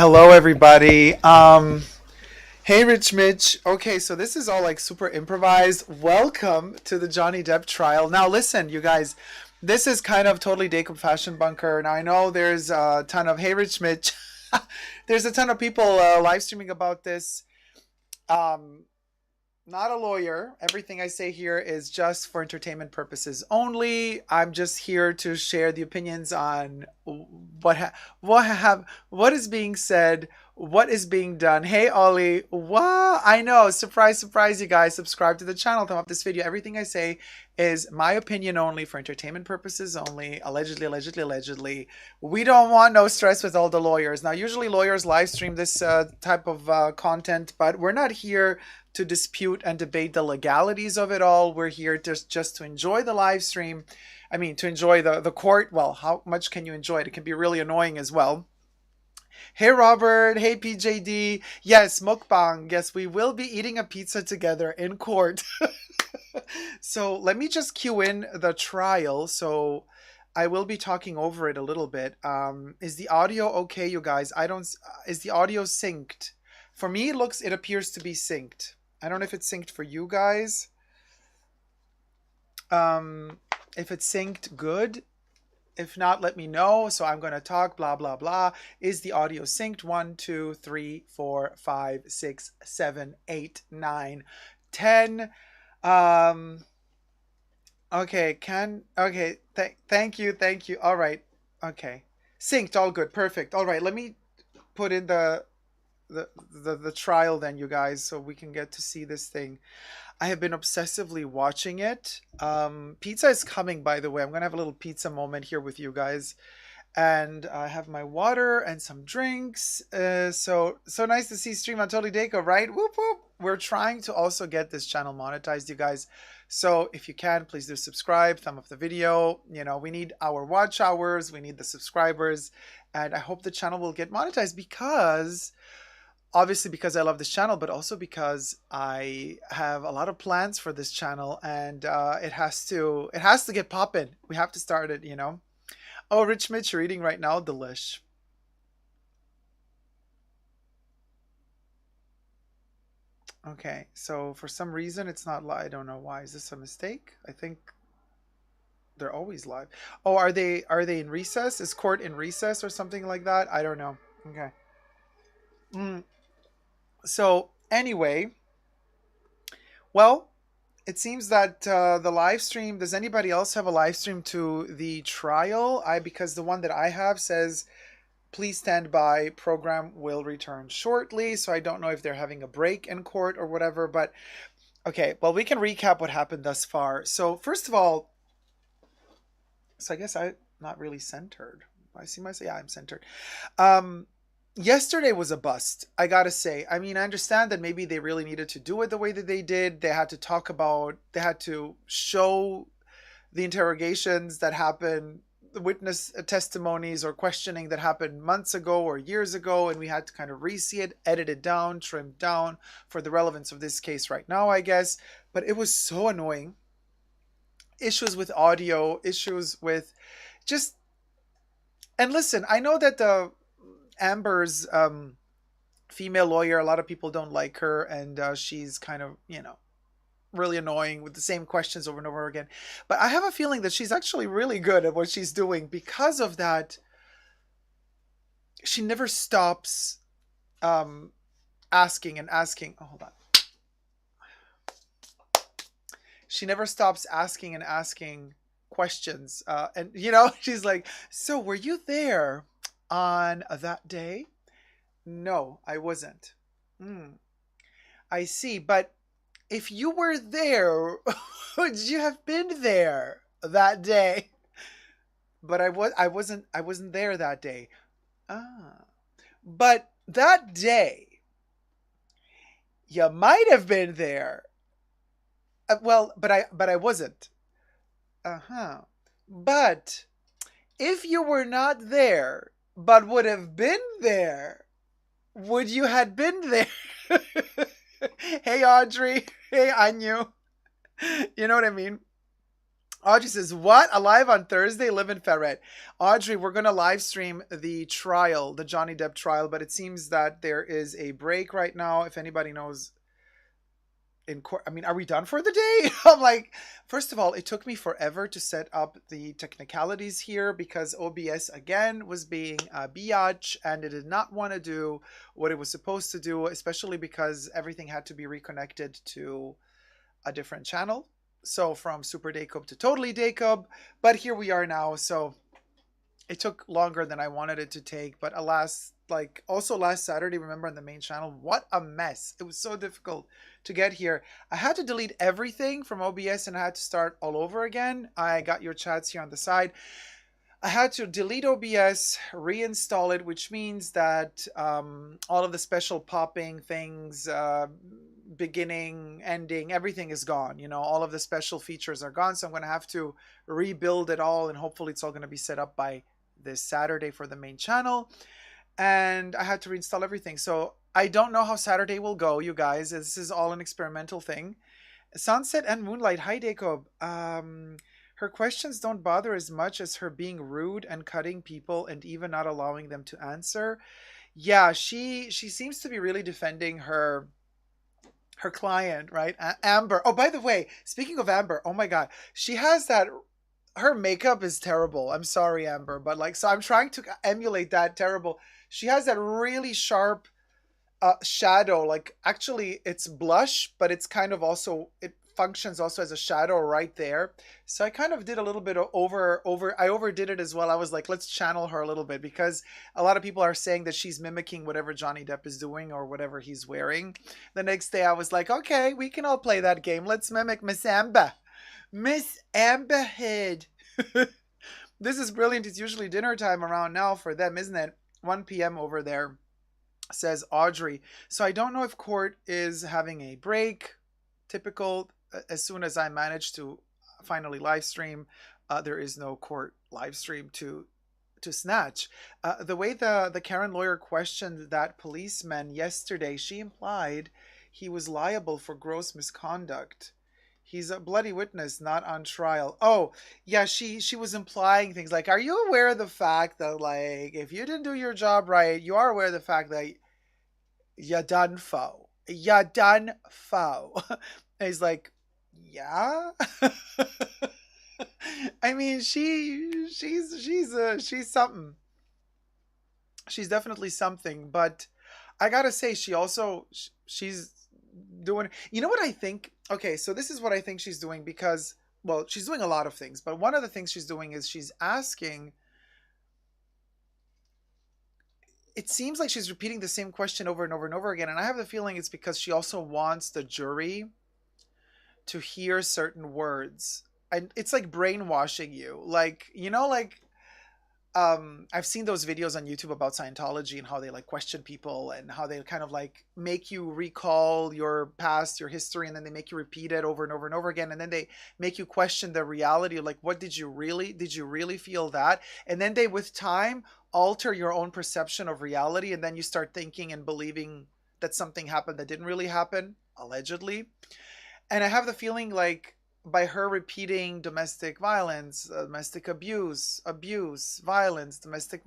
Hello, everybody. Hey, Rich Mitch. Okay, so this is all like super improvised. Welcome to the Johnny Depp trial. Now, listen, you guys, this is kind of totally Dacob Fashion Bunker. Now, I know there's a ton of Hey, Rich Mitch. There's a ton of people live streaming about this. Um, Not a lawyer. Everything I say here is just for entertainment purposes only. I'm just here to share the opinions on what is being said, what is being done. Hey Ollie, wow! I know, surprise, surprise, you guys. Subscribe to the channel. Thumb up this video. Everything I say is my opinion only for entertainment purposes only. Allegedly, allegedly, allegedly. We don't want no stress with all the lawyers. Now, usually lawyers live stream this type of content, but we're not here to dispute and debate the legalities of it all. We're here just to enjoy the live stream. I mean, to enjoy the court. Well, how much can you enjoy it? It can be really annoying as well. Hey, Robert. Hey, PJD. Yes, mukbang. Yes, we will be eating a pizza together in court. So let me just cue in the trial. So I will be talking over it a little bit. Is the audio okay, you guys? I don't. Is the audio synced? For me, it appears to be synced. I don't know if it's synced for you guys. If it's synced, good. If not, let me know. So I'm going to talk, blah, blah, blah. Is the audio synced? 1, 2, 3, 4, 5, 6, 7, 8, 9, 10. Okay, thank you, thank you. All right. Okay. Synced, all good, perfect. All right, let me put in the trial then, you guys, so we can get to see this thing. I have been obsessively watching it. Pizza is coming, by the way. I'm gonna have a little pizza moment here with you guys, and I have my water and some drinks. So nice to see stream on Totally Deco, right? Whoop whoop. We're trying to also get this channel monetized, you guys. So if you can, please do subscribe, thumb up the video. You know, we need our watch hours, we need the subscribers, and I hope the channel will get monetized because obviously because I love this channel, but also because I have a lot of plans for this channel, and it has to get popping. We have to start it, you know. Oh, Rich Mitch, you're eating right now, delish. Okay, so for some reason it's not live. I don't know why. Is this a mistake? I think they're always live. Oh, are they in recess? Is court in recess or something like that? I don't know. Okay. Mm. So anyway, well, it seems that the live stream. Does anybody else have a live stream to the trial? Because the one that I have says, "Please stand by. Program will return shortly." So I don't know if they're having a break in court or whatever. But okay, well, we can recap what happened thus far. So first of all, so I guess I'm not really centered. I see myself. Yeah, I'm centered. Um, Yesterday was a bust, I gotta say. I mean, I understand that maybe they really needed to do it the way that they did. They had to show the interrogations that happened, the witness testimonies or questioning that happened months ago or years ago, and we had to kind of re-see it, edit it down, trimmed down for the relevance of this case right now, I guess. But it was so annoying. Issues with audio, issues with just, and listen, I know that the Amber's female lawyer, a lot of people don't like her, and she's kind of, really annoying with the same questions over and over again. But I have a feeling that she's actually really good at what she's doing. Because of that, she never stops um, asking and asking. Oh, hold on. She never stops asking and asking questions. And, she's like, "So were you there on that day?" "No, I wasn't." "Hmm, I see. But if you were there, would you have been there that day?" "But I wasn't there that day." "Ah. But that day you might have been there." Well, but I wasn't." "Uh-huh. But if you were not there but would have been there, would you had been there?" Hey Audrey. Hey Anyu. You know what I mean? Audrey says, "What? Alive on Thursday? Live in Ferret." Audrey, we're gonna live stream the trial, the Johnny Depp trial, but it seems that there is a break right now. If anybody knows in court, I mean, are we done for the day? I'm like, first of all, it took me forever to set up the technicalities here because OBS again was being a biatch and it did not want to do what it was supposed to do, especially because everything had to be reconnected to a different channel. So from Super Dacob to Totally Dacob, but here we are now. So it took longer than I wanted it to take, but alas, like also last Saturday, remember on the main channel, what a mess. It was so difficult to get here. I had to delete everything from OBS and I had to start all over again. I got your chats here on the side. I had to delete OBS, reinstall it, which means that all of the special popping things, beginning, ending, everything is gone. You know, all of the special features are gone. So I'm going to have to rebuild it all and hopefully it's all going to be set up by this Saturday for the main channel. And I had to reinstall everything. So I don't know how Saturday will go, you guys. This is all an experimental thing. Sunset and Moonlight. Hi, Dacob. Her questions don't bother as much as her being rude and cutting people and even not allowing them to answer. Yeah, she seems to be really defending her client, right? Amber. Oh, by the way, speaking of Amber, oh my God, she has that. Her makeup is terrible. I'm sorry, Amber, but like, so I'm trying to emulate that terrible. She has that really sharp shadow. Like, actually, it's blush, but it's kind of also it functions also as a shadow right there. So I kind of did a little bit of I overdid it as well. I was like, let's channel her a little bit because a lot of people are saying that she's mimicking whatever Johnny Depp is doing or whatever he's wearing. The next day I was like, okay, we can all play that game. Let's mimic Miss Amber. Miss Amberhead. This is brilliant. It's usually dinner time around now for them, isn't it? 1 p.m. over there, says Audrey. So I don't know if court is having a break. Typical. As soon as I manage to finally live stream, there is no court live stream to snatch. The way the Karen lawyer questioned that policeman yesterday, she implied he was liable for gross misconduct. He's a bloody witness, not on trial. Oh, yeah, she was implying things like, are you aware of the fact that, like, if you didn't do your job right, you are aware of the fact that you done foe. You done foe. And he's like, yeah. I mean, she's something. She's definitely something, but I gotta say, she's doing. You know what I think? Okay, so this is what I think she's doing because, well, she's doing a lot of things, but one of the things she's doing is she's asking. It seems like she's repeating the same question over and over and over again, and I have the feeling it's because she also wants the jury to hear certain words. And it's like brainwashing you. Like, you know, like I've seen those videos on YouTube about Scientology and how they like question people and how they kind of like make you recall your past, your history, and then they make you repeat it over and over and over again. And then they make you question the reality of like, what did you really feel that? And then they, with time, alter your own perception of reality. And then you start thinking and believing that something happened that didn't really happen, allegedly. And I have the feeling like by her repeating domestic violence, domestic abuse, domestic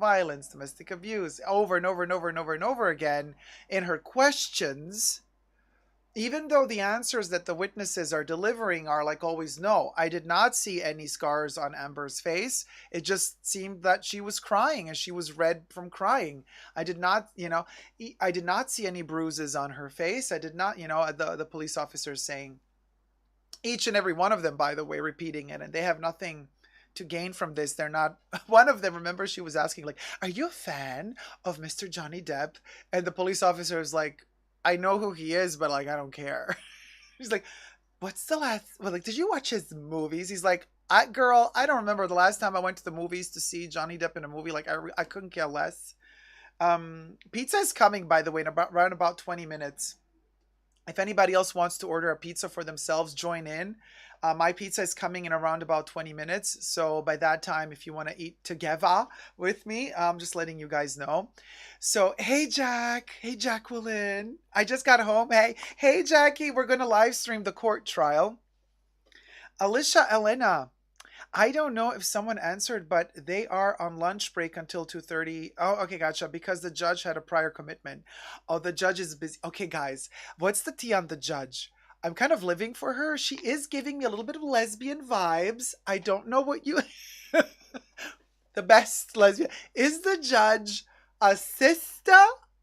abuse over and over and over and over and over again in her questions, even though the answers that the witnesses are delivering are like always no, I did not see any scars on Amber's face. It just seemed that she was crying and she was red from crying. I did not, I did not see any bruises on her face. I did not, the police officers saying, each and every one of them, by the way, repeating it, and they have nothing to gain from this. They're not. One of them, remember, she was asking like, "Are you a fan of Mr. Johnny Depp?" And the police officer is like, "I know who he is, but like, I don't care." He's like, "What's the last? Well, like, did you watch his movies?" He's like, girl, I don't remember the last time I went to the movies to see Johnny Depp in a movie. Like, I couldn't care less." Pizza is coming, by the way, in around about 20 minutes. If anybody else wants to order a pizza for themselves, join in. My pizza is coming in around about 20 minutes. So by that time, if you want to eat together with me, I'm just letting you guys know. So, hey, Jack. Hey, Jacqueline. I just got home. Hey, Jackie. We're going to live stream the court trial. Alicia Elena. I don't know if someone answered, but they are on lunch break until 2:30. Oh, okay, gotcha. Because the judge had a prior commitment. Oh, the judge is busy. Okay, guys, what's the tea on the judge? I'm kind of living for her. She is giving me a little bit of lesbian vibes. I don't know what you the best lesbian. Is the judge a sister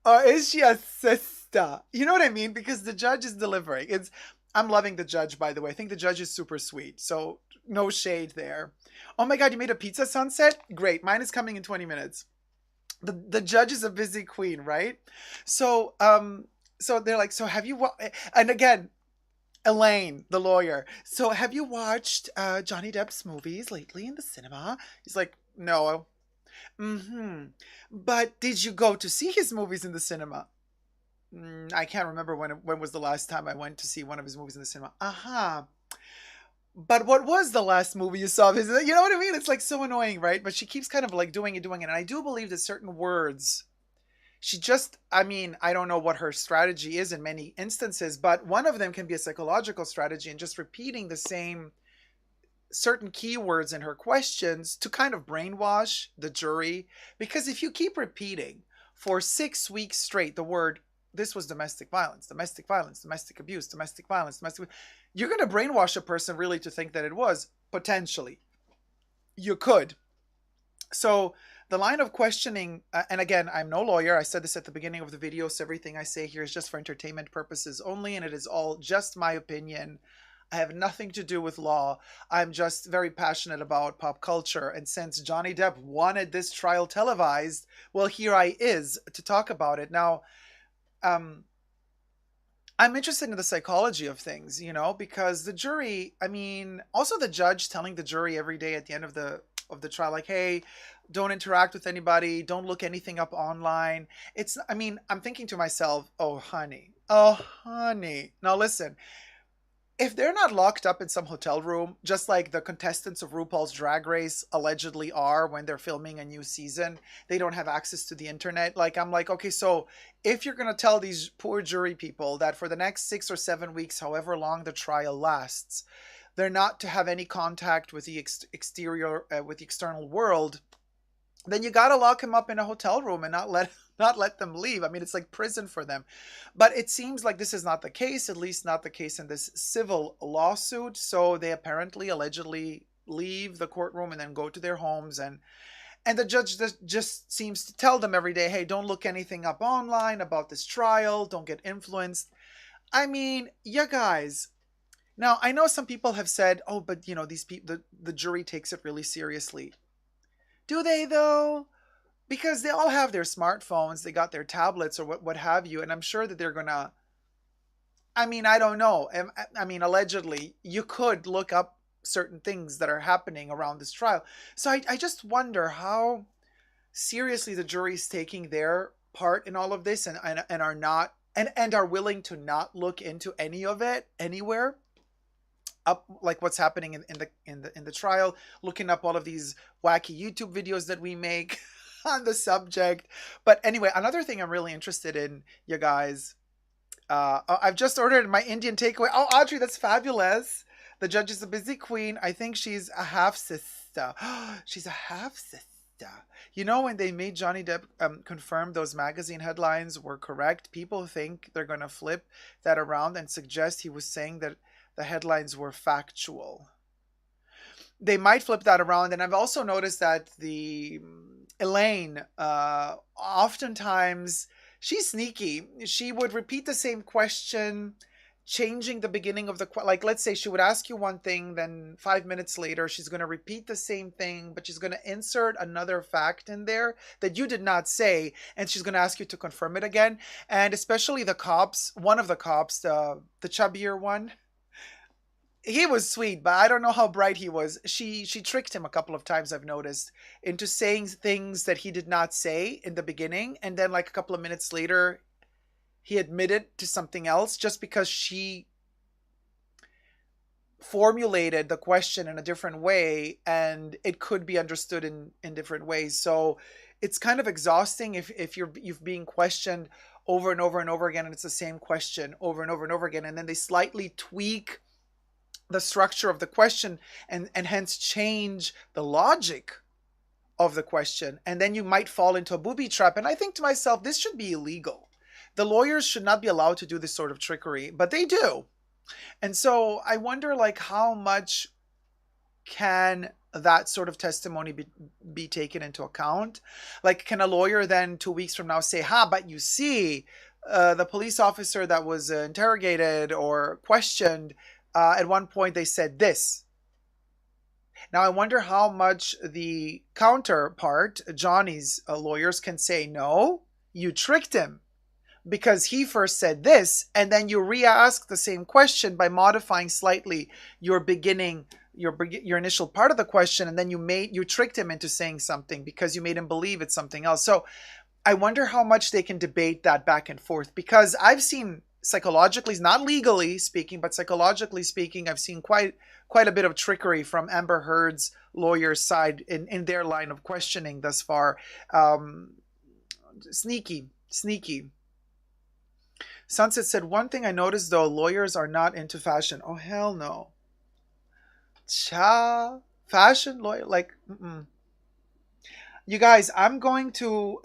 or is she a sister? You know what I mean? Because the judge is delivering. It's I'm loving the judge, by the way. I think the judge is super sweet. So no shade there. Oh my god, you made a pizza sunset? Great. Mine is coming in 20 minutes. The judge is a busy queen, right? So so they're like, so have you and again, Elaine, the lawyer. So have you watched Johnny Depp's movies lately in the cinema? He's like, no. Mm-hmm. But did you go to see his movies in the cinema? I can't remember when was the last time I went to see one of his movies in the cinema. Uh-huh. But what was the last movie you saw of his? You know what I mean? It's like so annoying, right? But she keeps kind of like doing it. And I do believe that certain words, she just, I mean, I don't know what her strategy is in many instances, but one of them can be a psychological strategy and just repeating the same certain keywords in her questions to kind of brainwash the jury. Because if you keep repeating for 6 weeks straight the word, this was domestic violence, domestic abuse, domestic violence, domestic, you're going to brainwash a person really to think that it was potentially. You could. So the line of questioning, and again, I'm no lawyer. I said this at the beginning of the video, so everything I say here is just for entertainment purposes only, and it is all just my opinion. I have nothing to do with law. I'm just very passionate about pop culture. And since Johnny Depp wanted this trial televised, well, here I is to talk about it. Now, um, I'm interested in the psychology of things, because the jury, I mean, also the judge telling the jury every day at the end of the trial, like, hey, don't interact with anybody, don't look anything up online. It's, I mean, I'm thinking to myself, oh honey, oh honey. Now listen, if they're not locked up in some hotel room, just like the contestants of RuPaul's Drag Race allegedly are when they're filming a new season, they don't have access to the internet. Like, I'm like, okay, so if you're going to tell these poor jury people that for the next 6 or 7 weeks, however long the trial lasts, they're not to have any contact with the exterior, with the external world, then you got to lock them up in a hotel room and not let them leave. I mean, it's like prison for them. But it seems like this is not the case, at least not the case in this civil lawsuit. So they apparently allegedly leave the courtroom and then go to their homes, and the judge just seems to tell them every day, hey, don't look anything up online about this trial, don't get influenced. I mean, you guys. Now, I know some people have said, oh, but these people, the jury takes it really seriously. Do they though? Because they all have their smartphones, they got their tablets or what have you, and I'm sure that they're gonna. I mean, I don't know. I mean, allegedly, you could look up certain things that are happening around this trial. So I just wonder how seriously the jury's taking their part in all of this, and are not and are willing to not look into any of it anywhere up, like what's happening in the trial, looking up all of these wacky YouTube videos that we make on the subject. But anyway, another thing I'm really interested in, you guys, I've just ordered my Indian takeaway. Oh, Audrey, that's fabulous. The judge is a busy queen. I think she's a half sister. She's a half sister. When they made Johnny Depp confirm those magazine headlines were correct, people think they're going to flip that around and suggest he was saying that the headlines were factual. They might flip that around. And I've also noticed that the Elaine, oftentimes she's sneaky. She would repeat the same question, changing the beginning of like, let's say she would ask you one thing, then 5 minutes later she's going to repeat the same thing, but she's going to insert another fact in there that you did not say, and she's going to ask you to confirm it again. And especially the cops, one of the cops, the chubbier one, he was sweet, but I don't know how bright he was. She tricked him a couple of times, I've noticed, into saying things that he did not say in the beginning, and then like a couple of minutes later he admitted to something else just because she formulated the question in a different way and it could be understood in different ways. So it's kind of exhausting if you've being questioned over and over and over again, and it's the same question over and over and over again, and then they slightly tweak the structure of the question, and hence change the logic of the question, and then you might fall into a booby trap. And I think to myself, this should be illegal. The lawyers should not be allowed to do this sort of trickery, but they do. And so I wonder, like, how much can that sort of testimony be taken into account? Like, can a lawyer then 2 weeks from now say, ha, but you see, the police officer that was interrogated or questioned, at one point they said this. Now, I wonder how much the counterpart, Johnny's lawyers, can say, no, you tricked him because he first said this, and then you re-ask the same question by modifying slightly your beginning, your initial part of the question, and then you tricked him into saying something because you made him believe it's something else. So I wonder how much they can debate that back and forth, because I've seen psychologically, not legally speaking, but psychologically speaking, I've seen quite a bit of trickery from Amber Heard's lawyer's side in their line of questioning thus far. Sneaky. Sunset said, one thing I noticed though, lawyers are not into fashion. Oh, hell no. Fashion lawyer, like, you guys, I'm going to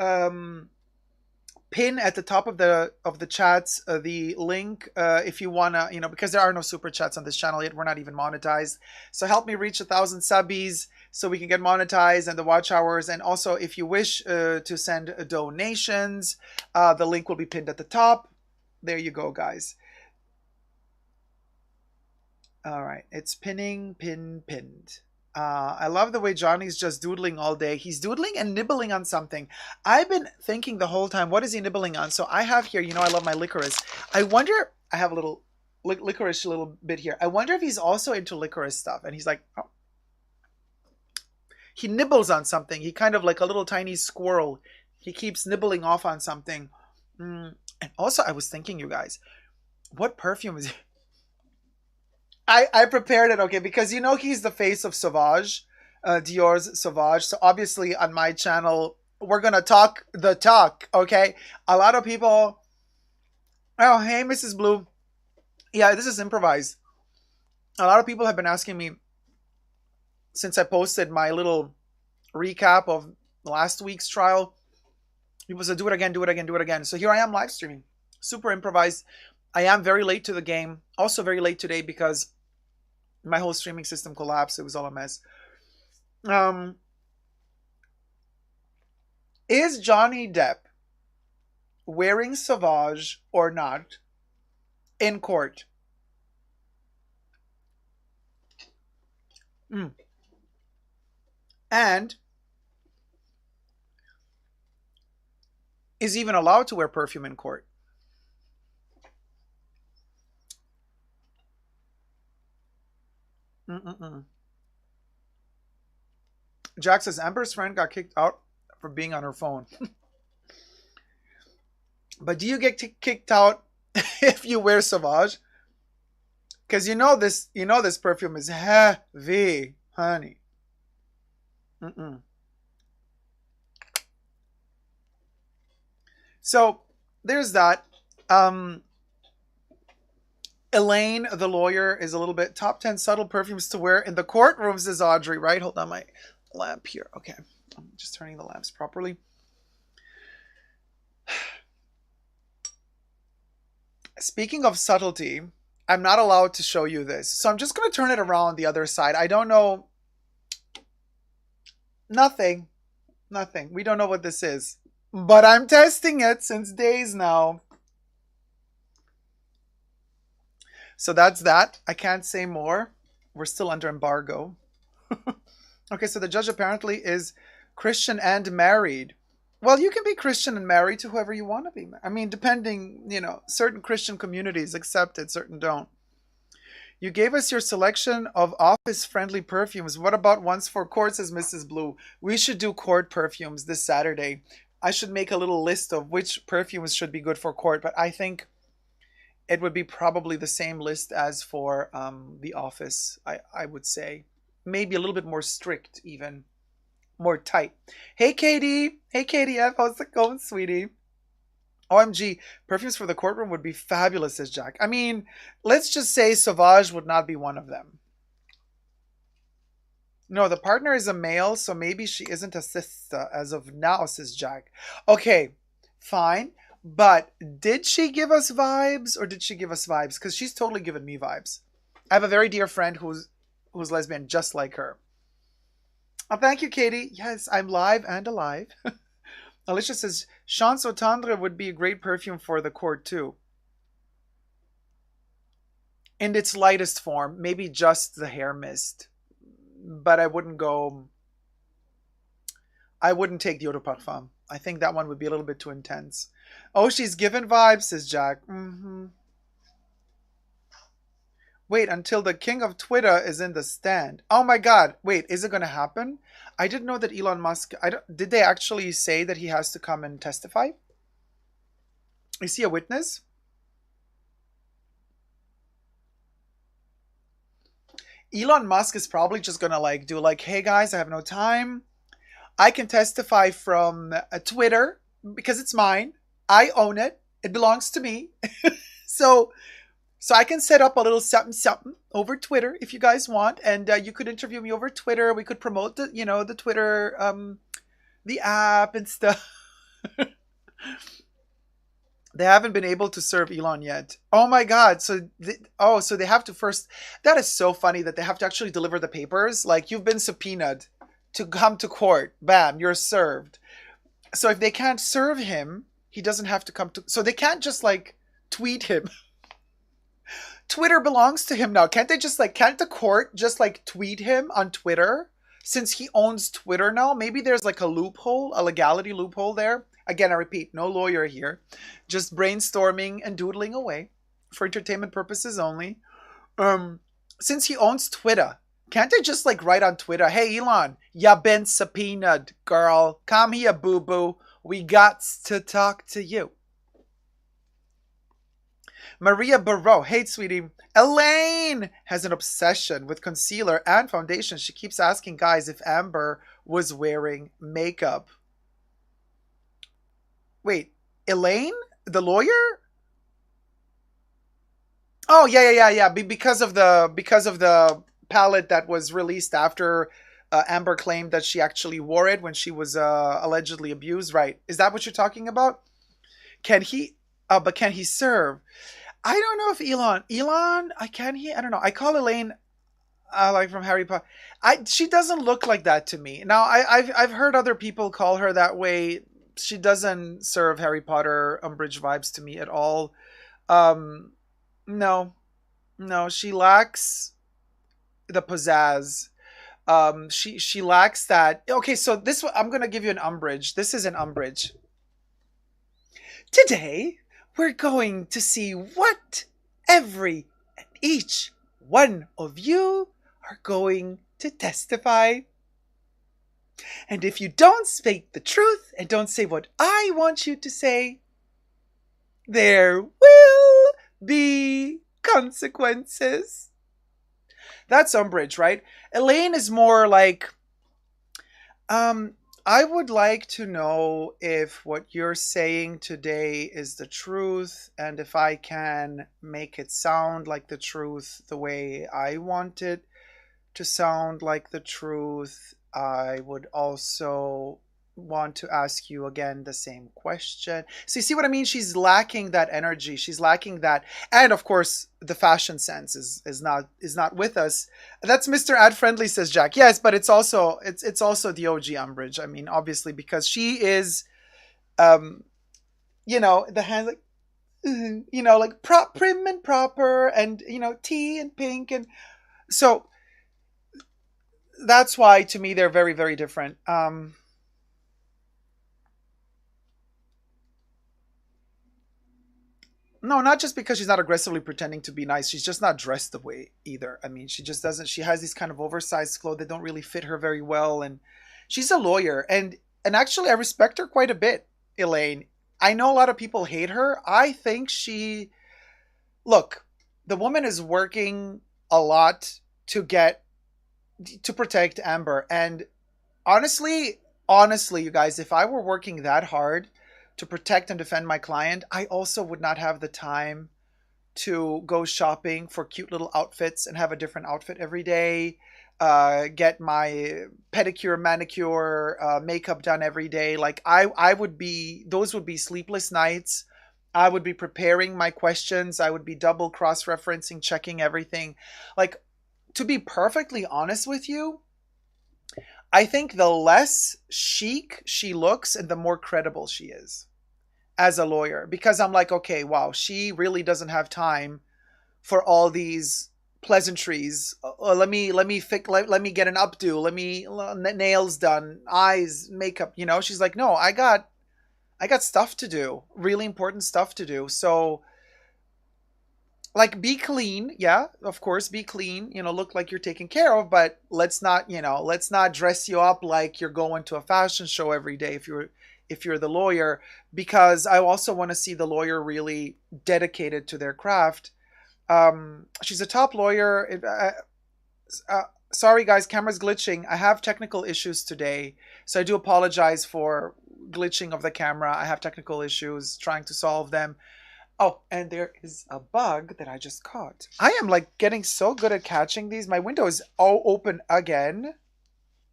pin at the top of the chats the link, if you wanna, because there are no super chats on this channel yet. We're not even monetized, so help me reach 1,000 subbies so we can get monetized and the watch hours. And also, if you wish to send donations, the link will be pinned at the top. There you go, guys. All right, it's pinned. I love the way Johnny's just doodling all day. He's doodling and nibbling on something. I've been thinking the whole time, what is he nibbling on? So I have here, I love my licorice. I wonder, I have a little licorice a little bit here. I wonder if he's also into licorice stuff. And he's like, oh. He nibbles on something. He kind of like a little tiny squirrel. He keeps nibbling off on something. And also, I was thinking, you guys, what perfume is it? I prepared it, okay, because he's the face of Sauvage, Dior's Sauvage. So obviously on my channel, we're going to talk the talk, okay? A lot of people, oh, hey, Mrs. Blue. Yeah, this is improvised. A lot of people have been asking me, since I posted my little recap of last week's trial, people said, do it again. So here I am live streaming, super improvised. I am very late to the game. Also very late today because my whole streaming system collapsed. It was all a mess. Is Johnny Depp wearing Sauvage or not in court? And is he even allowed to wear perfume in court? Jack says Amber's friend got kicked out for being on her phone. But do you get kicked out if you wear Sauvage? Because this perfume is heavy, honey. So there's that. Elaine, the lawyer, is a little bit top 10 subtle perfumes to wear in the courtrooms, is Audrey, right? Hold on, my lamp here. Okay, I'm just turning the lamps properly. Speaking of subtlety, I'm not allowed to show you this, so I'm just going to turn it around the other side. I don't know. Nothing. We don't know what this is, but I'm testing it since days now. So that's that. I can't say more. We're still under embargo. Okay, so the judge apparently is Christian and married. Well, you can be Christian and married to whoever you want to be. I mean, depending, certain Christian communities accept it, certain don't. You gave us your selection of office-friendly perfumes. What about ones for court, says Mrs. Blue. We should do court perfumes this Saturday. I should make a little list of which perfumes should be good for court, but I think it would be probably the same list as for the office, I would say. Maybe a little bit more strict, even. More tight. Hey, Katie. Hey, KDF. How's it going, sweetie? OMG. Perfumes for the courtroom would be fabulous, says Jack. I mean, let's just say Sauvage would not be one of them. No, the partner is a male, so maybe she isn't a sister as of now, says Jack. Okay, fine. But did she give us vibes or did she give us vibes? Because she's totally given me vibes. I have a very dear friend who's lesbian, just like her. Oh, thank you, Katie. Yes, I'm live and alive. Alicia says Chance au Tendre would be a great perfume for the court too. In its lightest form, maybe just the hair mist. But I wouldn't take the eau de parfum. I think that one would be a little bit too intense. Oh, she's given vibes, says Jack. Wait until the king of Twitter is in the stand. Oh my God. Wait, is it going to happen? I didn't know that Elon Musk. Did they actually say that he has to come and testify? Is he a witness? Elon Musk is probably just going to like do like, hey guys, I have no time. I can testify from Twitter because it's mine. I own it. It belongs to me. So I can set up a little something something over Twitter if you guys want, and you could interview me over Twitter. We could promote the Twitter the app and stuff. They haven't been able to serve Elon yet. Oh my God! So they have to first. That is so funny that they have to actually deliver the papers. Like you've been subpoenaed to come to court. Bam, you're served. So if they can't serve him, he doesn't have to come to. So they can't just like tweet him. Twitter belongs to him now. Can't they just like? Can't the court just like tweet him on Twitter since he owns Twitter now? Maybe there's like a loophole, a legality loophole there. Again, I repeat, no lawyer here, just brainstorming and doodling away for entertainment purposes only. Um, since he owns Twitter, can't they just like write on Twitter, "Hey Elon, ya been subpoenaed, girl. Come here, boo boo. We got to talk to you." Maria Barreau, hey sweetie. Elaine has an obsession with concealer and foundation. She keeps asking guys if Amber was wearing makeup. Wait, Elaine, the lawyer? Oh yeah. Because of the palette that was released after Amber claimed that she actually wore it when she was allegedly abused. Right? Is that what you're talking about? Can he? But can he serve? I don't know if Elon, I can he? I don't know. I call Elaine like from Harry Potter. She doesn't look like that to me. Now I've heard other people call her that way. She doesn't serve Harry Potter Umbridge vibes to me at all. Um, no, no, she lacks the pizzazz. She lacks that. Okay, so I'm gonna give you an Umbridge. This is an Umbridge. Today, we're going to see what every and each one of you are going to testify. And if you don't speak the truth and don't say what I want you to say, there will be consequences. That's Umbridge, right? Elaine is more like, um, I would like to know if what you're saying today is the truth and if I can make it sound like the truth the way I want it to sound like the truth. I would also want to ask you again the same question. So you see what I mean? She's lacking that energy. She's lacking that, and of course, the fashion sense is not with us. That's Mr. Ad Friendly, says Jack. Yes, but it's also the OG Umbridge. I mean, obviously, because she is, um, the hand like. Like prim and proper, and tea and pink, and so that's why to me they're very very different. No, not just because she's not aggressively pretending to be nice. She's just not dressed the way either. I mean, she just doesn't. She has these kind of oversized clothes that don't really fit her very well, and she's a lawyer, and actually, I respect her quite a bit, Elaine. I know a lot of people hate her. I think she look. The woman is working a lot to get to protect Amber, and honestly, honestly, you guys, if I were working that hard to protect and defend my client, I also would not have the time to go shopping for cute little outfits and have a different outfit every day. get my pedicure, manicure, makeup done every day. Like I would be, those would be sleepless nights. I would be preparing my questions. I would be double cross referencing, checking everything. Like, to be perfectly honest with you, I think the less chic she looks and the more credible she is as a lawyer, because I'm like, okay, wow, she really doesn't have time for all these pleasantries. Let me get an updo, let me nails done, eyes, makeup. She's like, no, I got stuff to do, really important stuff to do. So, like, be clean, yeah, of course, be clean, look like you're taken care of, but let's not dress you up like you're going to a fashion show every day if you're the lawyer, because I also want to see the lawyer really dedicated to their craft. She's a top lawyer. Sorry guys, camera's glitching. I have technical issues today, so I do apologize for glitching of the camera. I have technical issues trying to solve them. Oh, and there is a bug that I just caught. I am like getting so good at catching these. My window is all open again.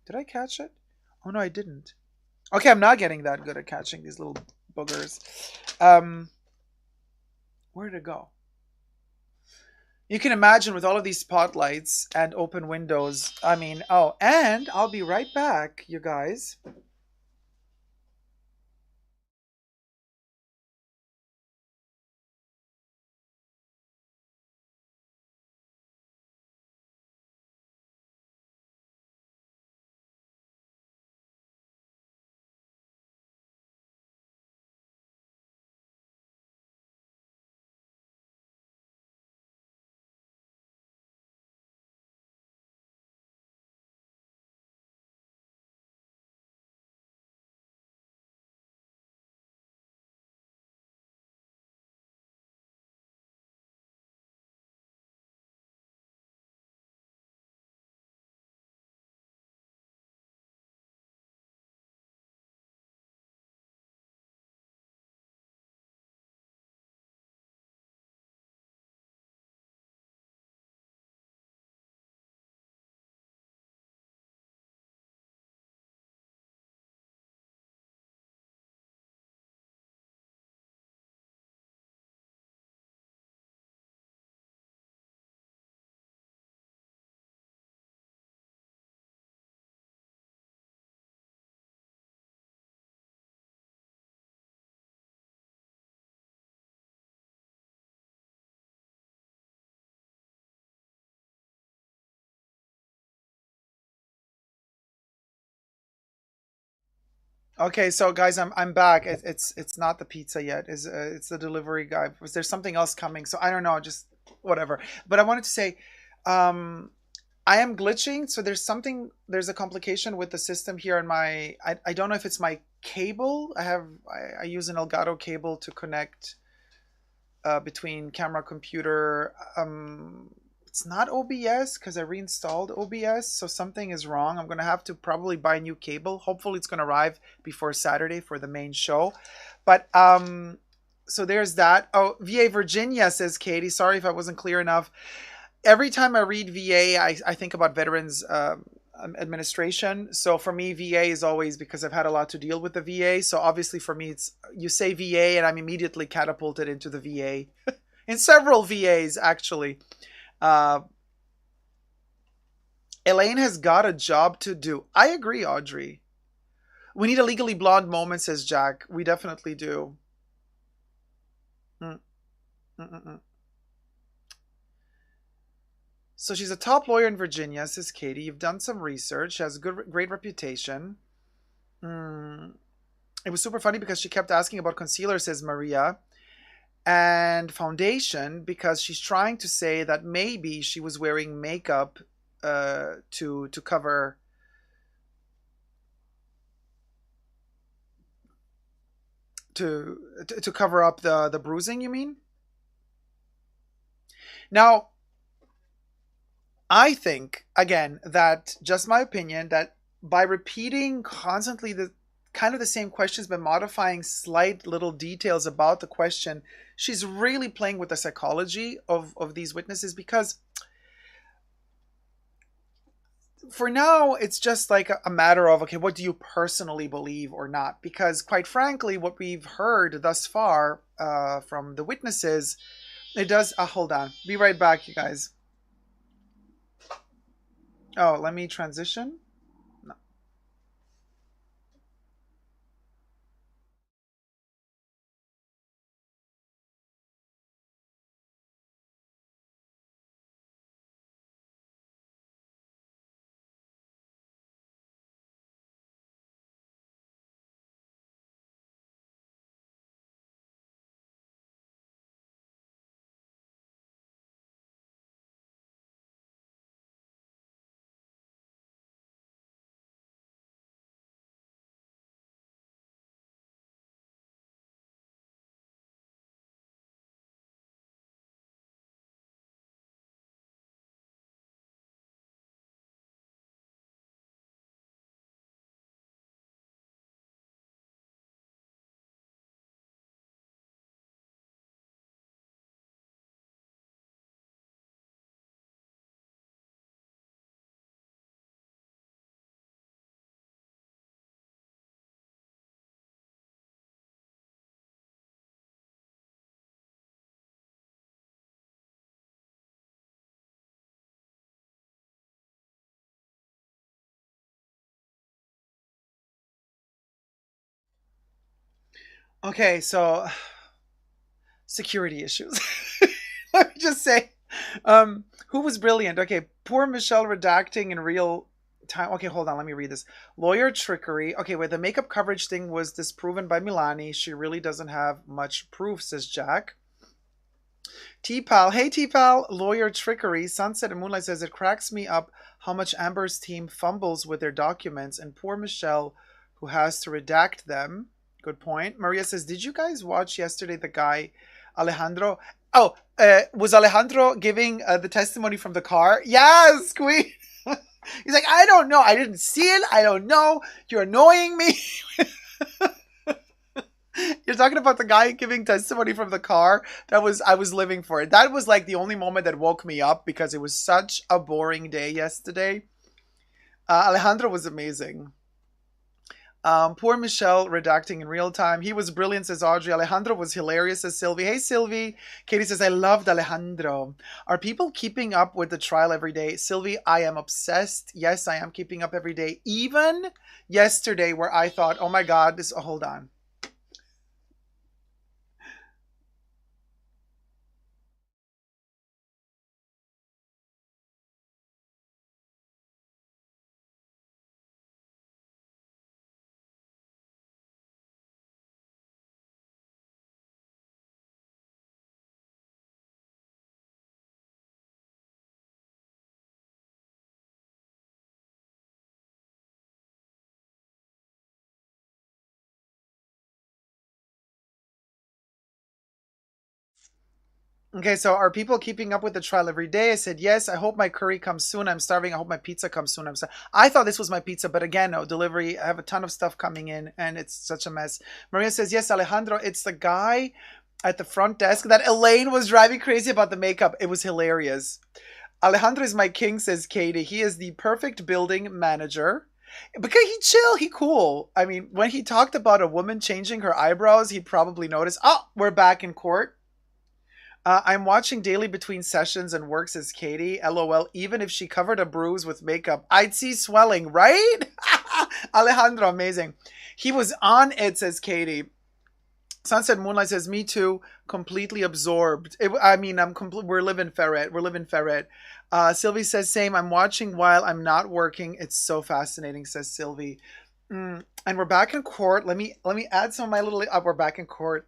Did I catch it? Oh no, I didn't. Okay, I'm not getting that good at catching these little boogers. Um, where did it go? You can imagine with all of these spotlights and open windows. I mean, oh, and I'll be right back, you guys. Okay, so guys, I'm back. It's not the pizza yet. It's the delivery guy. Was there something else coming? So I don't know. Just whatever. But I wanted to say, um, I am glitching. So there's a complication with the system here on my. I don't know if it's my cable. I use an Elgato cable to connect between camera, computer. It's not OBS because I reinstalled OBS, so something is wrong. I'm gonna have to probably buy a new cable. Hopefully, it's gonna arrive before Saturday for the main show. But so there's that. Oh, VA Virginia, says Katie. Sorry if I wasn't clear enough. Every time I read VA, I think about Veterans Administration. So for me, VA is always, because I've had a lot to deal with the VA. So obviously for me, it's, you say VA and I'm immediately catapulted into the VA. In several VAs, actually. Uh, Elaine has got a job to do. I agree, Audrey. We need a Legally Blonde moment, says Jack. We definitely do. Mm, mm, mm, mm. So she's a top lawyer in Virginia, says Katie. You've done some research. She has a great reputation. Mm. It was super funny because she kept asking about concealer, says Maria, and foundation, because she's trying to say that maybe she was wearing makeup to cover to cover up the bruising. You mean? Now, I think, again, that, just my opinion, that by repeating constantly the kind of the same questions but modifying slight little details about the question, she's really playing with the psychology of these witnesses, because For now, it's just like a matter of, okay, what do you personally believe or not? Because quite frankly, what we've heard thus far from the witnesses, it does. Hold on, be right back, you guys. Oh, let me transition. No. Okay, so security issues. Let me just say, who was brilliant? Okay, poor Michelle redacting in real time. Okay, hold on, let me read this. Lawyer trickery. Okay, wait, the makeup coverage thing was disproven by Milani. She really doesn't have much proof, says Jack. T-Pal, hey T-Pal, lawyer trickery. Sunset and Moonlight says it cracks me up how much Amber's team fumbles with their documents and poor Michelle who has to redact them. Good point. Maria says, did you guys watch yesterday the guy Alejandro? Oh, was Alejandro giving the testimony from the car? Yes, Queen. He's like, I don't know. I didn't see it. I don't know. You're annoying me. You're talking about the guy giving testimony from the car. That was I was living for it. That was like the only moment that woke me up because it was such a boring day yesterday. Alejandro was amazing. Poor Michelle redacting in real time. He was brilliant, says Audrey. Alejandro was hilarious, says Sylvie. Hey, Sylvie. Katie says, I loved Alejandro. Are people keeping up with the trial every day? Sylvie, I am obsessed. Yes, I am keeping up every day. Even yesterday, where I thought, oh my God, this. Oh, hold on. Okay, so are people keeping up with the trial every day? I said yes. I hope my curry comes soon. I'm starving. I hope my pizza comes soon. I thought this was my pizza, but again, no delivery. I have a ton of stuff coming in, and it's such a mess. Maria says yes, Alejandro. It's the guy at the front desk that Elaine was driving crazy about the makeup. It was hilarious. Alejandro is my king, says Katie. He is the perfect building manager. Because he chill, he cool. I mean, when he talked about a woman changing her eyebrows, he probably noticed. Oh, we're back in court. I'm watching daily between sessions and work, says Katie. LOL. Even if she covered a bruise with makeup, I'd see swelling, right? Alejandro, amazing. He was on it, says Katie. Sunset Moonlight says, me too, completely absorbed. I mean, we're living ferret. We're living ferret. Sylvie says, same. I'm watching while I'm not working. It's so fascinating, says Sylvie. And we're back in court. Let me add some of my little. We're back in court.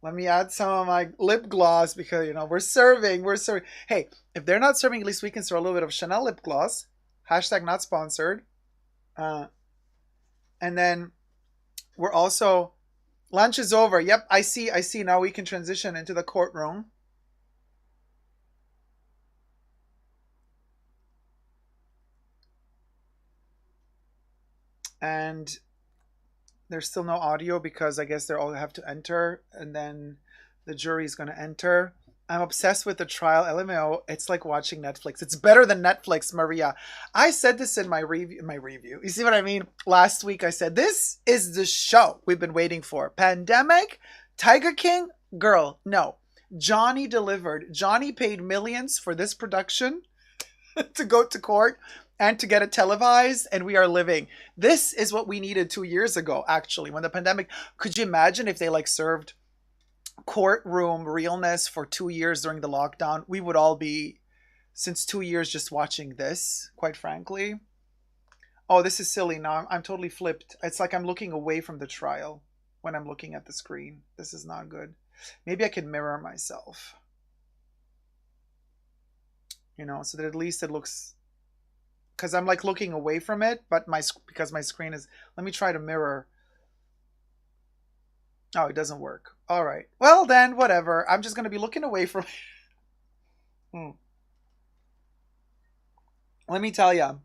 Let me add some of my lip gloss because we're serving. We're serving. Hey, if they're not serving, at least we can throw a little bit of Chanel lip gloss. Hashtag not sponsored. Uh, and then we're also lunch is over. Yep, I see. I see. Now we can transition into the courtroom. And there's still no audio because I guess they all have to enter, and then the jury is going to enter. I'm obsessed with the trial. LMAO, it's like watching Netflix. It's better than Netflix, Maria. I said this in my review. You see what I mean? Last week I said, this is the show we've been waiting for. Pandemic, Tiger King, girl, no. Johnny delivered. Johnny paid millions for this production to go to court and to get it televised, and we are living. This is what we needed 2 years ago, actually, when the pandemic. Could you imagine if they like served courtroom realness for 2 years during the lockdown? We would all be, since 2 years, just watching this, quite frankly. Oh, this is silly now. I'm totally flipped. It's like I'm looking away from the trial when I'm looking at the screen. This is not good. Maybe I can mirror myself, you know, so that at least it looks, because I'm like looking away from it, but because my screen is, let me try to mirror. Oh, it doesn't work. All right. Well, then, whatever. I'm just going to be looking away from it. Let me tell you.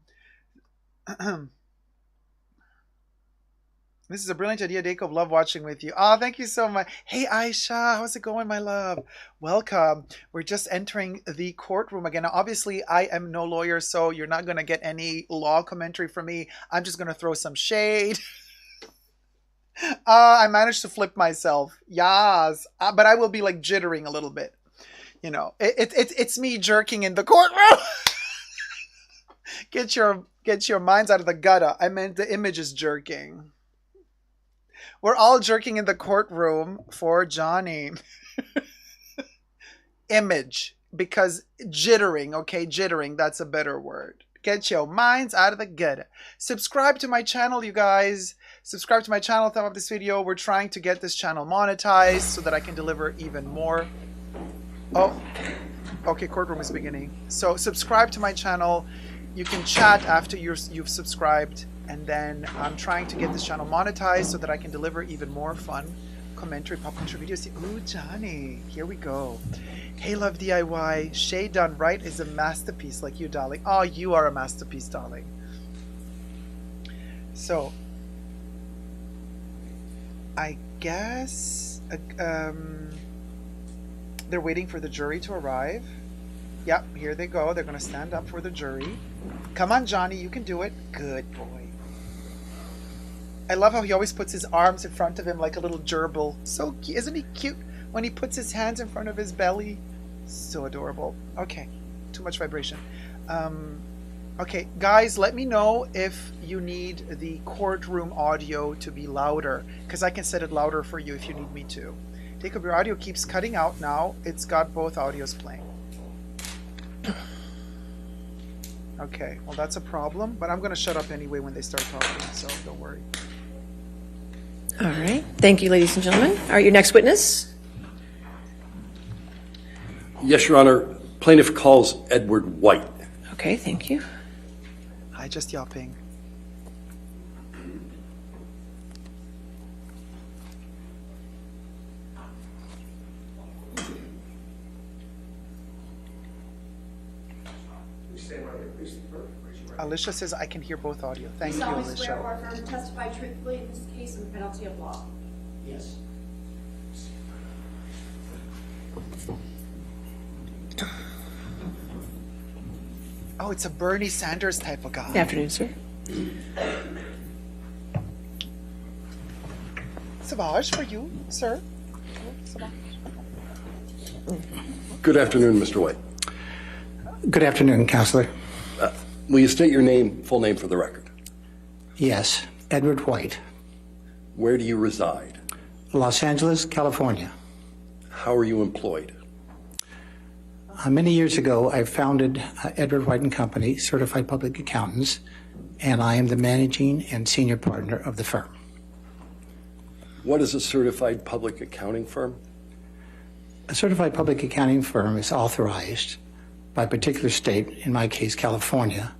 This is a brilliant idea, Dacob. Love watching with you. Oh, thank you so much. Hey, Aisha. How's it going, my love? Welcome. We're just entering the courtroom again. Now, obviously, I am no lawyer, so you're not going to get any law commentary from me. I'm just going to throw some shade. I managed to flip myself. Yes. But I will be like jittering a little bit. You know, it's me jerking in the courtroom. Get your minds out of the gutter. I meant the image is jerking. We're all jerking in the courtroom for Johnny. Image. Because jittering, okay? Jittering, that's a better word. Get your minds out of the gutter. Subscribe to my channel, you guys. Subscribe to my channel, thumb up this video. We're trying to get this channel monetized so that I can deliver even more. Oh, okay, courtroom is beginning. So subscribe to my channel. You can chat after you've subscribed. And then I'm trying to get this channel monetized so that I can deliver even more fun commentary, pop culture videos. Ooh, Johnny, here we go. Hey, love DIY. Shade done right is a masterpiece like you, darling. Oh, you are a masterpiece, darling. So, I guess they're waiting for the jury to arrive. Yep, here they go. They're going to stand up for the jury. Come on, Johnny, you can do it. Good boy. I love how he always puts his arms in front of him like a little gerbil. So cute. Isn't he cute when he puts his hands in front of his belly? So adorable. Okay, too much vibration. Okay, guys, let me know if you need the courtroom audio to be louder, because I can set it louder for you if you need me to. Dacob, your audio keeps cutting out now. It's got both audios playing. Okay, well, that's a problem, but I'm going to shut up anyway when they start talking, so don't worry. All right. Thank you, ladies and gentlemen. All right, your next witness. Yes, Your Honor. Plaintiff calls Edward White. Okay, thank you. Hi, just yapping. Alicia says I can hear both audio. Thank you, Alicia. Swear or affirm to testify truthfully in this case on the penalty of law. Yes. Oh, it's a Bernie Sanders type of guy. Good afternoon, sir. Savage for you, sir. Savage. Good afternoon, Mr. White. Good afternoon, Counselor. Will you state your full name for the record? Yes, Edward White, Where do you reside? Los Angeles, California. How are you employed? Many years ago, I founded Edward White and Company, Certified Public Accountants, and I am the managing and senior partner of the firm. What is a certified public accounting firm? A certified public accounting firm is authorized by a particular state, in my case, California,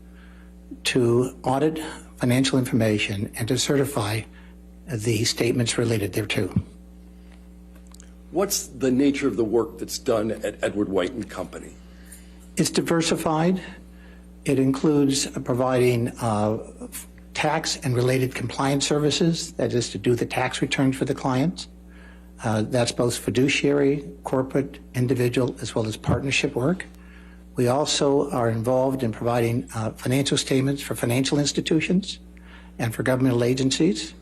to audit financial information and to certify the statements related thereto. What's the nature of the work that's done at Edward White and Company? It's diversified. It includes providing tax and related compliance services, that is to do the tax returns for the clients. That's both fiduciary, corporate, individual, as well as partnership work. We also are involved in providing financial statements for financial institutions and for governmental agencies.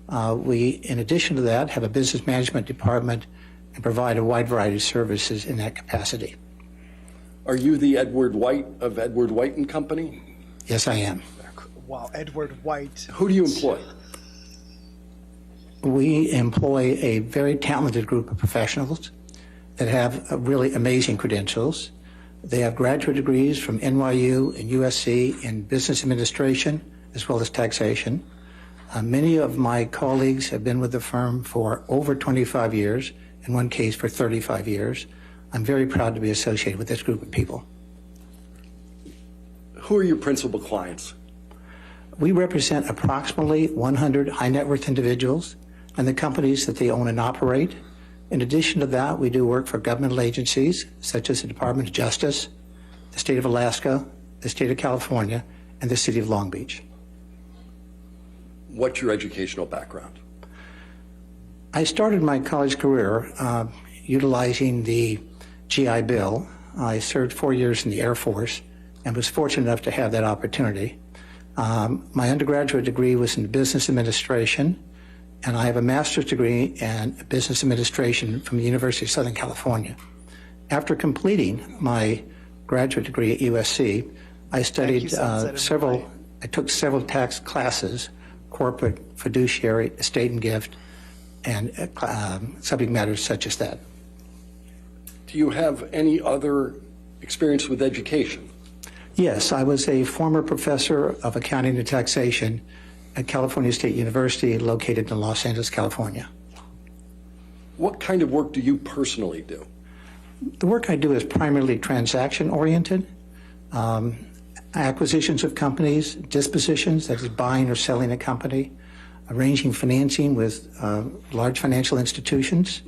We, in addition to that, have a business management department and provide a wide variety of services in that capacity. Are you the Edward White of Edward White and Company? Yes, I am. Wow, Edward White. Who do you employ? We employ a very talented group of professionals that have really amazing credentials. They have graduate degrees from NYU and USC in business administration as well as taxation. Many of my colleagues have been with the firm for over 25 years, in one case for 35 years. I'm very proud to be associated with this group of people. Who are your principal clients? We represent approximately 100 high net worth individuals and the companies that they own and operate. In addition to that, we do work for governmental agencies such as the Department of Justice, the state of Alaska, the state of California, and the city of Long Beach. What's your educational background? I started my college career utilizing the GI Bill. I served 4 years in the Air Force and was fortunate enough to have that opportunity. My undergraduate degree was in business administration, and I have a master's degree in business administration from the University of Southern California. After completing my graduate degree at USC, I studied I took several tax classes, corporate, fiduciary, estate and gift, and subject matters such as that. Do you have any other experience with education? Yes, I was a former professor of accounting and taxation at California State University, located in Los Angeles, California. What kind of work do you personally do? The work I do is primarily transaction-oriented, acquisitions of companies, dispositions, that is buying or selling a company, arranging financing with large financial institutions,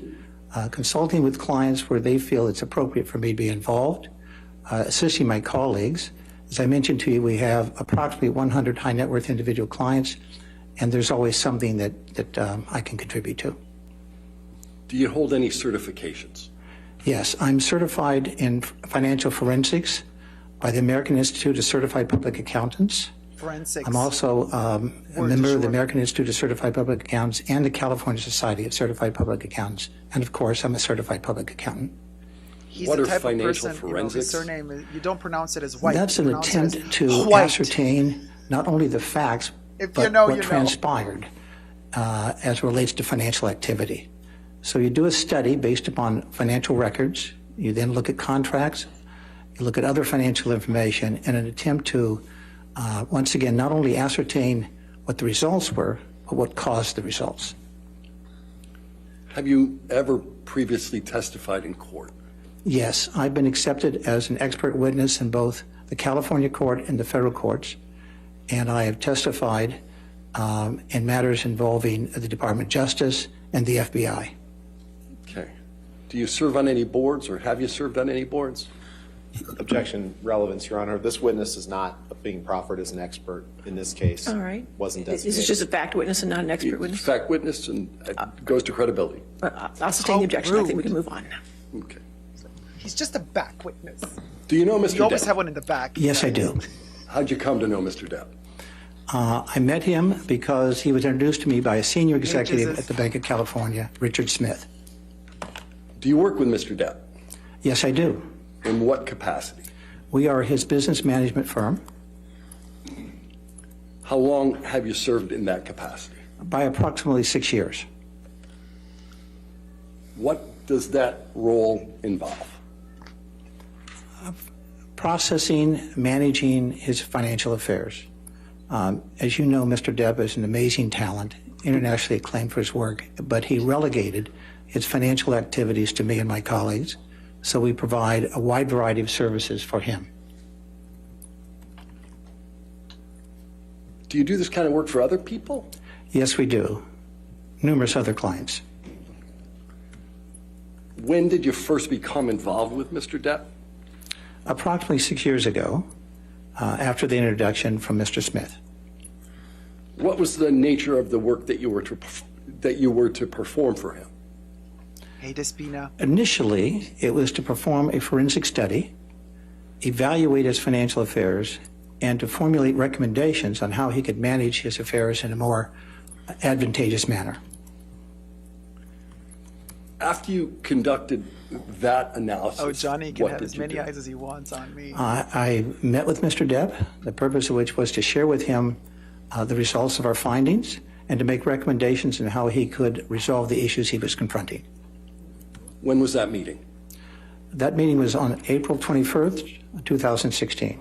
consulting with clients where they feel it's appropriate for me to be involved, assisting my colleagues. As I mentioned to you, we have approximately 100 high net worth individual clients, and there's always something that I can contribute to. Do you hold any certifications? Yes, I'm certified in financial forensics by the American Institute of Certified Public Accountants. Forensics. I'm also a member of the American Institute of Certified Public Accountants and the California Society of Certified Public Accountants. And of course, I'm a certified public accountant. He's What the are type financial of person, forensics? his surname, you don't pronounce it as White. That's you an pronounce it attempt as to White. ascertain not only the facts, If but you know, what you know. transpired as relates to financial activity. So you do a study based upon financial records. You then look at contracts. You look at other financial information in an attempt to, once again, not only ascertain what the results were, but what caused the results. Have you ever previously testified in court? Yes, I've been accepted as an expert witness in both the California court and the federal courts, and I have testified in matters involving the Department of Justice and the FBI. Okay. Do you serve on any boards, or have you served on any boards? Objection, relevance, Your Honor. This witness is not being proffered as an expert in this case. All right. Wasn't This designated. is just a fact witness and not an expert witness. Fact witness, and it goes to credibility. I'll sustain the objection. I think we rude. can move on. Okay. He's just a back witness. Do you know Mr. You always Depp? have one in the back. Yes, I do. How'd you come to know Mr. Depp? I met him because he was introduced to me by a senior executive Jesus. at the Bank of California, Richard Smith. Do you work with Mr. Depp? Yes, I do. In what capacity? We are his business management firm. How long have you served in that capacity? By approximately 6 years. What does that role involve? Processing, managing his financial affairs. As you know, Mr. Depp is an amazing talent, internationally acclaimed for his work, but he relegated his financial activities to me and my colleagues, so we provide a wide variety of services for him. Do you do this kind of work for other people? Yes, we do. Numerous other clients. When did you first become involved with Mr. Depp? Approximately 6 years ago, after the introduction from Mr. Smith. What was the nature of the work that you were to perform for him? Hey, Despina. Initially, it was to perform a forensic study, evaluate his financial affairs, and to formulate recommendations on how he could manage his affairs in a more advantageous manner. After you conducted that analysis, Oh, Johnny can what have did as you many do? eyes as he wants on me. I met with Mr. Depp, the purpose of which was to share with him the results of our findings and to make recommendations on how he could resolve the issues he was confronting. When was that meeting? That meeting was on April 21st, 2016.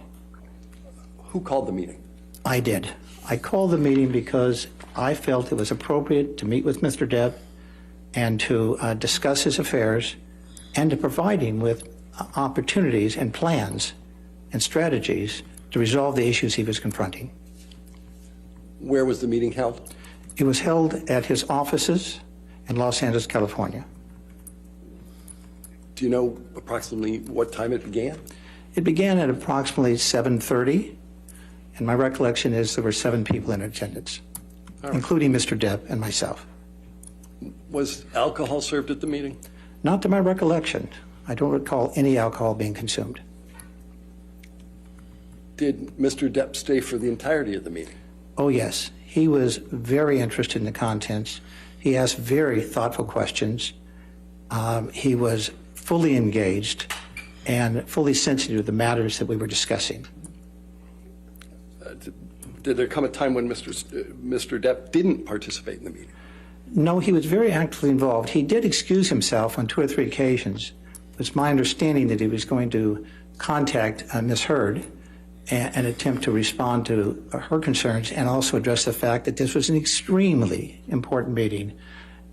Who called the meeting? I did. I called the meeting because I felt it was appropriate to meet with Mr. Depp and to discuss his affairs and to provide him with opportunities and plans and strategies to resolve the issues he was confronting. Where was the meeting held? It was held at his offices in Los Angeles, California. Do you know approximately what time it began? It began at approximately 7:30, and my recollection is there were 7 people in attendance, including Mr. Depp and myself. Was alcohol served at the meeting? Not to my recollection. I don't recall any alcohol being consumed. Did Mr. Depp stay for the entirety of the meeting? Oh, yes. He was very interested in the contents. He asked very thoughtful questions. He was fully engaged and fully sensitive to the matters that we were discussing. Did there come a time when Mr. Depp didn't participate in the meeting? No, he was very actively involved. He did excuse himself on 2 or 3 occasions. It's my understanding that he was going to contact Ms. Heard and attempt to respond to her concerns and also address the fact that this was an extremely important meeting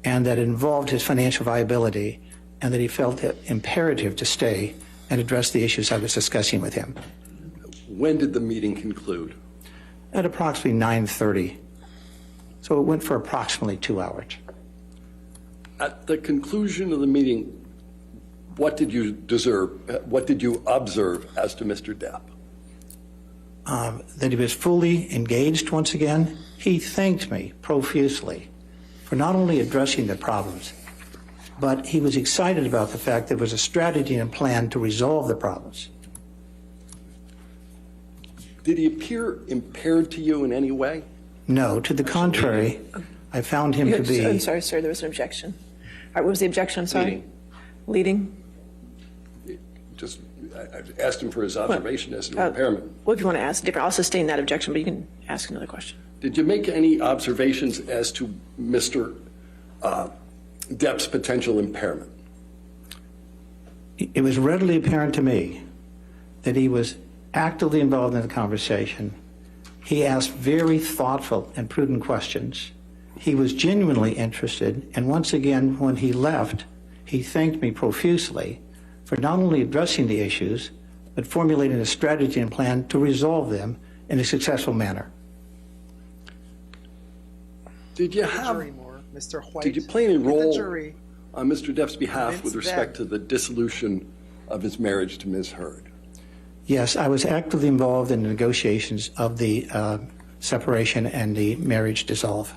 and that it involved his financial viability and that he felt it imperative to stay and address the issues I was discussing with him. When did the meeting conclude? At approximately 9:30. So it went for approximately 2 hours. At the conclusion of the meeting, what did you observe as to Mr. Depp? That he was fully engaged once again. He thanked me profusely for not only addressing the problems, but he was excited about the fact there was a strategy and plan to resolve the problems. Did he appear impaired to you in any way? No, to the contrary, I found him to be... I'm sorry, sir, there was an objection. All right, what was the objection? I'm sorry. Leading. Just, I asked him for his observation as to impairment. Well, if you want to ask different, I'll sustain that objection, but you can ask another question. Did you make any observations as to Mr. Depp's potential impairment? It was readily apparent to me that he was actively involved in the conversation. He asked very thoughtful and prudent questions. He was genuinely interested, and once again, when he left, he thanked me profusely for not only addressing the issues, but formulating a strategy and plan to resolve them in a successful manner. Did you Mr. White. Did you play any The role jury. on Mr. Depp's behalf with Convince respect them. to the dissolution of his marriage to Ms. Heard? Yes, I was actively involved in the negotiations of the separation and the marriage dissolve.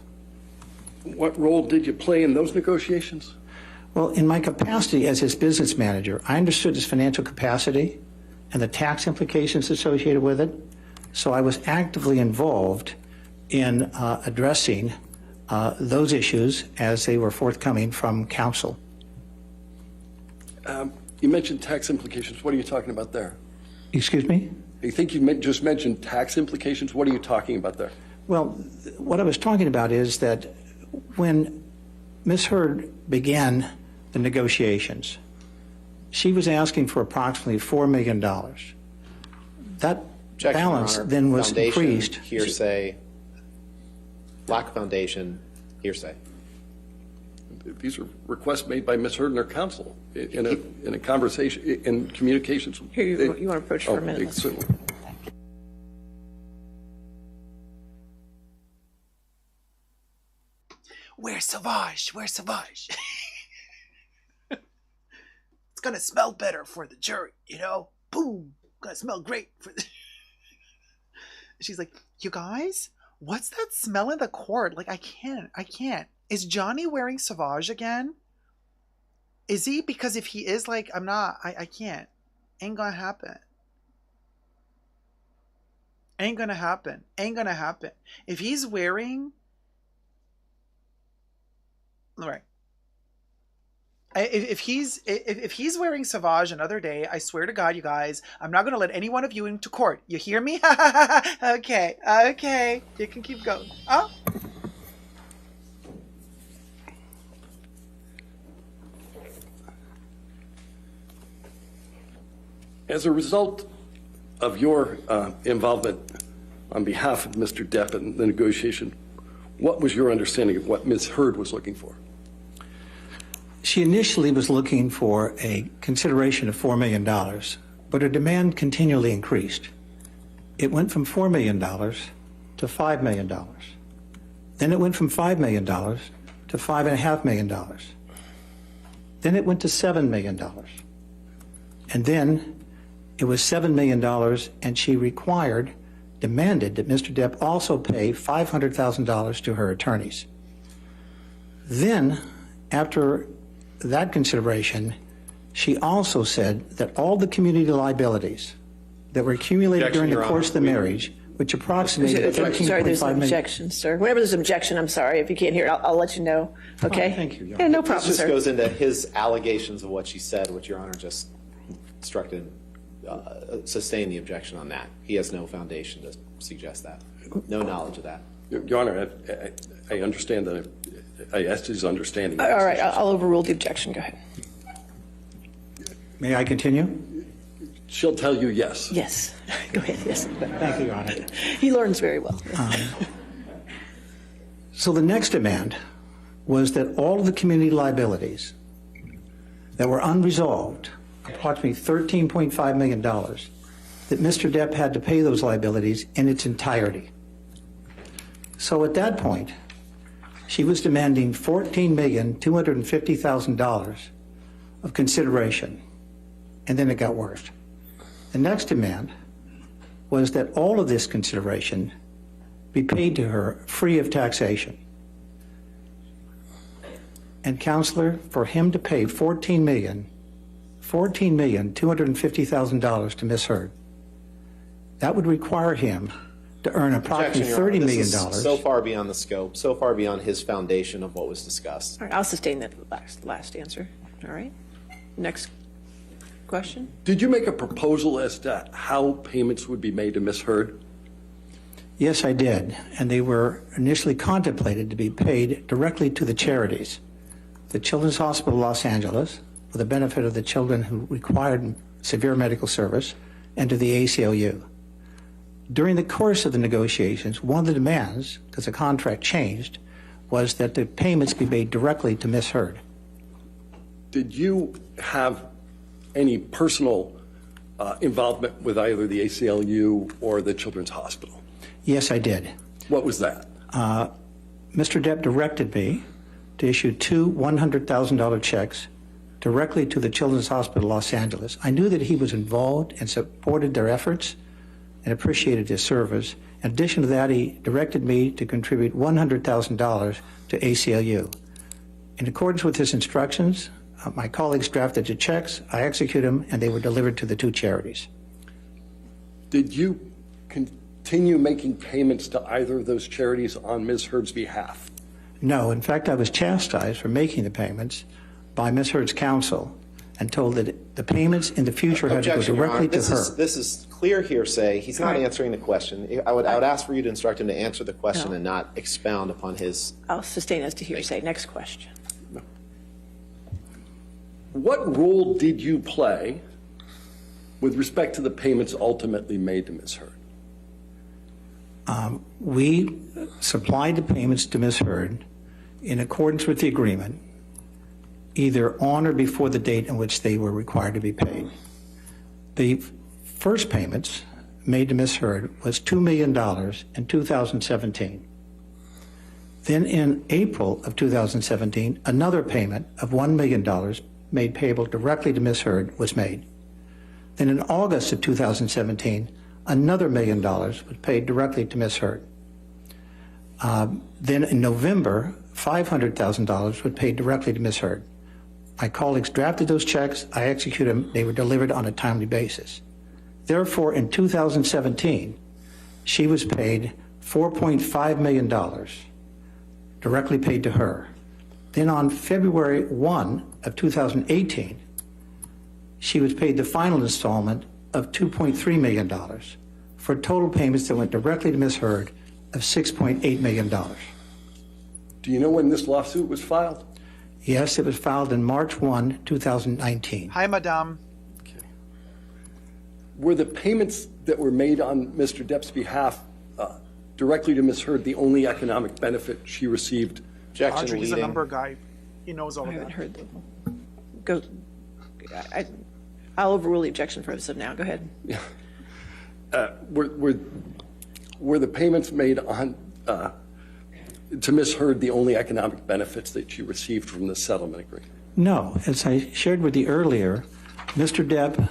What role did you play in those negotiations? Well, in my capacity as his business manager, I understood his financial capacity and the tax implications associated with it. So I was actively involved in addressing those issues as they were forthcoming from counsel. You mentioned tax implications. What are you talking about there? Excuse me? I think you just mentioned tax implications. What are you talking about there? Well, what I was talking about is that when Ms. Heard began the negotiations, she was asking for approximately $4 million. That Objection, Your balance Honor. then was Foundation, increased. Hearsay. Lack of foundation. Hearsay. These are requests made by Ms. Heard and her counsel in a conversation, in communications. Here, you want to approach for a minute? Certainly. Where's Savage? Where's Savage? It's gonna smell better for the jury, you know? Boom! Gonna smell great for the... She's like, you guys? What's that smell in the court? Like, I can't. Is Johnny wearing Savage again? Is he? Because if he is, like, I'm not, I can't. Ain't gonna happen. Ain't gonna happen. Ain't gonna happen. If he's wearing, right. If he's wearing Sauvage another day, I swear to God, you guys, I'm not gonna let any one of you into court. You hear me? Okay, okay, you can keep going. Oh. As a result of your involvement on behalf of Mr. Depp in the negotiation, what was your understanding of what Ms. Heard was looking for? She initially was looking for a consideration of $4 million, but her demand continually increased. It went from $4 million to $5 million. Then it went from $5 million to $5.5 million. Then it went to $7 million. And then it was $7 million, and she demanded that Mr. Depp also pay $500,000 to her attorneys. Then, after that consideration, she also said that all the community liabilities that were accumulated Objection, during the Your course of the Honor. marriage, which approximated Sorry, there's $13.5 an million. objection, sir. Whenever there's an objection, I'm sorry. If you can't hear it, I'll let you know. Okay? thank you, Your Yeah, no This problem, just sir. goes into his allegations of what she said, which Your Honor just instructed, sustain the objection on that. He has no foundation to suggest that, no knowledge of that. Your Honor, I understand that. I asked his understanding. All right, I'll overrule the objection. Go ahead. May I continue? She'll tell you yes. Yes. Go ahead, yes. Thank you, Your Honor. He learns very well. So the next demand was that all of the community liabilities that were unresolved, approximately $13.5 million, that Mr. Depp had to pay those liabilities in its entirety. So at that point, she was demanding $14,250,000 of consideration, and then it got worse. The next demand was that all of this consideration be paid to her free of taxation. And Counselor, for him to pay $14,250,000 to Miss Heard, that would require him to earn approximately Objection, Your Honor. $30 million. This is so far beyond the scope, so far beyond his foundation of what was discussed. All right, I'll sustain that last answer. All right. Next question. Did you make a proposal as to how payments would be made to Ms. Heard? Yes, I did, and they were initially contemplated to be paid directly to the charities. The Children's Hospital of Los Angeles, for the benefit of the children who required severe medical service, and to the ACLU. During the course of the negotiations, one of the demands, because the contract changed, was that the payments be made directly to Miss Heard. Did you have any personal involvement with either the ACLU or the Children's Hospital? Yes, I did. What was that? Mr. Depp directed me to issue two $100,000 checks directly to the Children's Hospital Los Angeles. I knew that he was involved and supported their efforts and appreciated his service. In addition to that, he directed me to contribute $100,000 to ACLU. In accordance with his instructions, my colleagues drafted the checks, I executed them, and they were delivered to the two charities. Did you continue making payments to either of those charities on Ms. Heard's behalf? No, in fact, I was chastised for making the payments by Ms. Heard's counsel and told that the payments in the future had to go Objection, Your directly Honor. to her. This is clear hearsay. He's not answering the question. I would ask for you to instruct him to answer the question No. and not expound upon his. I'll sustain as to hearsay. Next question. What role did you play with respect to the payments ultimately made to Ms. Heard? We supplied the payments to Ms. Heard in accordance with the agreement, either on or before the date in which they were required to be paid. The first payments made to Ms. Heard was $2 million in 2017. Then in April of 2017, another payment of $1 million made payable directly to Ms. Heard was made. Then in August of 2017, another $1 million was paid directly to Ms. Heard. Then in November, $500,000 was paid directly to Ms. Heard. My colleagues drafted those checks, I executed them, they were delivered on a timely basis. Therefore, in 2017, she was paid $4.5 million directly paid to her. Then on February 1 of 2018, she was paid the final installment of $2.3 million for total payments that went directly to Ms. Heard of $6.8 million. Do you know when this lawsuit was filed? Yes, it was filed in March 1, 2019. Hi, Madame. Were the payments that were made on Mr. Depp's behalf directly to Ms. Heard the only economic benefit she received? Objection Audrey, he's a leading. number guy. He knows all I of haven't that. heard the, go, I'll overrule the objection for us now. Go ahead. Were the payments made on to Ms. Heard the only economic benefits that she received from the settlement agreement? No, as I shared with you earlier, Mr. Depp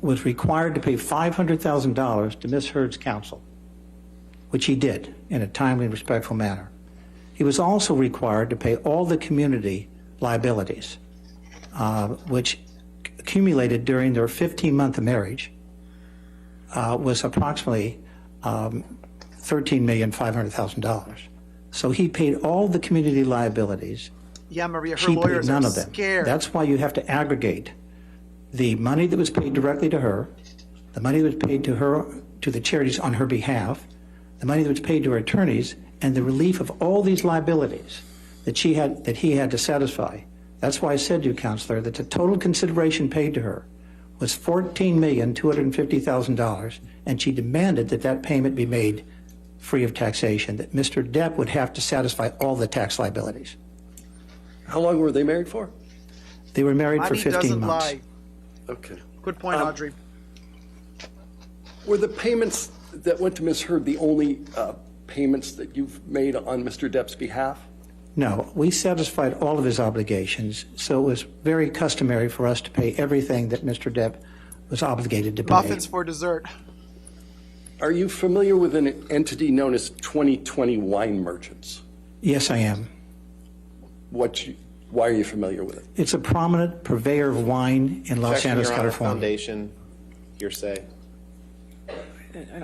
was required to pay $500,000 to Ms. Heard's counsel, which he did in a timely and respectful manner. He was also required to pay all the community liabilities, which accumulated during their 15-month marriage, was approximately $13,500,000. So he paid all the community liabilities. Yeah, Maria, her She paid lawyers none are of them. scared. That's why you have to aggregate the money that was paid directly to her, the money that was paid to her, to the charities on her behalf, the money that was paid to her attorneys, and the relief of all these liabilities that he had to satisfy. That's why I said to you, Counselor, that the total consideration paid to her was $14,250,000, and she demanded that that payment be made free of taxation, that Mr. Depp would have to satisfy all the tax liabilities. How long were they married for? They were married for Money 15 doesn't months. lie. Okay. Good point, Audrey. Were the payments that went to Ms. Heard the only payments that you've made on Mr. Depp's behalf? No, we satisfied all of his obligations, so it was very customary for us to pay everything that Mr. Depp was obligated to pay. Muffins for dessert. Are you familiar with an entity known as 2020 Wine Merchants? Yes, I am. Why are you familiar with it? It's a prominent purveyor of wine in Los Objection, Angeles, Your Honor. California. Foundation, hearsay.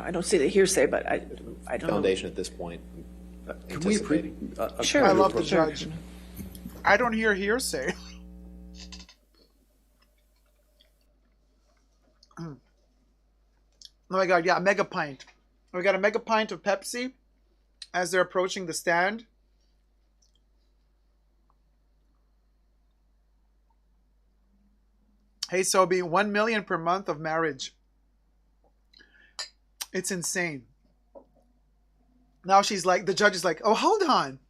I don't see the hearsay, but I don't know. Foundation at this point. Can we Anticipating. Sure. I love the Sure. judge. I don't hear hearsay. Oh my God, yeah, a mega pint. We got a mega pint of Pepsi as they're approaching the stand. Hey, Sobe, 1 million per month of marriage. It's insane. Now she's like, the judge is like, oh, hold on.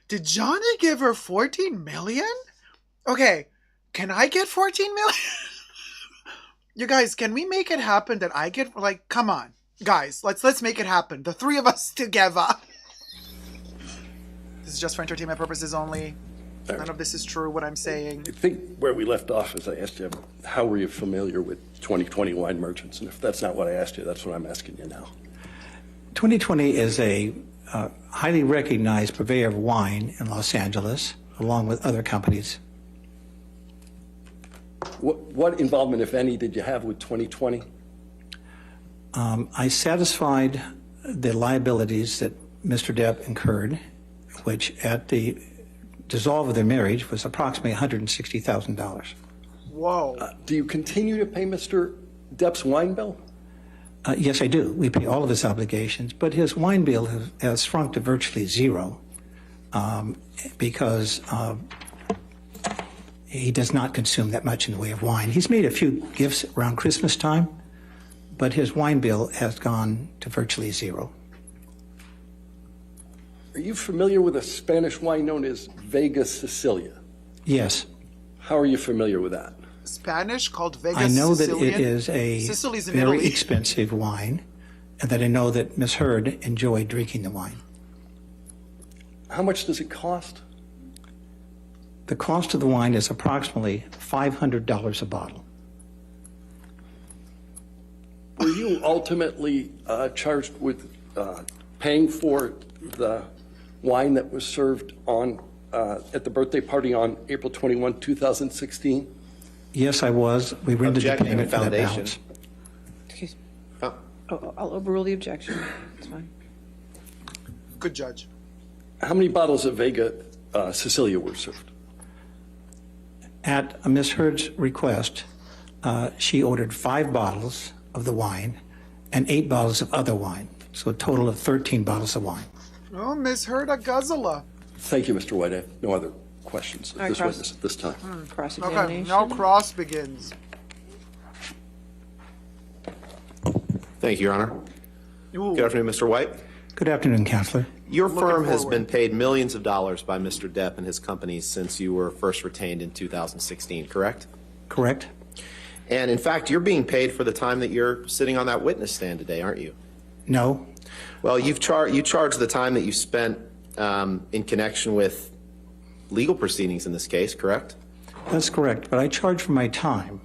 Did Johnny give her 14 million? Okay, can I get 14 million? You guys, can we make it happen that I get, like, come on. Guys, let's make it happen. The three of us together. This is just for entertainment purposes only. None of this is true, what I'm saying. I think where we left off is I asked you, how were you familiar with 2020 Wine Merchants? And if that's not what I asked you, that's what I'm asking you now. 2020 is a highly recognized purveyor of wine in Los Angeles, along with other companies. What involvement, if any, did you have with 2020? I satisfied the liabilities that Mr. Depp incurred, which at the dissolve of their marriage was approximately $160,000. Whoa. Do you continue to pay Mr. Depp's wine bill? Yes, I do. We pay all of his obligations, but his wine bill has shrunk to virtually zero because he does not consume that much in the way of wine. He's made a few gifts around Christmas time, but his wine bill has gone to virtually zero. Are you familiar with a Spanish wine known as Vega Sicilia? Yes. How are you familiar with that? Spanish called Vegas I know that Sicilian. it is a Sicily's in very Italy. expensive wine, and that I know that Miss Heard enjoyed drinking the wine. How much does it cost? The cost of the wine is approximately $500 a bottle. Were you ultimately charged with paying for the wine that was served on at the birthday party on April 21, 2016? Yes, I was. We rendered the Objecting payment for that foundation. balance. Excuse me. Oh, I'll overrule the objection. It's fine. Good judge. How many bottles of Vega Sicilia were served? At Ms. Hurd's request, she ordered 5 bottles of the wine and 8 bottles of other wine, so a total of 13 bottles of wine. Oh, Miss Herda Guzzler. Thank you, Mr. White. I have no other questions of All right, this cross. witness at this time. Okay, Cross-examination. now cross begins. thank you, Your Honor. Ooh. Good afternoon, Mr. White. Good afternoon, Counselor. Your firm has forward. been paid millions of dollars by Mr. Depp and his companies since you were first retained in 2016, correct? Correct? And in fact, you're being paid for the time that you're sitting on that witness stand today, aren't you? No. Well, you charged the time that you spent in connection with legal proceedings in this case, correct? That's correct, but I charge for my time.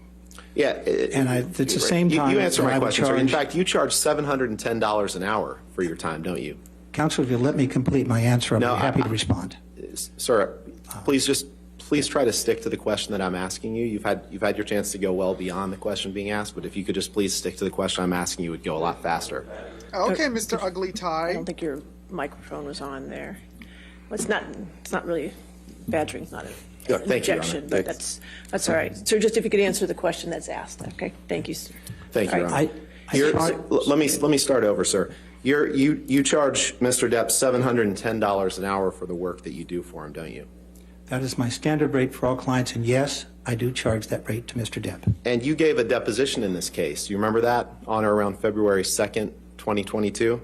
Yeah. And it's the same You time answer that my I would question, sir. In charge- fact, you charge $710 an hour for your time, don't you? Counselor, if you'll let me complete my answer, I'll No, be happy to respond. Sir, please try to stick to the question that I'm asking you. You've had your chance to go well beyond the question being asked, but if you could just please stick to the question I'm asking you, it would go a lot faster. Okay, Mr. Ugly I Tie. don't think your microphone was on there. Well, it's not really, badgering's not Yeah, an thank you, Your Honor. objection, but Thanks. that's all right. So just if you could answer the question that's asked, okay? Thank you, sir. Thank you, All Your right. Honor. I Let me start over, sir. You charge Mr. Depp $710 an hour for the work that you do for him, don't you? That is my standard rate for all clients, and yes, I do charge that rate to Mr. Depp. And you gave a deposition in this case. You remember that on or around February 2nd, 2022?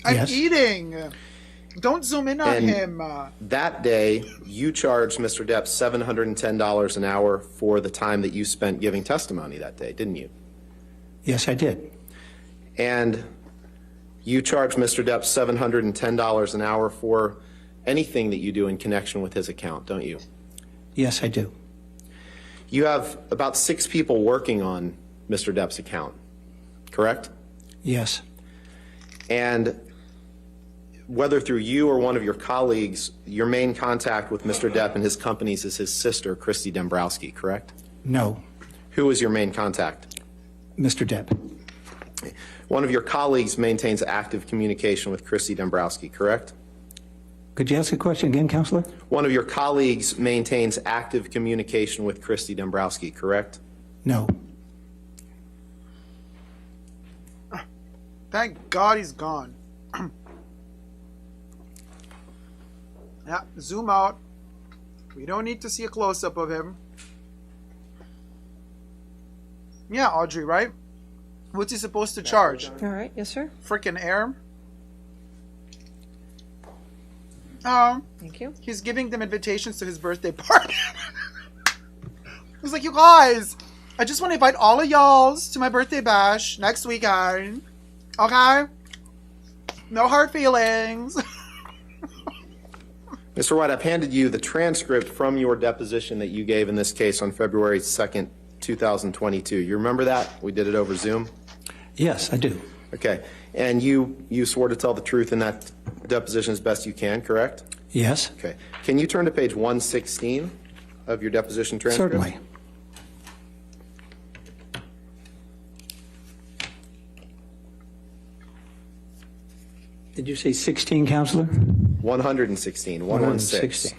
I'm Yes. eating. Don't zoom in on And- him. That day, you charged Mr. Depp $710 an hour for the time that you spent giving testimony that day, didn't you? Yes, I did. And you charged Mr. Depp $710 an hour for anything that you do in connection with his account, don't you? Yes, I do. You have about 6 people working on Mr. Depp's account, correct? Yes. And whether through you or one of your colleagues, your main contact with Mr. Depp and his companies is his sister, Christy Dombrowski, correct? No. Who is your main contact? Mr. Depp. One of your colleagues maintains active communication with Christy Dombrowski, correct? Could you ask the question again, Counselor? One of your colleagues maintains active communication with Christy Dombrowski, correct? No. Thank God he's gone. Yeah, zoom out. We don't need to see a close-up of him. Yeah, Audrey, right? What's he supposed to charge? All right, yes, sir. Frickin' air? Thank you. He's giving them invitations to his birthday party. He's like, you guys, I just want to invite all of y'alls to my birthday bash next weekend. Okay? No hard feelings. Mr. White, I've handed you the transcript from your deposition that you gave in this case on February 2nd, 2022. You remember that? We did it over Zoom? Yes, I do. Okay. And you swore to tell the truth in that deposition as best you can, correct? Yes, Okay. Can you turn to page 116 of your deposition transcript? certainly. Did you say 16, Counselor? 116, 116. 116.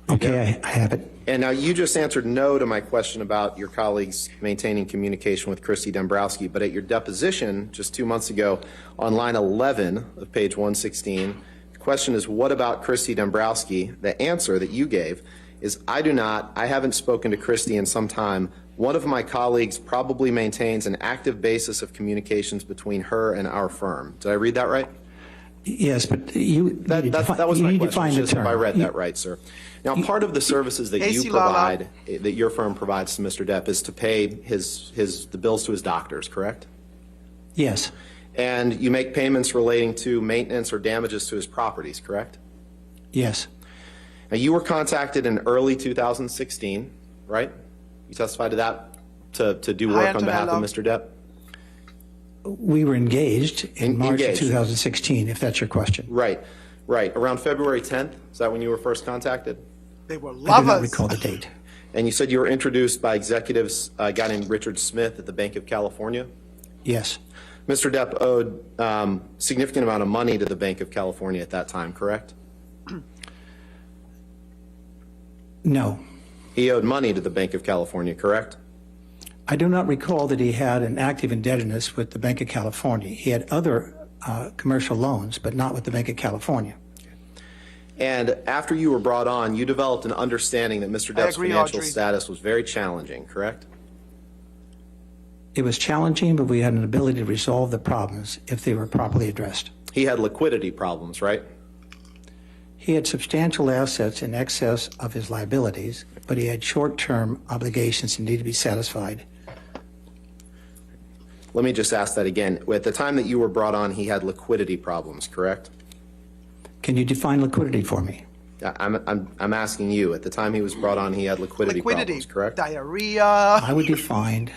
Okay, I have it. And now you just answered no to my question about your colleagues maintaining communication with Christy Dombrowski, but at your deposition just 2 months ago on line 11 of page 116, the question is, what about Christy Dombrowski? The answer that you gave is, I do not. I haven't spoken to Christy in some time. One of my colleagues probably maintains an active basis of communications between her and our firm. Did I read that right? Yes, but you That was you my need to question, find the just if term. I read that right, sir. Now, part of the services that you AC Lala. provide, that your firm provides to Mr. Depp, is to pay the bills to his doctors, correct? Yes, And you make payments relating to maintenance or damages to his properties, correct? Yes. Now, you were contacted in early 2016, right? You testified to that to do work on behalf of Mr. Depp? We were engaged in March Engaged. of 2016, if that's your question. Right, right. Around February 10th, is that when you were first contacted? They were I do lovers. not recall the date. And you said you were introduced by executives, a guy named Richard Smith at the Bank of California? Yes. Mr. Depp owed significant amount of money to the Bank of California at that time, correct? No. He owed money to the Bank of California, correct? I do not recall that he had an active indebtedness with the Bank of California. He had other commercial loans, but not with the Bank of California. And after you were brought on, you developed an understanding that Mr. Depp's agree, financial Audrey. status was very challenging, correct? It was challenging, but we had an ability to resolve the problems if they were properly addressed. He had liquidity problems, right? He had substantial assets in excess of his liabilities, but he had short-term obligations that needed to be satisfied. Let me just ask that again. At the time that you were brought on, he had liquidity problems, correct? Can you define liquidity for me? I'm asking you. At the time he was brought on, he had liquidity problems, correct? diarrhea. I would define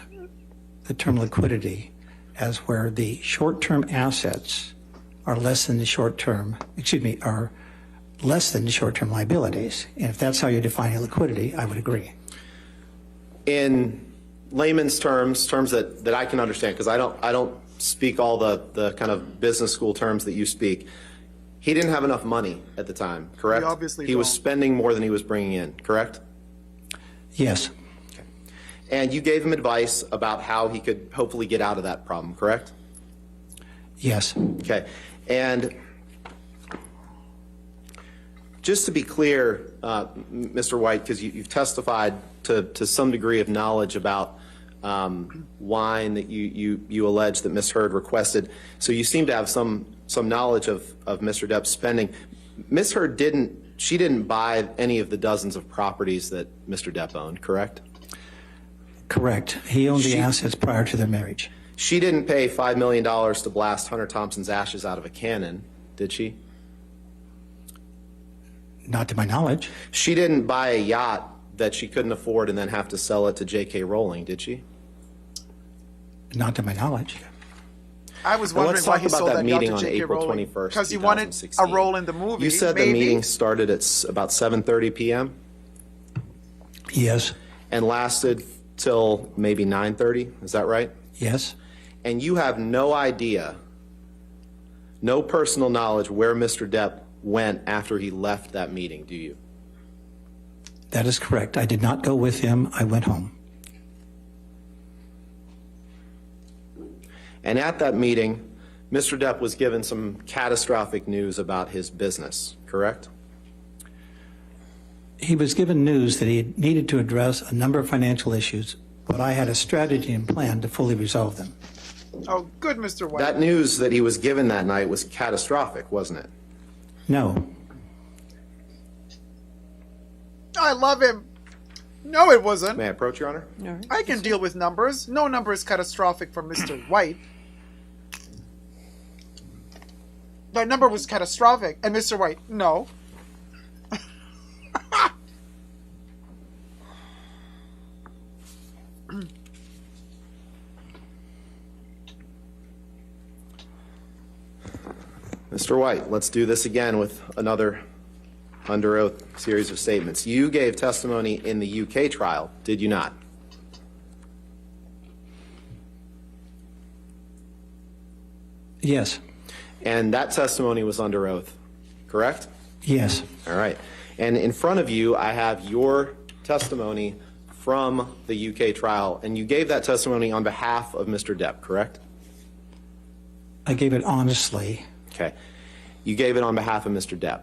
the term liquidity as where the short-term assets are less than the short-term, are less than the short-term liabilities. And if that's how you're defining liquidity, I would agree. In layman's terms that I can understand, because I don't speak all the kind of business school terms that you speak, he didn't have enough money at the time, correct? We obviously He was don't. spending more than he was bringing in, correct? Yes. And you gave him advice about how he could hopefully get out of that problem, correct? Yes. Okay. And just to be clear, Mr. White, because you've testified to some degree of knowledge about wine that you allege that Ms. Heard requested, so you seem to have some knowledge of Mr. Depp's spending. Ms. Heard didn't buy any of the dozens of properties that Mr. Depp owned, correct? Correct. He owned the assets prior to their marriage. She didn't pay $5 million to blast Hunter Thompson's ashes out of a cannon, did she? Not to my knowledge. She didn't buy a yacht that she couldn't afford and then have to sell it to J.K. Rowling, did she? Not to my knowledge. I was Now, wondering let's why talk he about sold that that yacht meeting to on J.K. April Rowling. 21st, Because he wanted a 2016. role in the movie. You said maybe. the meeting started at about 7:30 p.m. Yes. and lasted till maybe 9:30, is that right? Yes. And you have no idea, no personal knowledge where Mr. Depp went after he left that meeting, do you? That is correct. I did not go with him. I went home. And at that meeting, Mr. Depp was given some catastrophic news about his business, correct? He was given news that he needed to address a number of financial issues, but I had a strategy and plan to fully resolve them. Oh, good, Mr. White. That news that he was given that night was catastrophic, wasn't it? No. I love him. No, it wasn't. May I approach, Your Honor? All right. I can deal with numbers. No number is catastrophic for Mr. White. That number was catastrophic. And Mr. White, no. Mr. White, let's do this again with another under oath series of statements. You gave testimony in the UK trial, did you not? Yes. And that testimony was under oath, correct? Yes. All right. And in front of you, I have your testimony from the UK trial, and you gave that testimony on behalf of Mr. Depp, correct? I gave it honestly. Okay. You gave it on behalf of Mr. Depp,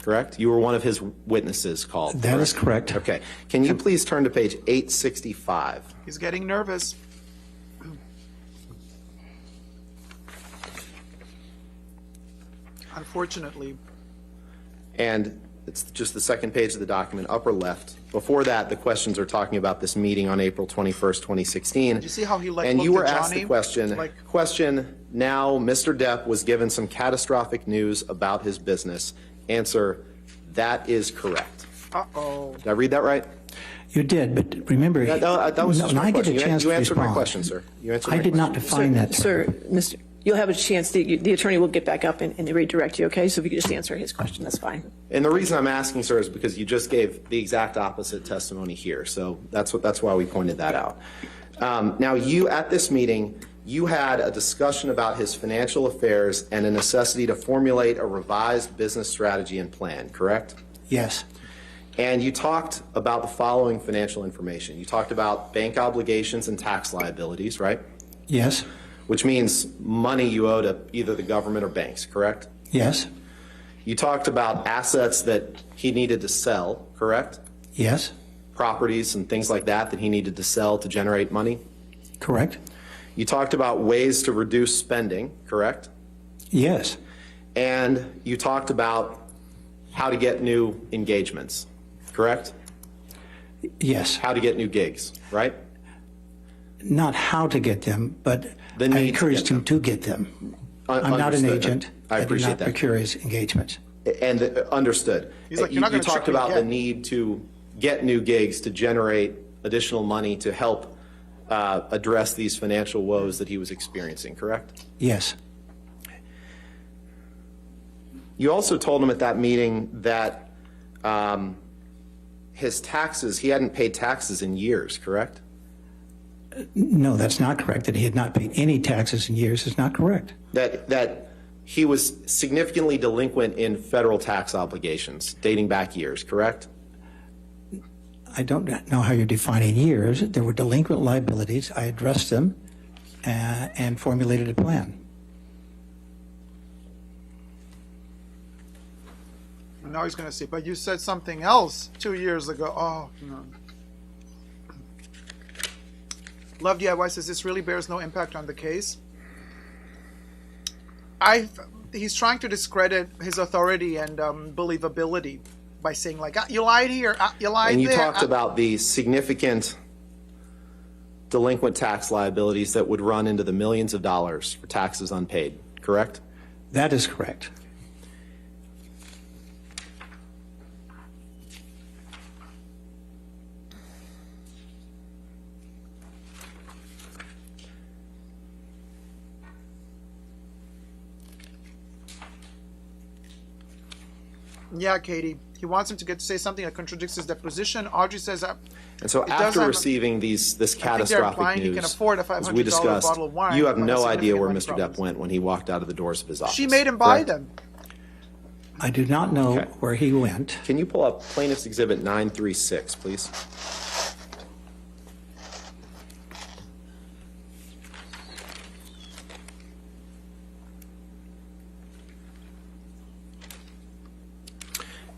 correct? You were one of his witnesses called. That is correct. Okay. Can you please turn to page 865? He's getting nervous. Unfortunately. And it's just the second page of the document, upper left. Before that, the questions are talking about this meeting on April 21st, 2016. Did you see how he, like, And you looked were at asked the Johnny? question, Like- question now Mr. Depp was given some catastrophic news about his business. Answer, that is correct. Uh-oh. Did I read that right? You did, but remember, That was just when my I get a question. chance You to answered my respond, question, sir. You answered I my did not question. define that term. Sir, Mr. You'll have a chance. The attorney will get back up and redirect you, okay? So if you could just answer his question, that's fine. And the reason I'm asking, sir, is because you just gave the exact opposite testimony here. So that's why we pointed that out. Now, you, at this meeting, you had a discussion about his financial affairs and a necessity to formulate a revised business strategy and plan, correct? Yes, And you talked about the following financial information. You talked about bank obligations and tax liabilities, right? yes, Which means money you owe to either the government or banks, correct? yes, You talked about assets that he needed to sell, correct? yes, Properties and things like that he needed to sell to generate money. correct, You talked about ways to reduce spending, correct? yes, And you talked about how to get new engagements, correct? yes. How to get new gigs, right? Not how to get them, but The I need to encouraged get him them. to get them. I'm not an Understood. agent. I do appreciate not that. procure his engagements. And understood. He's like, You "You're not gonna talked trick me about the again." need to get new gigs to generate additional money to help address these financial woes that he was experiencing, correct? Yes, You also told him at that meeting that his taxes, he hadn't paid taxes in years, correct? no, that's not correct. That he had not paid any taxes in years is not correct. That he was significantly delinquent in federal tax obligations dating back years, correct? I don't know how you're defining years. There were delinquent liabilities. I addressed them and formulated a plan. And now he's going to say, but you said something else 2 years ago. Oh, no. Love DIY says this really bears no impact on the case. He's trying to discredit his authority and believability by saying like, you lied here, you lied And you there. talked about the significant delinquent tax liabilities that would run into the millions of dollars for taxes unpaid, correct? That is correct. Yeah, Katie. He wants him to get to say something that contradicts his deposition. Audrey says And so It does after have- receiving this they're catastrophic implying he news, can afford a as we $500 discussed, bottle of wine you have when no a idea where significant Mr. money Depp went when he walked out of the doors of his office. she made him buy correct? them. I do not know Okay. where he went. Can you pull up Plaintiff's Exhibit 936, please?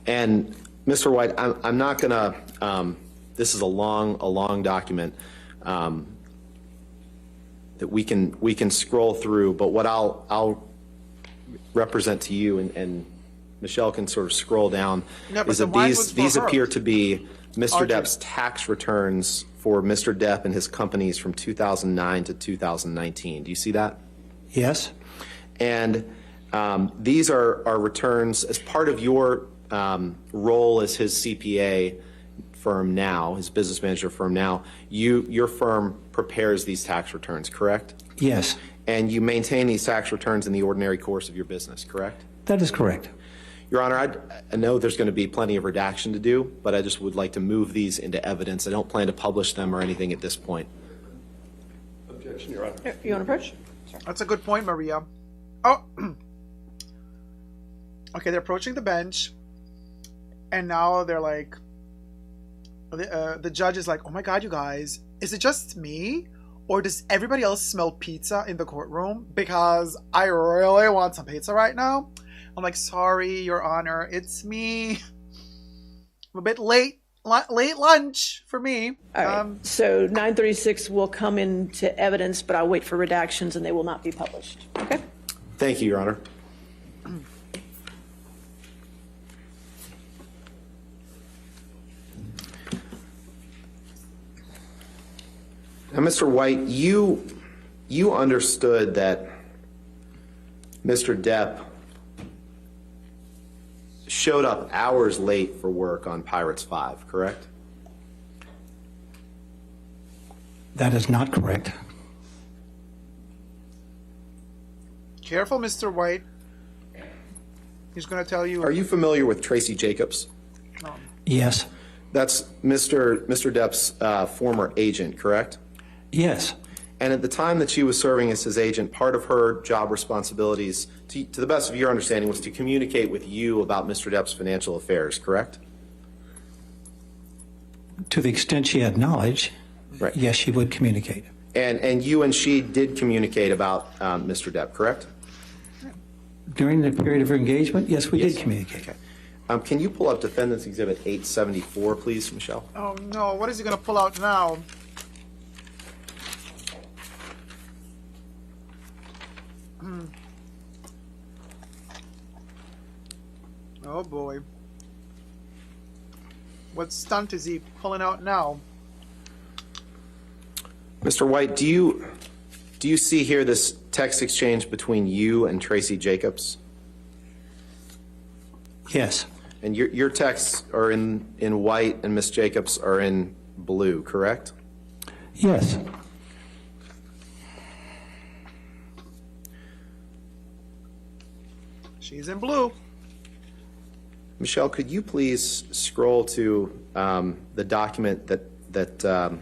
And Mr. White, I'm not going to, this is a long document that we can scroll through, but what I'll represent to you, and Michelle can sort of scroll down, Yeah, but is the that wine was for these her. appear to be Mr. Audrey. Depp's tax returns for Mr. Depp and his companies from 2009 to 2019. Do you see that? Yes, And these are returns as part of your role as his CPA firm now, his business manager firm now. Your firm prepares these tax returns, correct? yes, And you maintain these tax returns in the ordinary course of your business, correct? that is correct. Your Honor, I know there's going to be plenty of redaction to do, but I just would like to move these into evidence. I don't plan to publish them or anything at this point. Objection, Your Honor. You want to approach? That's a good point, Maria. Oh, okay. They're approaching the bench, and now they're like, the judge is like, "Oh my God, you guys, is it just me, or does everybody else smell pizza in the courtroom? Because I really want some pizza right now." I'm like, "Sorry, Your Honor, it's me. I'm a bit late lunch for me." All right. So 936 will come into evidence, but I'll wait for redactions and they will not be published. Okay? Thank you, Your Honor. Now, Mr. White, you understood that Mr. Depp showed up hours late for work on Pirates 5, correct? That is not correct. Careful, Mr. White. He's going to tell you. Are you familiar with Tracy Jacobs? Yes. That's Mr. Depp's former agent, correct? Yes. And at the time that she was serving as his agent, part of her job responsibilities, to the best of your understanding, was to communicate with you about Mr. Depp's financial affairs, correct? To the extent she had knowledge, Right. yes, she would communicate. And you and she did communicate about Mr. Depp, correct? During the period of her engagement, yes, we did communicate. Okay. Can you pull up Defendant's Exhibit 874, please, Michelle? Oh, no. What is he going to pull out now? Oh, boy. What stunt is he pulling out now? Mr. White, do you see here this text exchange between you and Tracy Jacobs? Yes. And your texts are in white and Miss Jacobs are in blue, correct? Yes. She's in blue. Michelle, could you please scroll to the document that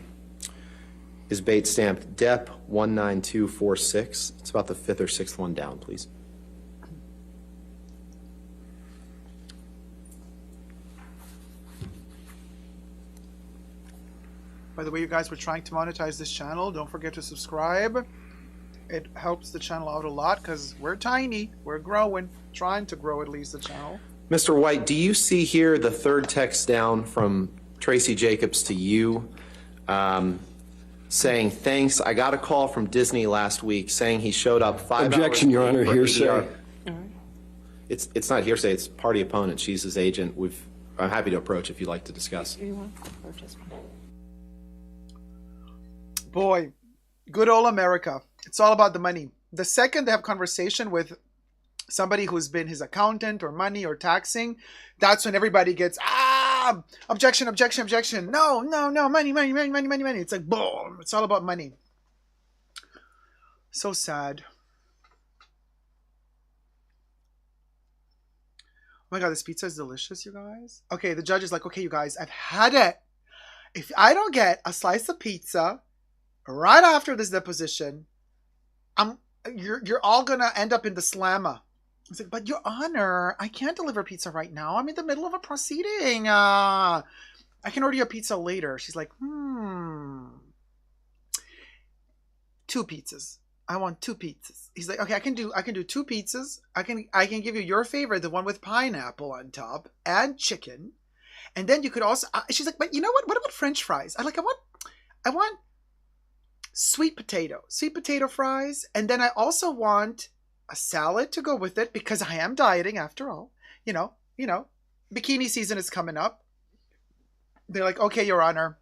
is Bates stamped Depp 19246? It's about the fifth or sixth one down, please. By the way, you guys, we're trying to monetize this channel. Don't forget to subscribe. It helps the channel out a lot because we're tiny. We're growing. Trying to grow at least the channel. Mr. White, do you see here the third text down from Tracy Jacobs to you saying, thanks, I got a call from Disney last week saying he showed up 5 Objection, hours Your Honor, for hearsay. EDR. It's not hearsay, it's party opponent. She's his agent. I'm happy to approach if you'd like to discuss. Boy, good old America. It's all about the money. The second they have conversation with somebody who's been his accountant or money or taxing, that's when everybody gets, objection, objection, objection. No, no, no, money, money, money, money, money, money. It's like, boom. It's all about money. So sad. Oh my God, this pizza is delicious, you guys. Okay, the judge is like, okay, you guys, I've had it. If I don't get a slice of pizza right after this deposition, you're all gonna end up in the slammer. It's like, but Your Honor, I can't deliver pizza right now. I'm in the middle of a proceeding. I can order you a pizza later. She's like, 2 pizzas. I want 2 pizzas. He's like, okay, I can do 2 pizzas. I can give you your favorite, the one with pineapple on top and chicken. And then you could also, she's like, but you know what? What about French fries? I want sweet potato fries. And then I also want a salad to go with it because I am dieting after all. You know, bikini season is coming up. They're like, okay, Your Honor,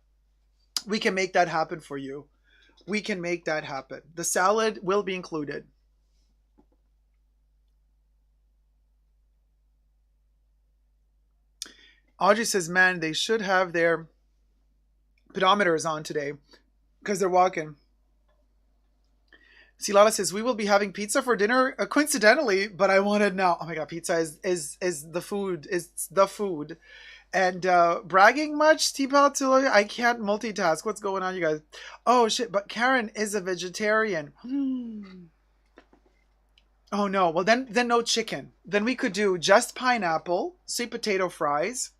we can make that happen for you. We can make that happen. The salad will be included. Audrey says, man, they should have their pedometers on today because they're walking. Silala says, we will be having pizza for dinner, coincidentally, but I want it now. Oh my God, pizza is the food. It's the food. And bragging much, T-Pal, I can't multitask. What's going on, you guys? Oh, shit, but Karen is a vegetarian. Oh, no. Well, then no chicken. Then we could do just pineapple, sweet potato fries,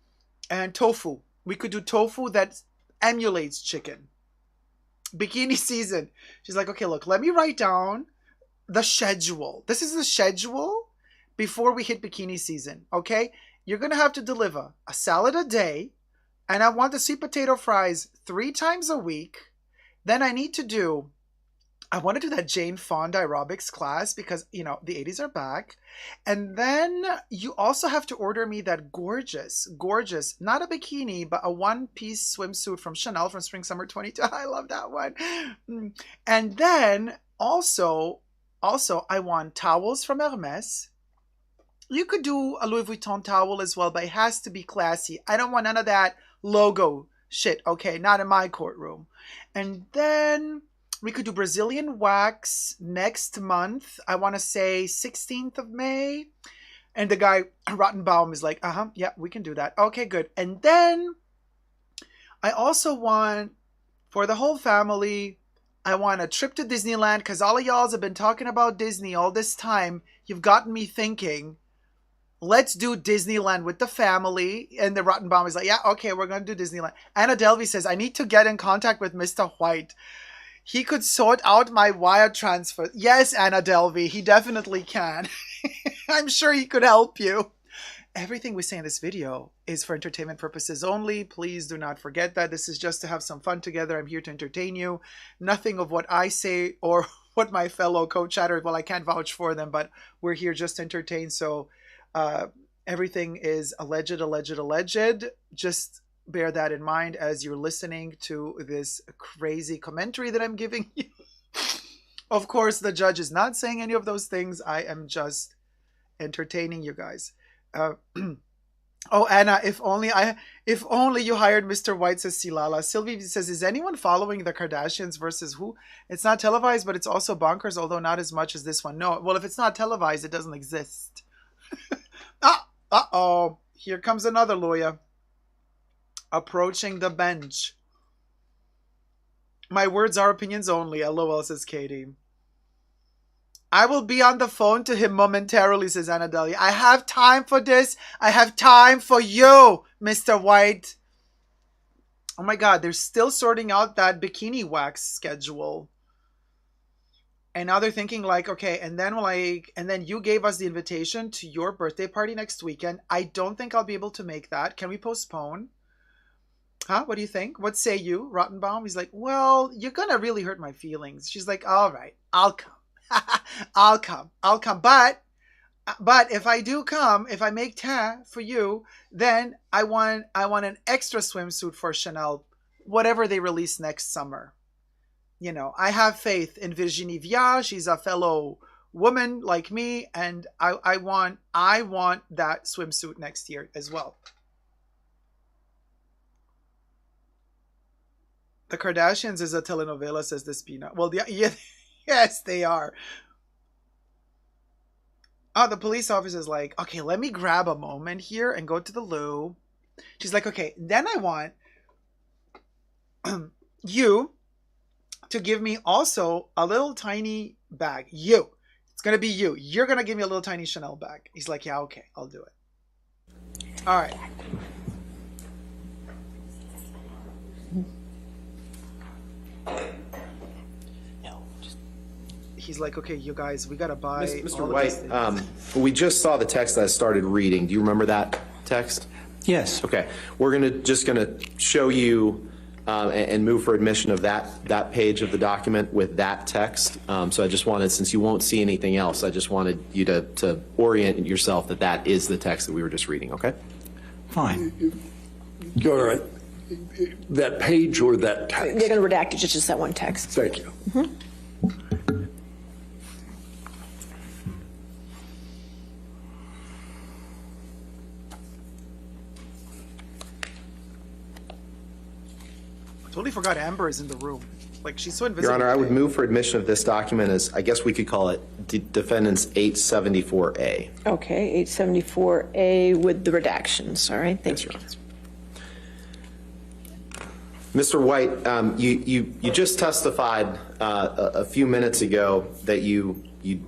and tofu. We could do tofu that emulates chicken. Bikini season. She's like, okay, look, let me write down the schedule. This is the schedule before we hit bikini season, okay? You're going to have to deliver a salad a day, and I want the sweet potato fries 3 times a week. Then I want to do that Jane Fonda aerobics class because, the 80s are back. And then you also have to order me that gorgeous, not a bikini, but a one-piece swimsuit from Chanel from Spring Summer 22. I love that one. And then also Also, I want towels from Hermes. You could do a Louis Vuitton towel as well, but it has to be classy. I don't want none of that logo shit. Okay, not in my courtroom. And then we could do Brazilian wax next month. I want to say 16th of May. And the guy, Rottenbaum, is like, yeah, we can do that. Okay, good. And then I also want, for the whole family, I want a trip to Disneyland, because all of y'all have been talking about Disney all this time. You've gotten me thinking, let's do Disneyland with the family. And the Rottenbaum is like, yeah, okay, we're going to do Disneyland. Anna Delvey says, I need to get in contact with Mr. White. He could sort out my wire transfer. Yes, Anna Delvey, he definitely can. I'm sure he could help you. Everything we say in this video is for entertainment purposes only. Please do not forget that. This is just to have some fun together. I'm here to entertain you. Nothing of what I say or what my fellow co-chatters, well, I can't vouch for them, but we're here just to entertain. So everything is alleged. Just bear that in mind as you're listening to this crazy commentary that I'm giving you. Of course, the judge is not saying any of those things. I am just entertaining you guys. Oh, Anna, if only you hired Mr. White, says Silala. Sylvie says, is anyone following the Kardashians versus who? It's not televised, but it's also bonkers, although not as much as this one. No, well, if it's not televised, it doesn't exist. Uh-oh. Here comes another lawyer. Approaching the bench. My words are opinions only, LOL, says Katie. I will be on the phone to him momentarily, says Anna Delia. I have time for this. I have time for you, Mr. White. Oh my God, they're still sorting out that bikini wax schedule. And now they're thinking like, okay, and then you gave us the invitation to your birthday party next weekend. I don't think I'll be able to make that. Can we postpone? Huh? What do you think? What say you, Rottenbaum? He's like, well, you're going to really hurt my feelings. She's like, all right, I'll come. I'll come. But if I do come, if I make time for you, then I want an extra swimsuit for Chanel, whatever they release next summer. You know, I have faith in Virginie Viard. She's a fellow woman like me, and I want that swimsuit next year as well. The Kardashians is a telenovela, says the Spina. Well, yeah. Yes, they are. Oh, the police officer's like, okay, let me grab a moment here and go to the loo. She's like, okay, then I want you to give me also a little tiny bag. You. It's going to be you. You're going to give me a little tiny Chanel bag. He's like, yeah, okay, I'll do it. All right. He's like, okay, you guys, we got to buy. Mr. White, we just saw the text that I started reading. Do you remember that text? Yes. Okay. We're just going to show you and move for admission of that page of the document with that text. So I just wanted, since you won't see anything else, I just wanted you to orient yourself that is the text that we were just reading, okay? Fine. All right. That page or that text? They're going to redact it, just that one text. Thank you. Mm-hmm. Totally forgot Amber is in the room. Like, she's so invisible. Your Honor, I would move for admission of this document as, I guess we could call it Defendant's 874A. Okay, 874A with the redactions. All right, thank you. Mr. White, you just testified a few minutes ago that you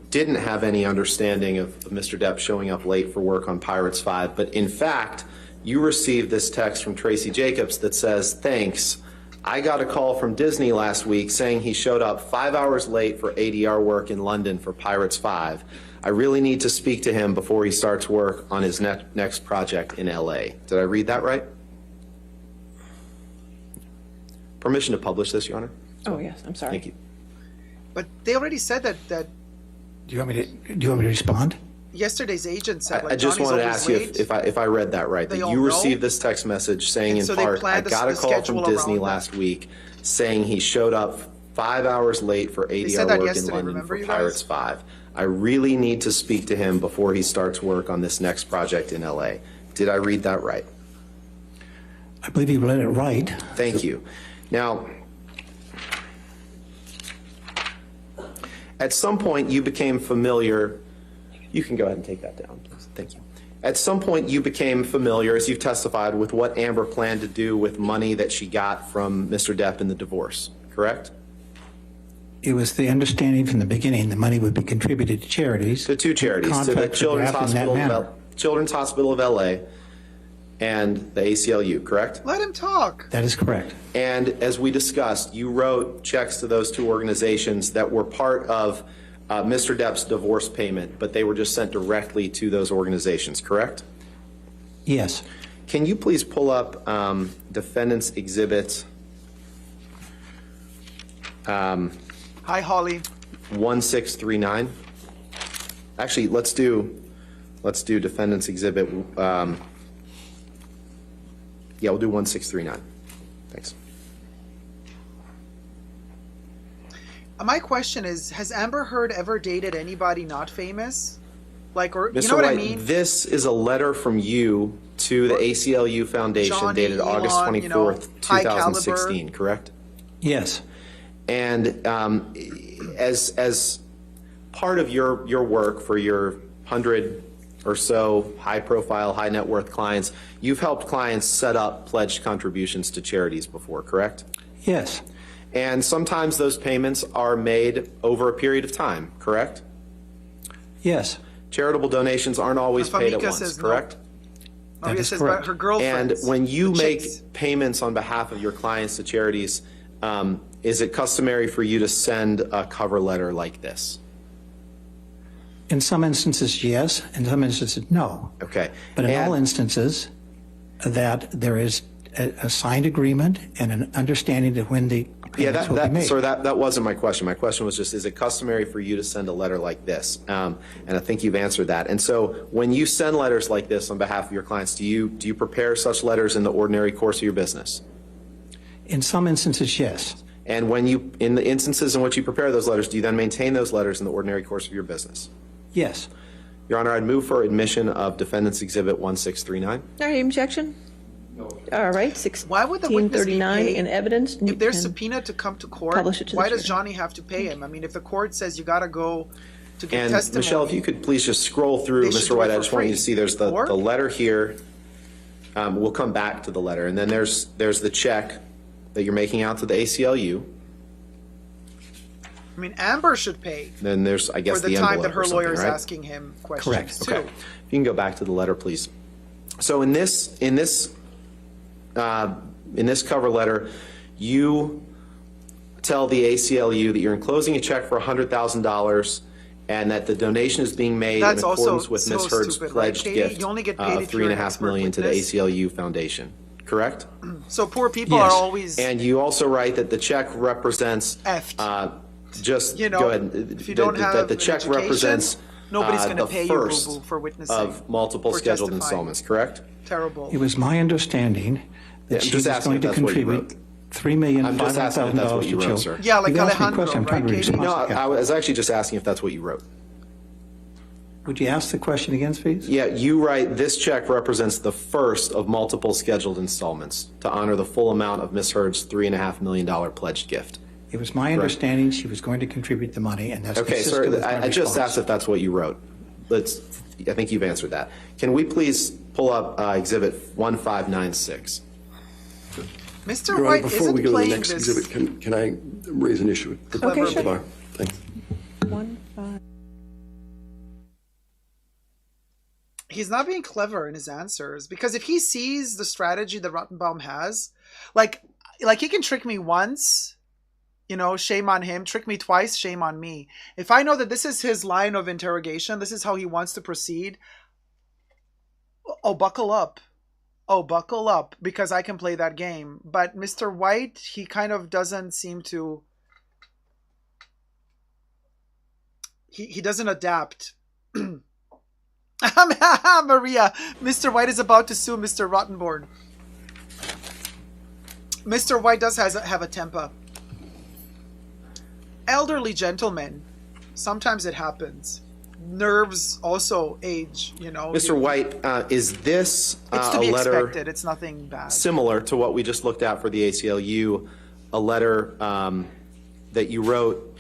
didn't have any understanding of Mr. Depp showing up late for work on Pirates 5, but in fact, you received this text from Tracy Jacobs that says, thanks. I got a call from Disney last week saying he showed up 5 hours late for ADR work in London for Pirates 5. I really need to speak to him before he starts work on his next project in LA. Did I read that right? Permission to publish this, Your Honor? Oh, yes, I'm sorry. Thank you. But they already said that Do you want me to respond? yesterday's agent said, like, I just Johnny's wanted to always ask you late. if I read that right, They that all you know? received this text message saying And in so they part, I planned got a the call schedule from Disney around last that. week saying he showed up 5 hours late for said ADR that work in yesterday, London remember, for you guys? Pirates 5. I really need to speak to him before he starts work on this next project in LA. Did I read that right? I believe you read it right. Thank you. Now, at some point you became familiar. You can go ahead and take that down, please. Thank you. At some point you became familiar, as you've testified, with what Amber planned to do with money that she got from Mr. Depp in the divorce, correct? It was the understanding from the beginning the money would be contributed to charities. To two charities, to the Contracts were Children's drafted in that manner. Children's Hospital of LA and the ACLU, correct? Let him talk. That is correct. And as we discussed, you wrote checks to those two organizations that were part of Mr. Depp's divorce payment, but they were just sent directly to those organizations, correct? Yes. Can you please pull up Defendant's Exhibit Hi, Holly. 1639? Actually, let's do Defendant's Exhibit. Yeah, we'll do 1639. Thanks. My question is, has Amber Heard ever dated anybody not famous? Like, or Mr. you know what White, I mean? this is a letter from you to the ACLU Foundation Johnny, dated August Elon, 24th, high 2016, caliber. correct? Yes. And as part of your work for your 100 or so high-profile, high-net-worth clients, you've helped clients set up pledged contributions to charities before, correct? Yes. And sometimes those payments are made over a period of time, correct? Yes. Charitable donations aren't always paid at Famika once, says no. correct? Maria is says correct. about her And girlfriends. when you the make chicks. payments on behalf of your clients to charities, is it customary for you to send a cover letter like this? In some instances, yes. In some instances, no. Okay. But in And- all instances, that there is a signed agreement and an understanding of when the Yeah, payments will be made. sir, that wasn't my question. My question was just, is it customary for you to send a letter like this? And I think you've answered that. And so when you send letters like this on behalf of your clients, do you prepare such letters in the ordinary course of your business? In some instances, yes. And in the instances in which you prepare those letters, do you then maintain those letters in the ordinary course of your business? Yes. Your Honor, I'd move for admission of Defendant's Exhibit 1639. Any objection? All right, Why would the witness be 1639 paid? in evidence. If they're and- subpoenaed to come to court, Publish it to the why does jury. Johnny have to pay him? I mean, if the court says you got to go to give And testimony. Michelle, if you could please just scroll through, They should Mr. do it White, I for just want you free. to see there's the Or- letter here. We'll come back to the letter. And then there's the check that you're making out to the ACLU. I mean, Amber should pay Then there's, I guess, for the the time envelope that her or something, lawyer is right? asking him questions Correct. too. Okay. If you can go back to the letter, please. So in this cover letter, you tell the ACLU that you're enclosing a check for $100,000 and that the donation is being made That's in also accordance with so Ms. Heard's stupid, right, pledged Katie? gift You only get paid of if you're an $3.5 expert million to the witness. ACLU Foundation, correct? So poor people Yes. are always And you also write that the check represents, effed. just You know, go ahead. if you don't have that the an check education, represents nobody's going to the pay you, first boo-boo, for witnessing. of multiple for scheduled testifying. installments, correct? Terrible. It was my understanding Yeah, that I'm she just was asking going if to that's what you contribute wrote. $3,500,000 I'm just asking if that's what to you wrote, children. sir. Yeah, like You asked me a Alejandro, question, I'm trying to right, be Katie? No, responsive. I was actually just asking if that's what you wrote. Would you ask the question again, please? Yeah, you write, this check represents the first of multiple scheduled installments to honor the full amount of Ms. Heard's $3.5 million pledged gift. It was my understanding she was going to contribute the money, and that's Okay, consistent sir, with my I just response. asked if that's what you wrote. I think you've answered that. Can we please pull up Exhibit 1596? Mr. Your Honor, White before isn't we go to the playing next this. exhibit, can I raise an issue? Okay, sure. Bar? Thanks. 15. He's not being clever in his answers, because if he sees the strategy that Rottenbaum has, like he can trick me once, shame on him, trick me twice, shame on me. If I know that this is his line of interrogation, this is how he wants to proceed, buckle up. Buckle up, because I can play that game. But Mr. White, he kind of doesn't seem to, he doesn't adapt. Maria, Mr. White is about to sue Mr. Rottenborn. Mr. White does have a temper. elderly gentleman. Sometimes it happens. Nerves also age, you know. Mr. White, is this It's to a be letter expected. It's nothing bad. similar to what we just looked at for the ACLU, a letter that you wrote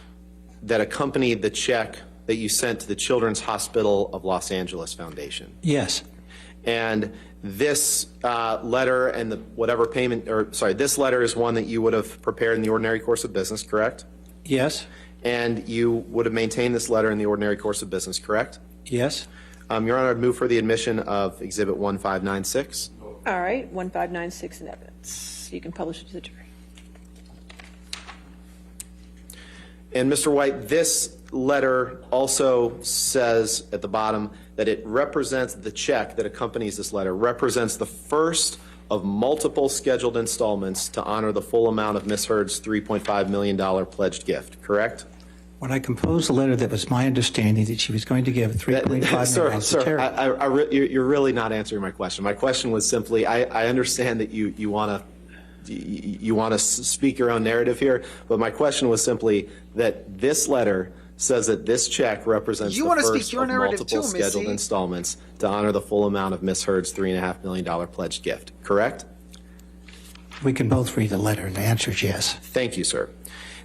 that accompanied the check that you sent to the Children's Hospital of Los Angeles Foundation? Yes, And this letter and the whatever payment, or sorry, this letter is one that you would have prepared in the ordinary course of business, correct? yes, And you would have maintained this letter in the ordinary course of business, correct? yes. Your Honor, I'd move for the admission of Exhibit 1596. All right, 1596 in evidence. You can publish it to the jury. And Mr. White, this letter also says at the bottom that it represents, the check that accompanies this letter represents the first of multiple scheduled installments to honor the full amount of Ms. Heard's $3.5 million pledged gift, correct? When I composed a letter, that was my understanding that she was going to give $3.5 million to charity. You're really not answering my question. My question was simply, I understand that you want to speak your own narrative here, but my question was simply that this letter says that this check represents You the wanna first speak your of narrative multiple too, scheduled Missy. installments to honor the full amount of Ms. Heard's $3.5 million pledged gift, correct? We can both read the letter, and the answer is yes. Thank you, sir.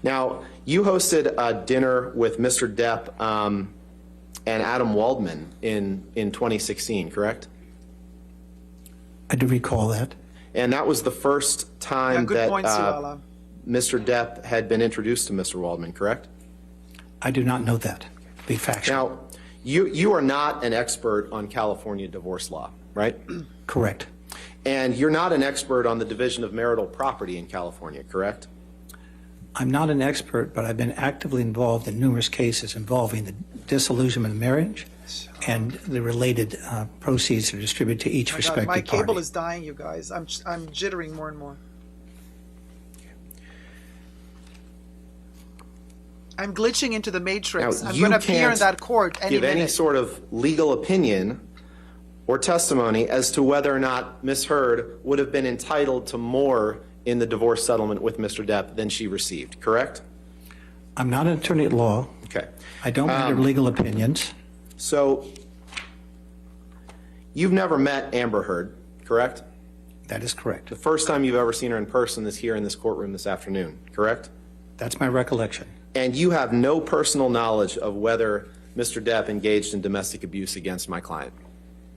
Now, you hosted a dinner with Mr. Depp and Adam Waldman in 2016, correct? I do recall that. And that was the first Yeah, time good that point, Suella. Mr. Depp had been introduced to Mr. Waldman, correct? I do not know that, to be factual. Now, you are not an expert on California divorce law, right? Correct. And you're not an expert on the division of marital property in California, correct? I'm not an expert, but I've been actively involved in numerous cases involving the dissolution of marriage and the related proceeds are distributed to each God, respective my party. cable is dying, you guys. I'm jittering more and more. I'm glitching into the matrix. Now, I'm you going to appear in can't that court any give any minute. sort of legal opinion or testimony as to whether or not Ms. Heard would have been entitled to more in the divorce settlement with Mr. Depp than she received, correct? I'm not an attorney at law. Okay. I don't render legal opinions. So you've never met Amber Heard, correct? That is correct. The first time you've ever seen her in person is here in this courtroom this afternoon, correct? That's my recollection. And you have no personal knowledge of whether Mr. Depp engaged in domestic abuse against my client,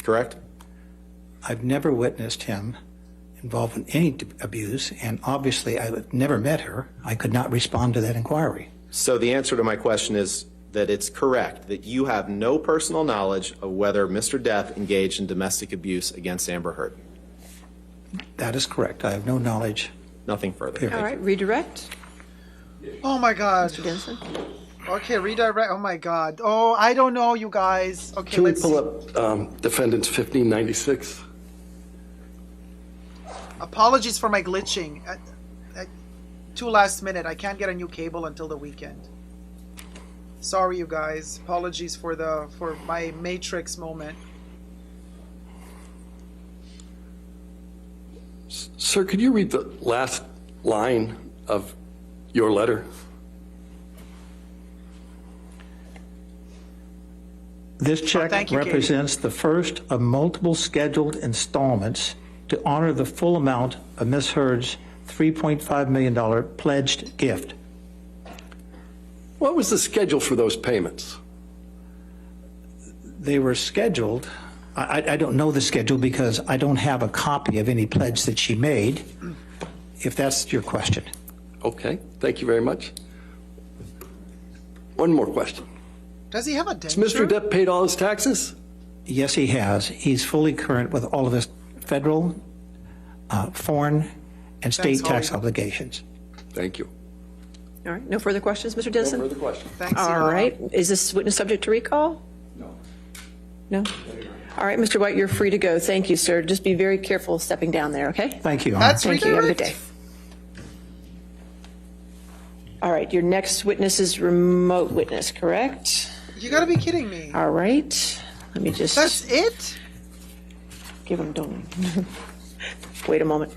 correct? I've never witnessed him involved in any abuse, and obviously I've never met her. I could not respond to that inquiry. So the answer to my question is that it's correct, that you have no personal knowledge of whether Mr. Depp engaged in domestic abuse against Amber Heard. That is correct. I have no knowledge. Nothing further. Period. All right, redirect. Oh my God. Mr. Denson. Okay, redirect. Oh my God. Oh, I don't know, you guys. Okay, Can we let's pull up defendants 1596? Apologies for my glitching. Too last minute. I can't get a new cable until the weekend. Sorry, you guys. Apologies for my Matrix moment. Sir, could you read the last line of your letter? This check thank you, Katie. represents the first of multiple scheduled installments to honor the full amount of Ms. Heard's $3.5 million pledged gift. What was the schedule for those payments? They were scheduled. I don't know the schedule because I don't have a copy of any pledge that she made, if that's your question. Okay, thank you very much. One more question. Does he have a Has denture? Mr. Depp paid all his taxes? Yes, he has. He's fully current with all of his federal, foreign, and state Thanks, tax Holly. obligations. Thank you. All right, no further questions, Mr. No Denson? further questions. Thanks, All Ivana. right, is this witness subject to recall? No? All right, Mr. White, you're free to go. Thank you, sir. Just be very careful stepping down there, okay? Thank you, Your Honor. That's Thank you. Have a good redirect. day. All right, your next witness is remote witness, correct? You gotta be kidding me. All right, let me just That's it? give him, don't. Wait a moment.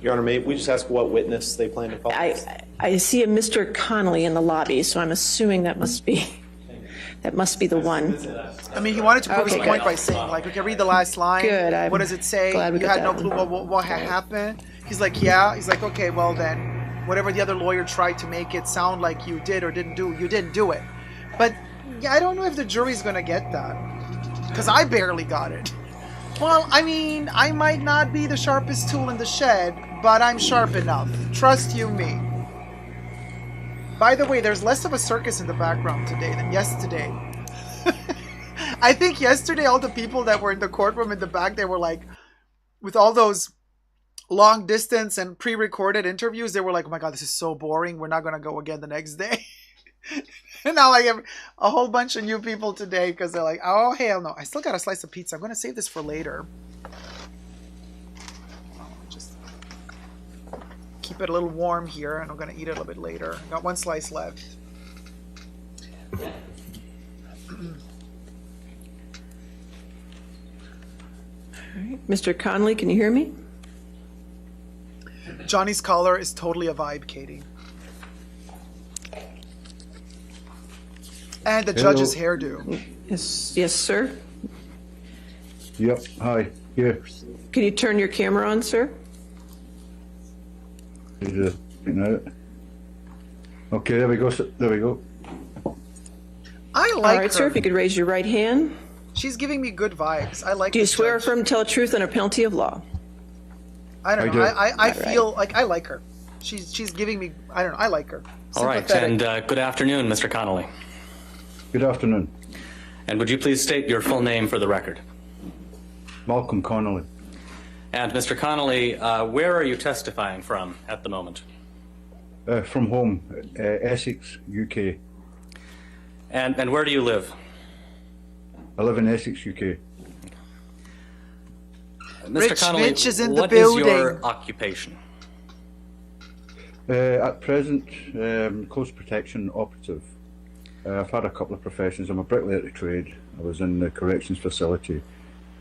Your Honor, may we just ask what witness they plan to call? I see a Mr. Connolly in the lobby, so I'm assuming that must be the one. I mean, he wanted to prove his Okay, point good. by saying, like, okay, read the last line. Good, I'm What does it say? glad we You got had no that clue one. what had happened. He's like, yeah. He's like, okay, well then, whatever the other lawyer tried to make it sound like you did or didn't do, you didn't do it. But yeah, I don't know if the jury's gonna get that, because I barely got it. Well, I mean, I might not be the sharpest tool in the shed, but I'm sharp enough. Trust you me. By the way, there's less of a circus in the background today than yesterday. I think yesterday all the people that were in the courtroom in the back, they were like, with all those long distance and pre-recorded interviews, they were like, oh my God, this is so boring. We're not going to go again the next day. And now I have a whole bunch of new people today because they're like, oh, hell no. I still got a slice of pizza. I'm going to save this for later. Just keep it a little warm here, and I'm going to eat it a little bit later. Got one slice left. All right. Mr. Connolly, can you hear me? Johnny's collar is totally a vibe, Katie. And the judge's hairdo. Yes, sir. Yep, hi, yeah. Can you turn your camera on, sir? Okay, there we go, there we go. I All like right, her. sir, if you could raise your right hand. She's giving me good vibes. I like Do you this swear or judge. affirm to tell the truth under penalty of law? I don't I know. do. I feel like I like her. She's giving me, I don't know, I like her. All right, Sympathetic. and good afternoon, Mr. Connolly. Good afternoon. And would you please state your full name for the record? Malcolm Connolly, And Mr. Connolly, where are you testifying from at the moment? from home, Essex, UK. And where do you live? I live in Essex, UK. Mr. Rich Connolly, Mitch is in the what is your building. occupation? At present, close protection operative. I've had a couple of professions. I'm a bricklayer to trade. I was in the corrections facility,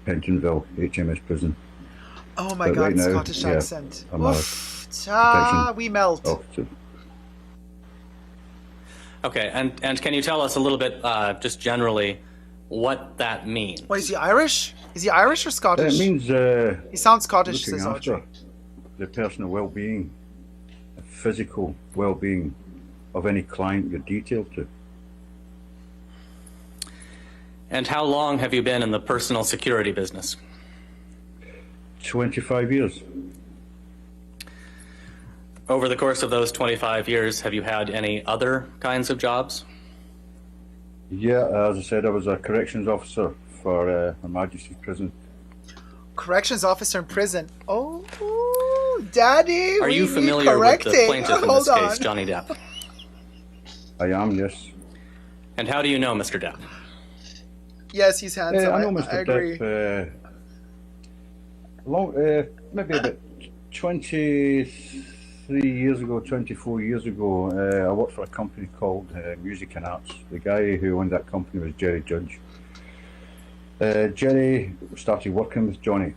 Pentonville, HMS prison. Oh my But God, right now, Scottish yeah, accent. I'm a Oof, ta, we melt. Operative. Okay, and can you tell us a little bit, just generally, what that means? What, is he Irish? Is he Irish or Scottish? It means He sounds Scottish, looking says after Audrey. the personal well-being, the physical well-being of any client you're detailed to. And how long have you been in the personal security business? 25 years. Over the course of those 25 years, have you had any other kinds of jobs? Yeah, as I said, I was a corrections officer for Her Majesty's Prison. Corrections officer in prison. Oh, Daddy, Are we you need familiar with correcting. the plaintiff in Hold this on. case, Johnny Depp? I am, yes. And how do you know Mr. Depp? Yes, he's handsome. I know Mr. I agree. Depp. Maybe about 23 years ago, 24 years ago, I worked for a company called Music and Arts. The guy who owned that company was Jerry Judge. Jerry started working with Johnny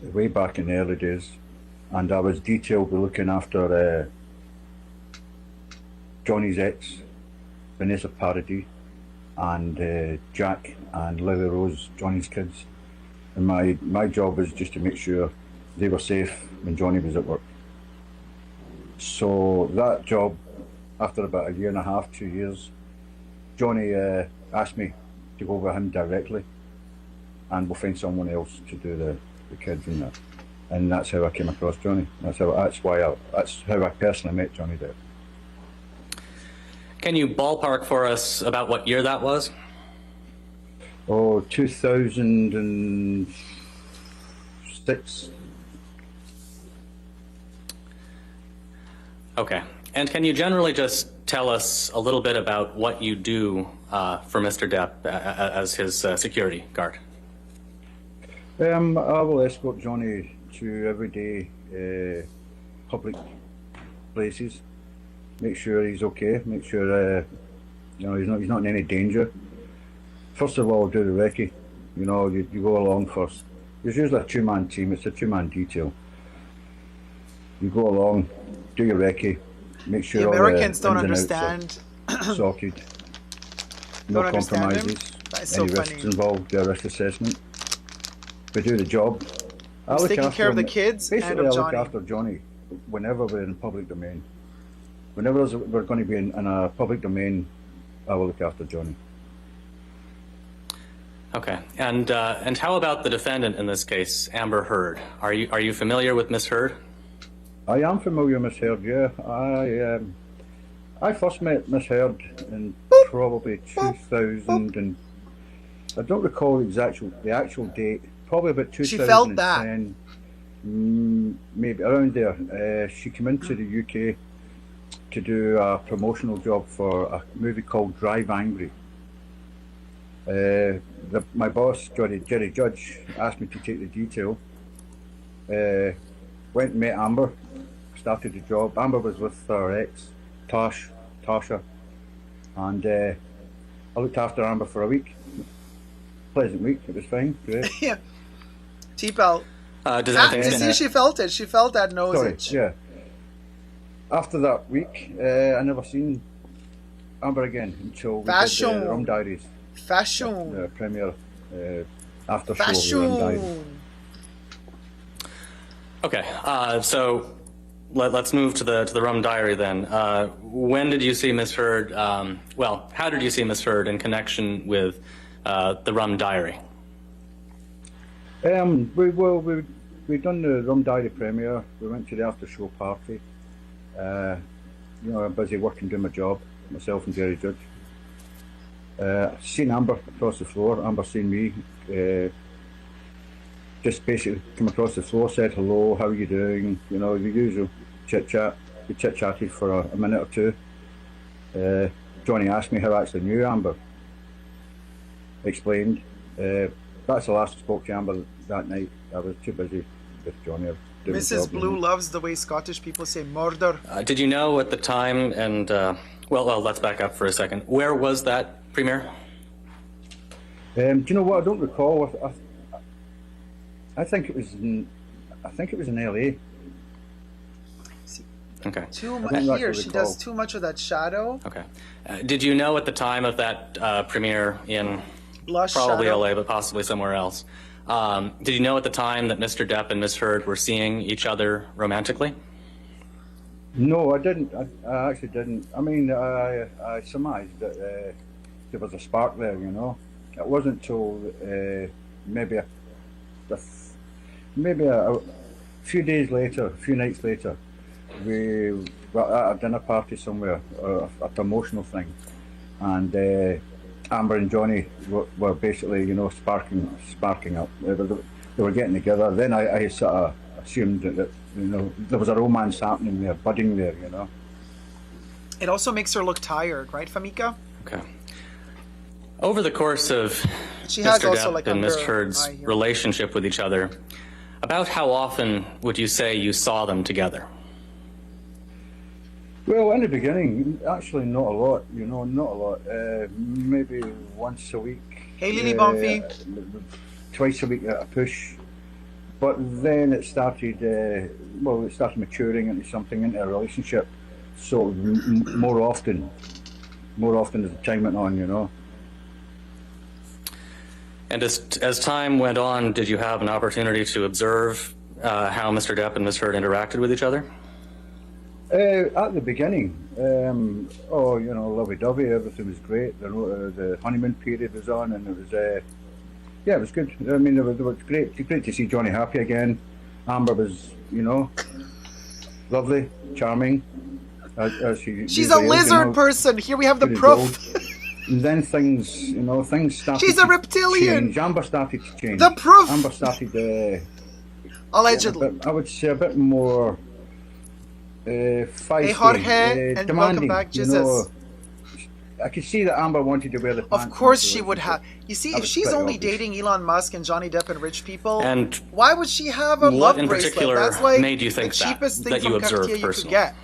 way back in the early days, and I was detailed with looking after Johnny's ex, Vanessa Paradis, and Jack and Lily Rose, Johnny's kids. And my job was just to make sure they were safe when Johnny was at work. So that job, after about a year and a half, 2 years, Johnny asked me to go with him directly, and we'll find someone else to do the kids and that. And that's how I came across Johnny. That's how I personally met Johnny Depp. Can you ballpark for us about what year that was? Oh, 2006. Okay. And can you generally just tell us a little bit about what you do for Mr. Depp as his security guard? I will escort Johnny to everyday public places. Make sure he's okay. Make sure he's not in any danger. First of all, do the recce. You go along first. There's usually a two-man team. It's a two-man detail. You go along, do your recce. make sure The all Americans the don't ins and outs understand. are sorted. No Don't understand him? compromises. That's so Any risks funny. involved, do a risk assessment. We do the job. I He's look taking after care of the him. kids and Basically, of I look Johnny. after Johnny whenever we're in public domain. Whenever we're going to be in a public domain, I will look after Johnny. Okay. And how about the defendant in this case, Amber Heard? Are you familiar with Miss Heard? I am familiar with Miss Heard, yeah. I first met Miss Heard in probably 2000, and I don't recall the actual date. Probably about 2010. She felt that. Maybe around there. She came into the UK to do a promotional job for a movie called Drive Angry. My boss, Jerry Judge, asked me to take the detail. Went and met Amber, started the job. Amber was with her ex, Tasha, and I looked after Amber for a week. Pleasant week, it was fine, great. Yeah. T-Belt. Does Ah, anything you see, she felt it. She felt that nose Sorry, itch. yeah. After that week, I never seen Amber again until we did Fashion. the Rum Diaries. Fashion. The premiere after show of the Rum Diaries. Fashion. Okay. So let's move to the Rum Diary then. When did you see Miss Heard? How did you see Miss Heard in connection with the Rum Diary? We done the Rum Diary premiere. We went to the after show party. I'm busy working, doing my job, myself and Jerry Judge. Seen Amber across the floor. Amber seen me. Just basically come across the floor, said hello, how are you doing? You know, the usual chit chat. We chit chatted for a minute or two. Johnny asked me how I actually knew Amber. Explained. That's the last I spoke to Amber that night. I was too busy with Johnny. doing the Mrs. job, Blue loves the way Scottish people say murder. Did you know at the time, and let's back up for a second. Where was that premiere? Do you know what? I don't recall. I think it was in LA. Okay. Here, she does too much of that shadow. Okay. Did you know at the time of that premiere in Blush probably shadow. LA, but possibly somewhere else? Did you know at the time that Mr. Depp and Miss Heard were seeing each other romantically? No, I didn't. I actually didn't. I mean, I surmised that there was a spark there, you know. It wasn't until maybe a few days later, a few nights later, we were at a dinner party somewhere, a promotional thing, and Amber and Johnny were basically, you know, sparking up. They were getting together. Then I sort of assumed that, you know, there was a romance happening there, budding there, you know. It also makes her look tired, right, Famika? Okay. Over the course of She has Mr. also, Depp like, and Miss under Heard's eye here. relationship with each other, about how often would you say you saw them together? Well, in the beginning, actually not a lot, you know, not a lot. Maybe once a week. Hey, Lily Bonfi. Twice a week at a push. But then it started, it started maturing into something, into a relationship. So more often as the time went on, you know. And as time went on, did you have an opportunity to observe how Mr. Depp and Miss Heard interacted with each other? At the beginning, you know, lovey-dovey, everything was great. The honeymoon period was on, and it was, it was good. I mean, it was great. Great to see Johnny happy again. Amber was, you know, lovely, charming. As She's a lizard person. Here we have the proof. And then things started. She's a reptilian. Change. Amber started to change. The proof. Amber started. Allegedly. I would say a bit more. Feisty, Hey, Jorge, and demanding, welcome back, you Jesus. know. I could see that Amber wanted to wear the pants. Of course in the she would have. relationship. You see, That if was she's pretty only obvious. dating Elon Musk and Johnny Depp and rich people, And why would she have a what love in bracelet? particular That's like made you think the that- cheapest thing that you from observed Cartier you could personally? get.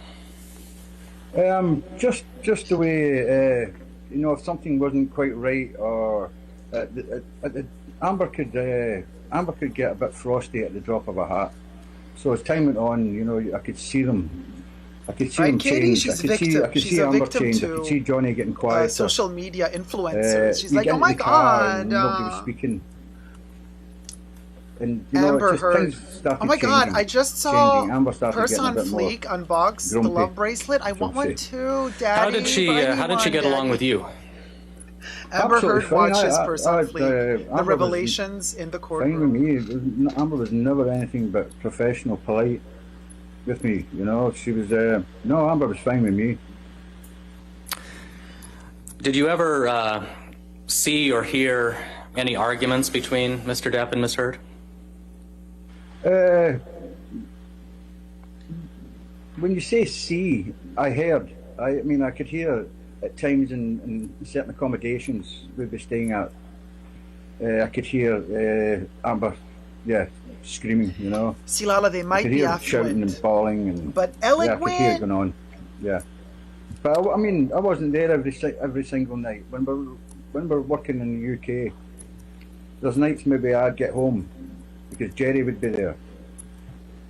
Just the way, you know, if something wasn't quite right, or Amber could get a bit frosty at the drop of a hat. So as time went on, you know, I could see them I could see Right, him Katie? change. She's I could see, victim. I could She's see a Amber victim change. I to could see Johnny getting quieter. social media influencers. She's You like, get oh into my the car god, and nobody was speaking. And you know, Amber just Heard. things started Oh my god, changing, I just saw changing. Amber started Person getting a on bit more Fleek unbox the grumpy, love bracelet. I want one grumpy. too, Daddy. How did she get along with you? Amber Absolutely Heard fine. watches Person on Fleek. Amber The was revelations in the Fine with courtroom. me. Amber was never anything but professional, polite with me. You know, she was. No, Amber was fine with me. Did you ever see or hear any arguments between Mr. Depp and Ms. Heard? When you say see, I heard. I mean, I could hear at times in certain accommodations we'd be staying at. I could hear Amber, screaming. You know, See, Lala, they I might could be hear shouting affluent, and bawling and. but Yeah, I could hear it eloquent. going on. Yeah, but I mean, I wasn't there every single night. When we're working in the UK, there's nights maybe I'd get home because Jerry would be there.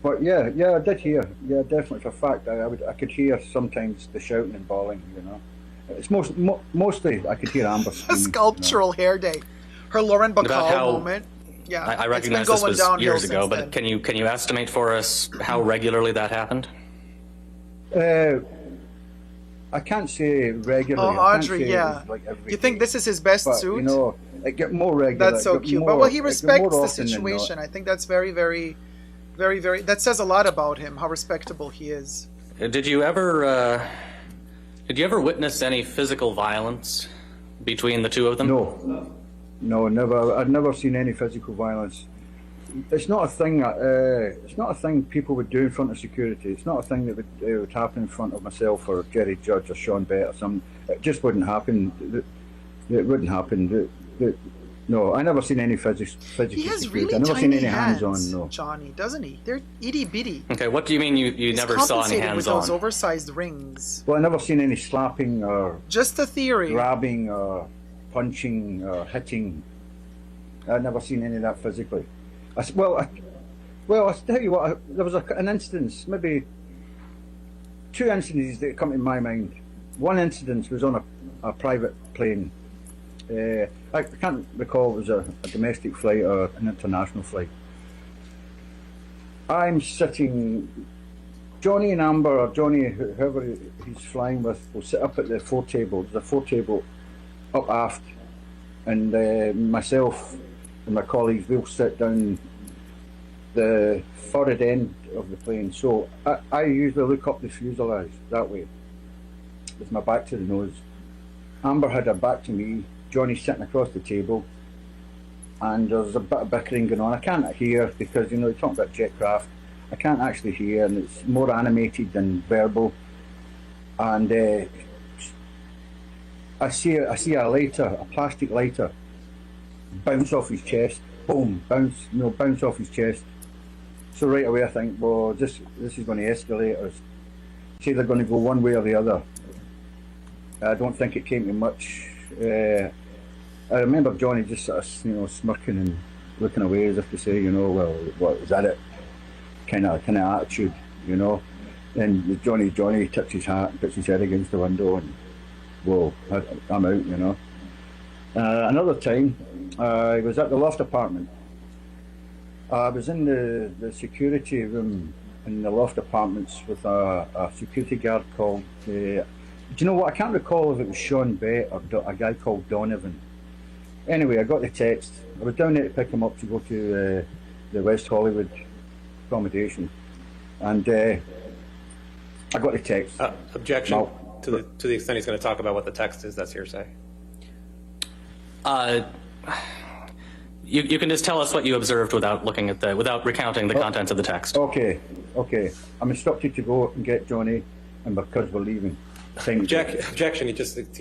But yeah, I did hear. Yeah, definitely for a fact, I could hear sometimes the shouting and bawling. You know, it's mostly I could hear Amber A screaming. sculptural hair day. Her Lauren About Bacall how- moment. Yeah, I it's been recognize this going was downhill years ago, since but then. can you estimate for us how regularly that happened? I can't say regularly. Oh, I can't Audrey, say it yeah. was like every You think day. this is his best But, suit? you know, it get more regular. That's it so get cute. more- But well, he it get respects more the often than not. situation. I think that's very, very, very, very. That says a lot about him. How respectable he is. Did you ever witness any physical violence between the two of them? No, never. I'd never seen any physical violence. It's not a thing. It's not a thing people would do in front of security. It's not a thing that would happen in front of myself or Jerry Judge or Sean Bett or something. It just wouldn't happen. It wouldn't happen. No, I never seen any physical He has security. really I never seen tiny any hands, hands-on. No. Johnny, doesn't he? They're itty bitty. Okay, what do you mean you He's never saw any compensated with those hands-on? oversized rings. Well, I never seen any slapping or Just a theory. grabbing or punching or hitting. I've never seen any of that physically. I tell you what. There was an instance, maybe two incidents that come to my mind. One incident was on a private plane. I can't recall if it was a domestic flight or an international flight. I'm sitting. Johnny and Amber, or Johnny, whoever he's flying with, will sit up at the foretable. There's a foretable up aft, and myself and my colleagues will sit down the forward end of the plane. So I usually look up the fuselage that way, with my back to the nose. Amber had her back to me, Johnny sitting across the table, and there's a bit of bickering going on. I can't hear because, you know, you're talking about jetcraft. I can't actually hear, and it's more animated than verbal. And I see a lighter, a plastic lighter, bounce off his chest. Boom, bounce off his chest. So right away I think, well, this is going to escalate, or it's either going to go one way or the other. I don't think it came to much. I remember Johnny just sort of, you know, smirking and looking away as if to say, you know, well, what is that? It kind of attitude, you know. And Johnny tips his hat, and puts his head against the window, and whoa, I'm out, you know. Another time, I was at the loft apartment. I was in the security room in the loft apartments with a security guard called. Do you know what? I can't recall if it was Sean Bett or a guy called Donovan. Anyway, I got the text. I was down there to pick him up to go to the West Hollywood accommodation, and I got the text. Objection No. to the extent he's going to talk about what the text is. That's hearsay. You can just tell us what you observed without recounting the contents of the text. Okay. I'm instructed to go and get Johnny, and because we're leaving. Objection. He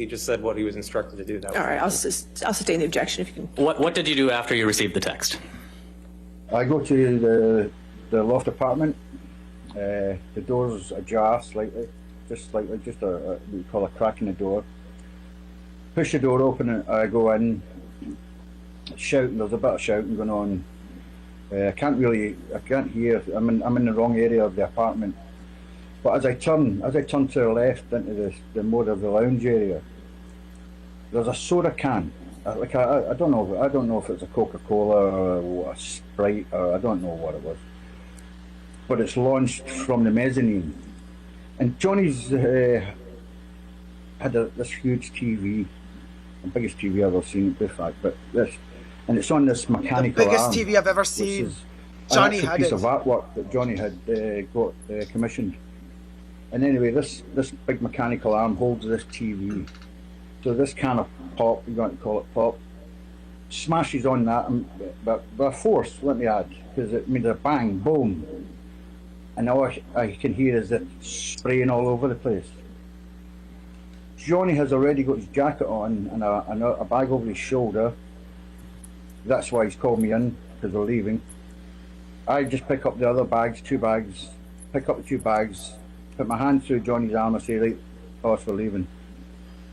just said what he was instructed to do. That All right, I'll sustain the objection if you can. What did you do after you received the text? I go to the loft apartment. The door's ajar slightly, just a what we call a crack in the door. Push the door open, and I go in. Shouting, there's a bit of shouting going on. I can't hear. I'm in the wrong area of the apartment. But as I turn to the left into the more of the lounge area, there's a soda can. I don't know if it's a Coca-Cola or a Sprite or I don't know what it was. But it's launched from the mezzanine, and Johnny's had this huge TV, the biggest TV I've ever seen. In fact, but this, and it's on this mechanical The biggest arm, TV I've ever seen. Is Johnny an had piece it. of artwork that Johnny had got commissioned. And anyway, this big mechanical arm holds this TV. So this can of pop, you're going to call it pop, smashes on that, but by force, let me add, because it made a bang, boom. And all I can hear is it spraying all over the place. Johnny has already got his jacket on and a bag over his shoulder. That's why he's called me in, because we're leaving. I just pick up the other bags, 2 bags, pick up the 2 bags, put my hand through Johnny's arm and say, right, boss, we're leaving.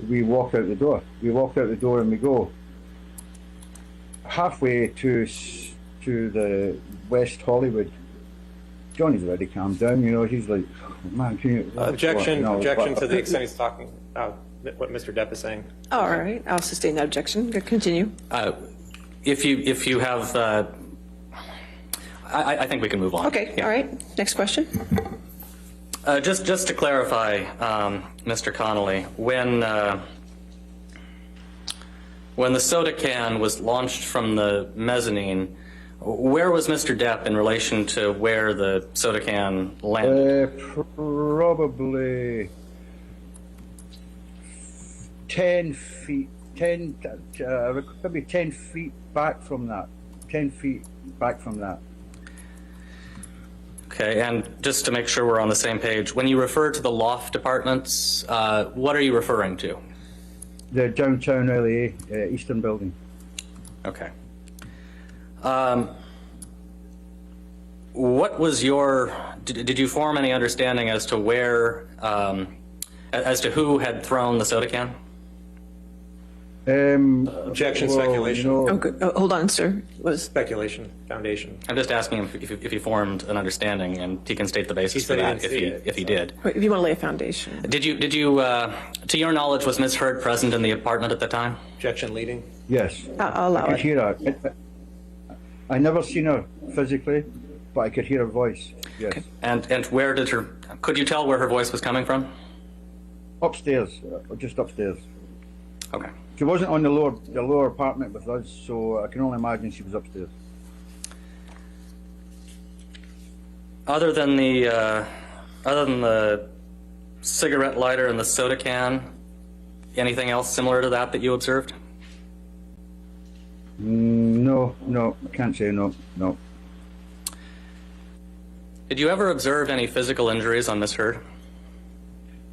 We walk out the door. We walk out the door and we go halfway to the West Hollywood. Johnny's already calmed down, you know, he's like, man, can you... Objection, you know, objection to the extent he's talking about what Mr. Depp is saying. All right, I'll sustain that objection. Continue. If you have, I think we can move on. Okay, Yeah. all right. Next question. Just to clarify, Mr. Connolly, when the soda can was launched from the mezzanine, where was Mr. Depp in relation to where the soda can landed? Probably 10 feet, maybe 10 feet back from that. 10 feet back from that. Okay, and just to make sure we're on the same page, when you refer to the loft apartments, what are you referring to? The downtown LA Eastern Building. Okay. What was your, did you form any understanding as to where, as to who had thrown the soda can? Objection, speculation. You know, Oh, good. Oh, hold on, sir. Speculation, foundation. I'm just asking him if he formed an understanding, and he can state the basis He for said he that didn't see it, if he did. Wait, if you want to lay a foundation. Did you, to your knowledge, was Ms. Heard present in the apartment at the time? Objection leading. yes, I'll allow I could it. hear her. I never seen her physically, but I could hear her voice. Yes, And where did her, could you tell where her voice was coming from? upstairs, just upstairs. Okay. She wasn't on the lower apartment with us, so I can only imagine she was upstairs. Other than the cigarette lighter and the soda can, anything else similar to that you observed? No, I can't say no. Did you ever observe any physical injuries on Miss Heard?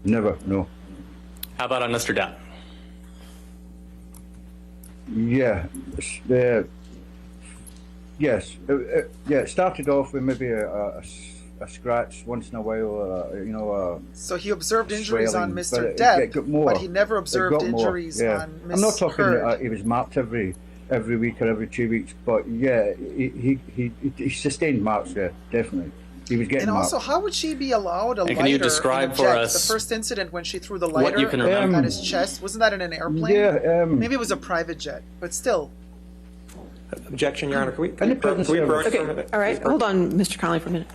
Never, no. How about on Mr. Depp? Yeah, yes. It started off with maybe a scratch once in a while, So he observed injuries on swelling, Mr. but it Depp, got more. but he never It observed got more, injuries yeah. on Miss I'm not talking Heard. he was marked every week or every 2 weeks, but yeah, he sustained marks, yeah, definitely. He was getting And also, marked. how would she be allowed a And lighter? can you describe in a for jet? us The first incident when she threw the what lighter you can remember? at his chest, wasn't that in an airplane? Yeah, Maybe it was a private jet, but still. Objection, Your Honor. Can we And the presence can we of- approach Okay, for a minute? all right. Hold on, Mr. Connolly, for a minute.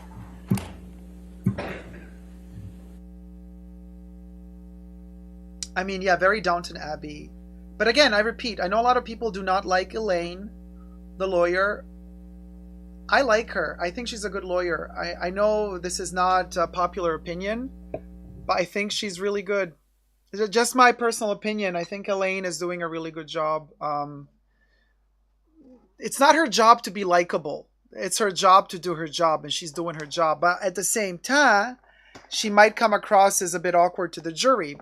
I mean, yeah, very Downton Abbey. But again, I repeat, I know a lot of people do not like Elaine, the lawyer. I like her. I think she's a good lawyer. I know this is not a popular opinion, but I think she's really good. It's just my personal opinion. I think Elaine is doing a really good job. It's not her job to be likable. It's her job to do her job, and she's doing her job. But at the same time, she might come across as a bit awkward to the jury.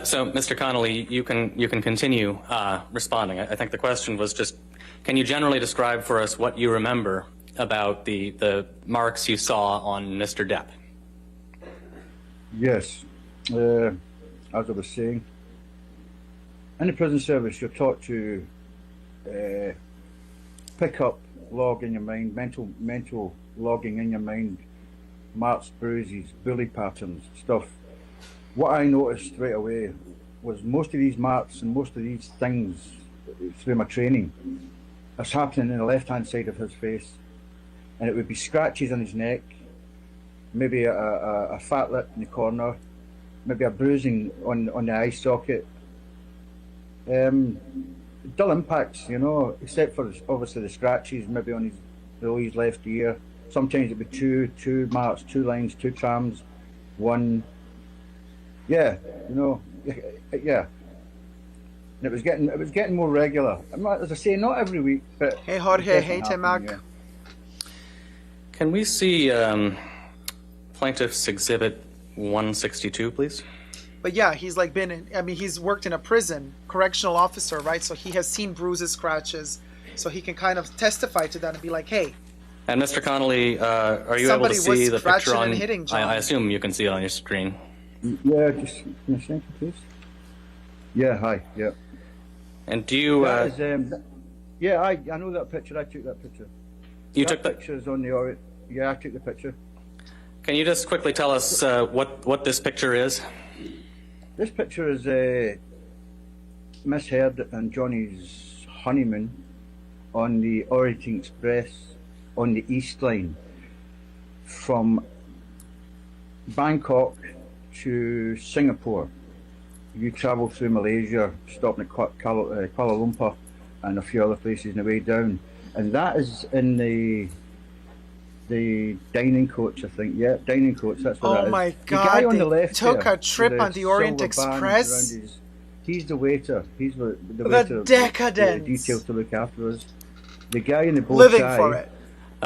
So, Mr. Connolly, you can continue responding. I think the question was just, can you generally describe for us what you remember about the marks you saw on Mr. Depp? Yes, as I was saying, in the prison service, you're taught to pick up log in your mind, mental logging in your mind, marks, bruises, bully patterns, stuff. What I noticed right away was most of these marks and most of these things through my training is happening in the left-hand side of his face, and it would be scratches on his neck, maybe a fat lip in the corner, maybe a bruising on the eye socket. Dull impacts, you know, except for obviously the scratches, maybe on his left ear. Sometimes it'd be two marks, 2 lines, 2 trams, 1. Yeah, you know, yeah. And it was getting more regular. I'm not, as I say, not every week, but Hey Jorge, hey T-Mac. Yeah. Can we see Plaintiff's Exhibit 162, please? But yeah, he's like been in, I mean, he's worked in a prison, correctional officer, right? So he has seen bruises, scratches, so he can kind of testify to that and be like, hey. And Mr. Connolly, are you able Somebody to see was the scratching picture on? and hitting John. I assume you can see it on your screen. Yeah, just give me a second, please. Yeah, hi, yeah. And do you? That is, yeah, I know that picture. I took that picture. You that took the picture's on the. Yeah, I took the picture. Can you just quickly tell us what this picture is? This picture is Miss Heard and Johnny's honeymoon on the Orient Express on the East Line from Bangkok to Singapore. You travel through Malaysia, stopping at Kuala Lumpur and a few other places on the way down. And that is in the dining coach, I think. Yeah, dining coach, that's what that is. Oh my The God, guy on they the left took there, a trip with the on the Orient silver bands Express? around he's the waiter. He's the The waiter. decadence. The details to look after us. The guy in the bow Living tie, for it.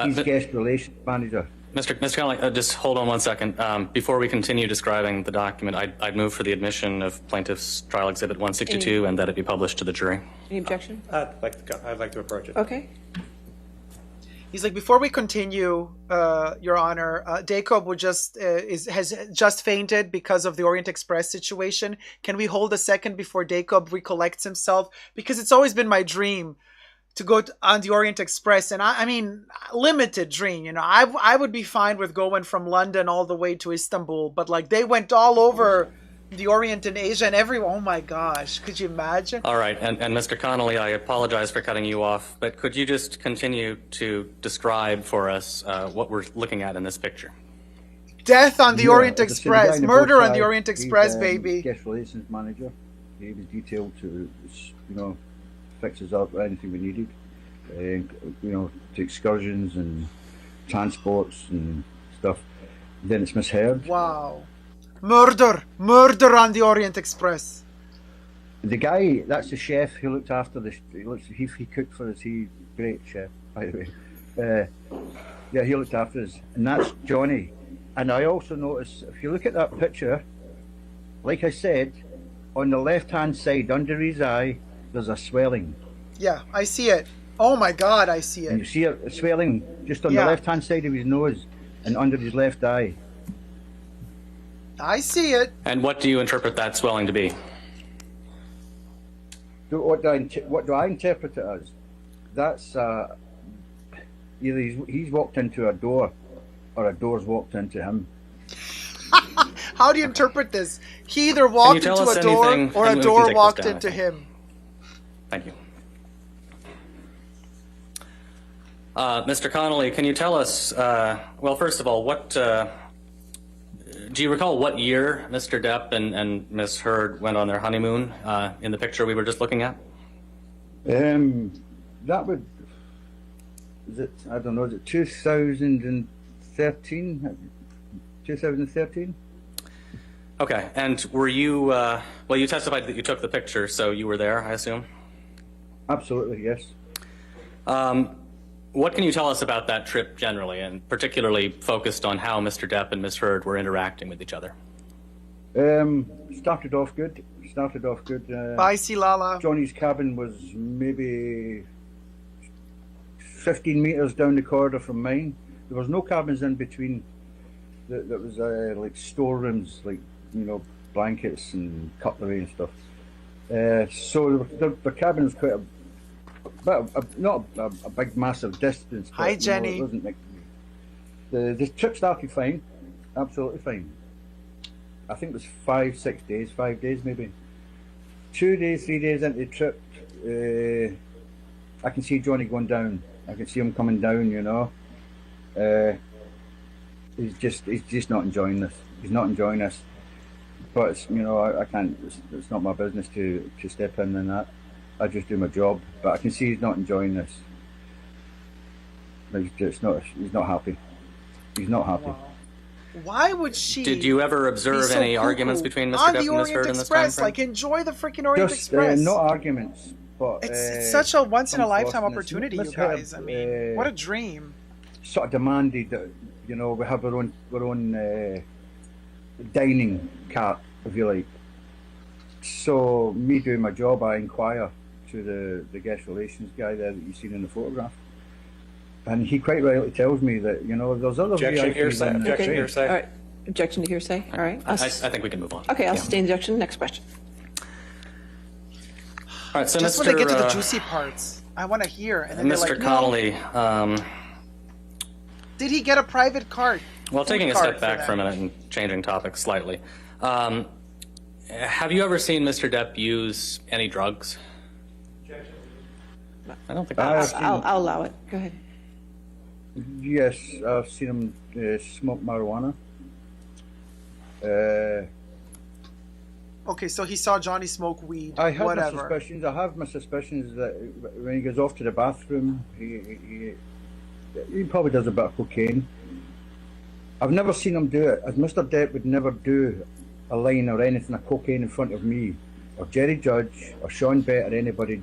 he's guest relations manager. Mr. Connolly, just hold on one second. Before we continue describing the document, I'd move for the admission of Plaintiff's Trial Exhibit 162 and that it be published to the jury. Any objection? I'd like to approach it. Okay. He's like, before we continue, Your Honor, Dacob would has just fainted because of the Orient Express situation. Can we hold a second before Dacob recollects himself? Because it's always been my dream to go on the Orient Express, and I mean, limited dream. You know, I would be fine with going from London all the way to Istanbul, but like they went all over the Orient and Asia and everywhere. Oh my gosh, could you imagine? All right, and Mr. Connolly, I apologize for cutting you off, but could you just continue to describe for us what we're looking at in this picture? Death on the Orient as I said, the guy Express, in the murder bow on the tie, Orient he's, Express, baby. Guest relations manager. He was detailed to, you know, fix us up anything we needed. You know, to excursions and transports and stuff. Then it's Miss Heard. Wow. Murder on the Orient Express. The guy, that's the chef who looked after the. He cooked for us. He great chef, by the way. Yeah, he looked after us, and that's Johnny. And I also noticed, if you look at that picture, like I said, on the left-hand side under his eye, there's a swelling. Yeah, I see it. Oh my God, I see And it. you see a swelling just on the left-hand side of his nose and under his left eye. I see it. And what do you interpret that swelling to be? What do I interpret it as? That's either he's walked into a door or a door's walked into him. How do you interpret this? He either walked into a door or a door walked into him. Thank you. Mr. Connolly, can you tell us, well, first of all, what do you recall what year Mr. Depp and Ms. Heard went on their honeymoon in the picture we were just looking at? That would, is it, I don't know, is it 2013? 2013? Okay, and were you, well, you testified that you took the picture, so you were there, I assume? Absolutely, yes. What can you tell us about that trip generally, and particularly focused on how Mr. Depp and Ms. Heard were interacting with each other? Started off good. Bye, Silala. Johnny's cabin was maybe 15 meters down the corridor from mine. There was no cabins in between. There was like storerooms, like, you know, blankets and cutlery and stuff. So the cabin was but not a big massive distance. But, Hi, Jenny. It wasn't like the trip started fine, absolutely fine. I think it was 5 days maybe. 2 days, 3 days into the trip, I can see Johnny going down. I can see him coming down. He's just not enjoying this. He's not enjoying this. But it's, I can't. It's not my business to step in and that. I just do my job. But I can see he's not enjoying this. He's not happy. He's not happy. Wow. Why would she? Did you ever observe so any cuckoo arguments between Mr. on Depp the and Ms. Orient Heard in this Express? time Like, enjoy the freaking Orient Just Express. no arguments. But It's such a once in a lifetime unfortunate. opportunity, you Ms. Heard, guys. I mean, what a dream. Sort of demanded that we have our own dining cart, if you like. So me doing my job, I inquire to the guest relations guy there that you've seen in the photograph, and he quite rightly tells me that there's other Objection, VIPs hearsay. in the Objection, train. hearsay. All right. Objection to hearsay. All right. I think we can move on. Okay, I'll Yeah. sustain the objection. Next question. All right, so Just Mr. when they get to the juicy parts, I want to hear. And then they're Mr. like, Connolly, did he get a private card? well, taking a Food step card back that? for a minute and changing topics slightly, have you ever seen Mr. Depp use any drugs? I don't think I'll allow it. Go ahead. Yes, I've seen him smoke marijuana. Okay, so he saw Johnny smoke weed. I have whatever. my suspicions. I have my suspicions that when he goes off to the bathroom, he probably does a bit of cocaine. I've never seen him do it. As Mr. Depp would never do a line or anything of cocaine in front of me, or Jerry Judge, or Sean Bett, or anybody.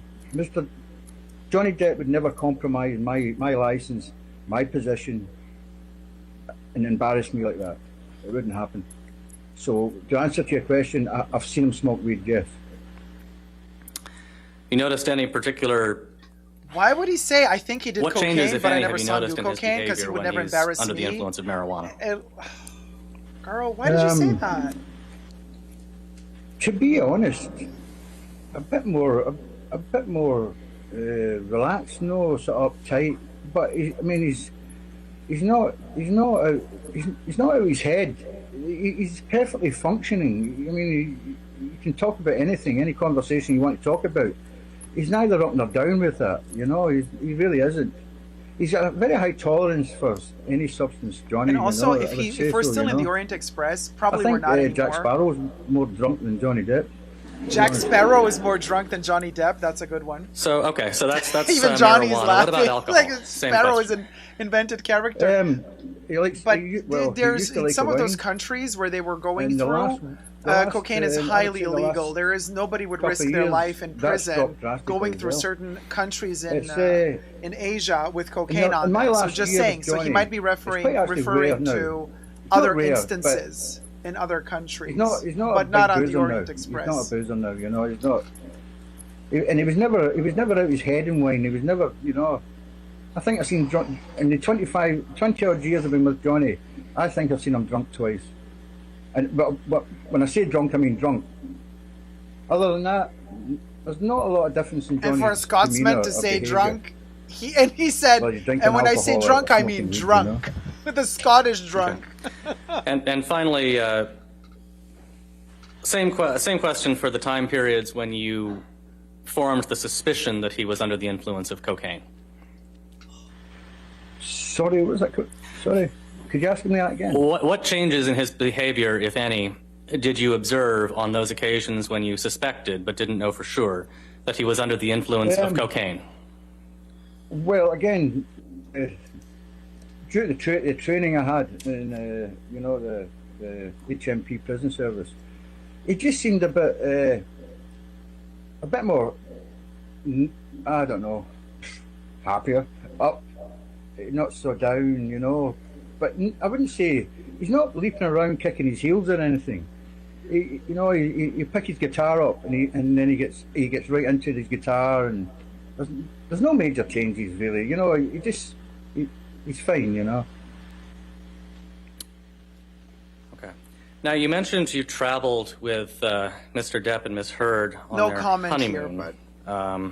Johnny Depp would never compromise my license, my position, and embarrass me like that. It wouldn't happen. So, to answer to your question, I've seen him smoke weed, yes. you noticed any particular Why would he say, I think he did what cocaine, changes, if but I any, never have you saw him noticed do in his cocaine because he behavior would when never he's embarrass under me? the influence of marijuana? Girl, why did you say that? To be honest, a bit more relaxed, no sort of uptight. But he's not out of his head. He's perfectly functioning. I mean, you can talk about anything, any conversation you want to talk about. He's neither up nor down with that. He really isn't. He's got a very high tolerance for any substance, Johnny. And also, I would if say we're so, still in the Orient Express, probably I we're think not anymore. Jack Sparrow's more drunk than Johnny Depp. Jack Sparrow is more drunk than Johnny Depp. That's a good one. So that's Even Johnny's marijuana. laughing. What about alcohol? Like Same Sparrow question. is an invented character. He likes, But he there's used to in like some a of those wine. countries where they were going And the through, last, cocaine is I would highly say the illegal. last There is nobody would couple risk of their years, life in that prison stopped drastically going as through well. certain countries It's, in Asia with cocaine on in my them. So last just year with saying. So he Johnny, might be it's referring quite actually rare now. to It's not other rare, but instances in other countries. He's not but a not big on the boozer Orient now. Express. He's not a boozer now, he's not. And he was never out of his head in wine. He was never, I think I've seen drunk in the 20 odd years I've been with Johnny. I think I've seen him drunk twice. But when I say drunk, I mean drunk. Other than that, there's not a lot of difference in Johnny's And for a Scotsman demeanour to or say behaviour. drunk, he said, Well, you're drinking and when I say alcohol or drunk, I smoking mean weed, drunk. With the Scottish drunk. And finally, same question for the time periods when you formed the suspicion that he was under the influence of cocaine. Sorry, what was that? Sorry, could you ask me that again? What changes in his behavior, if any, did you observe on those occasions when you suspected but didn't know for sure that he was under the influence of cocaine? Well, again, due to the training I had in the HMP prison service, it just seemed a bit more, I don't know, happier, up, not so down, But I wouldn't say he's not leaping around kicking his heels or anything. You pick his guitar up and then he gets right into his guitar, and there's no major changes really. He's fine. Okay. Now you mentioned you traveled with Mr. Depp and Ms. Heard on No their comment honeymoon. here, but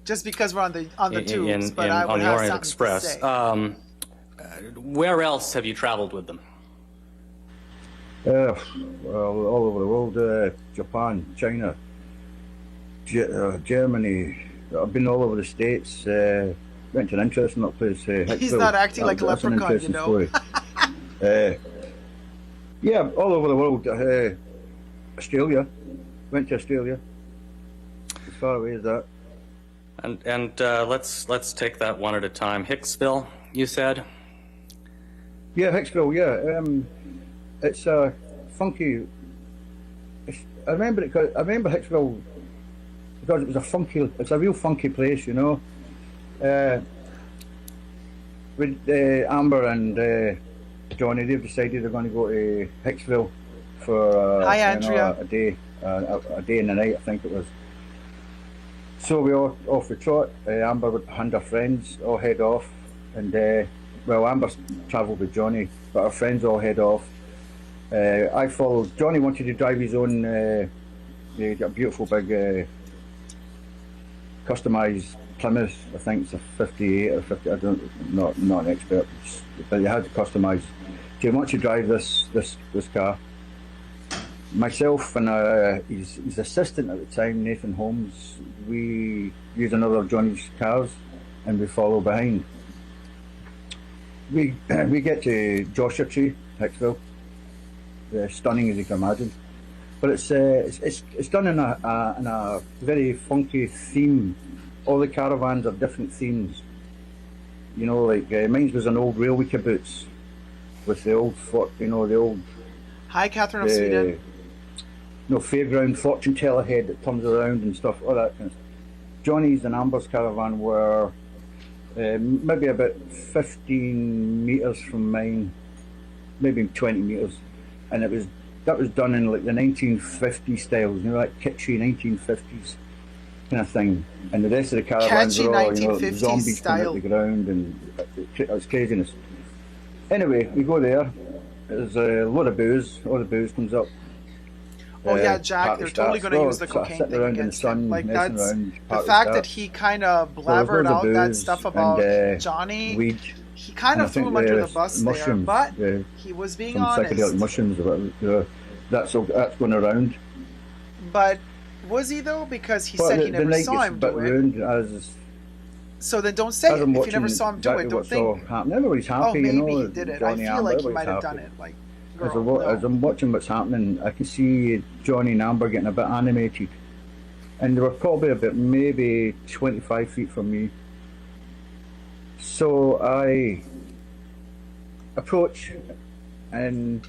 just because we're on the tubes, but I on would the have Orient something Express. to say. Where else have you traveled with them? Well, all over the world, Japan, China, Germany. I've been all over the States. Went to an interesting little place. He's Hicksville. not acting like a That's an leprechaun, interesting story. Yeah, all over the world. Australia. Went to Australia. As far away as that. And let's take that one at a time. Hicksville, you said? Yeah, Hicksville, yeah. It's a funky. I remember it. I remember Hicksville because it was a funky. It's a real funky place, you know. With Amber and Johnny, they've decided they're going to go to Hicksville for Hi, Andrea. a day and a night, I think it was. So we all off the trot. Amber and her friends all head off, and well, Amber's travelled with Johnny, but our friends all head off. I followed. Johnny wanted to drive his own. He got a beautiful big customised Plymouth. I think it's a 58 or 50. I don't. Not an expert, but he had to customise. So he wanted to drive this car. Myself and his assistant at the time, Nathan Holmes, we use another of Johnny's cars, and we follow behind. We get to Joshua Tree, Hicksville. Stunning as you can imagine, but it's done in a very funky theme. All the caravans have different themes. You know, like mine was an old railway caboose with the old fort. You know, the old. Hi, Catherine of Sweden. Fairground fortune teller head that turns around and stuff. All that kind of stuff. Johnny's and Amber's caravan were maybe about 15 metres from mine, maybe 20 metres. And that was done in like the 1950s styles, you know, like kitschy 1950s kind of thing. And the rest of the caravans Catchy were all, 1950s zombies coming out style. the ground, and it was craziness. Anyway, we go there. There's a lot of booze. All the booze comes up. Oh yeah, Jack, party they're totally starts. going to use the Sort of cocaine sitting thing around in the against sun, him. Like messing that's around, the party fact that starts. he kind of So there's blabbered loads of out that booze stuff and, about Johnny. Weed. He kind And I of threw think him under the there's bus mushrooms, there, but he was being some honest. psychedelic mushrooms or whatever. That's going around. But was he though? Because he But said the, he the never night saw gets a him bit do it. ruined as So then don't say it. I'm If you never watching saw him do exactly it, don't what's all think. happening. Everybody's happy, Oh, maybe you know. he did it. Johnny I feel Amber, like he might have everybody's done happy. it. Like, As, girl, as I'm watching what's happening, I can see Johnny and Amber getting a bit animated. And they were probably about maybe 25 feet from me. So I approach, and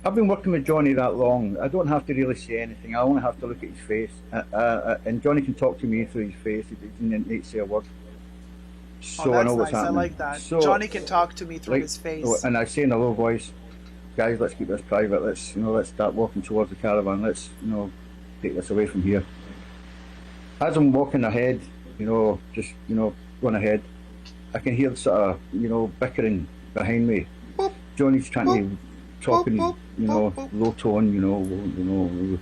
I've been working with Johnny that long. I don't have to really say anything. I only have to look at his face. And Johnny can talk to me through his face. He doesn't need to say a word. So oh, I that's know what's nice. I happening. like that. So, Johnny can talk to me through like, his face. and I say in a low voice, guys, let's keep this private. Let's start walking towards the caravan. Let's take this away from here. As I'm walking ahead, just going ahead, I can hear sort of bickering behind me. Boop, Johnny's trying boop, to talk in boop, boop. low tone,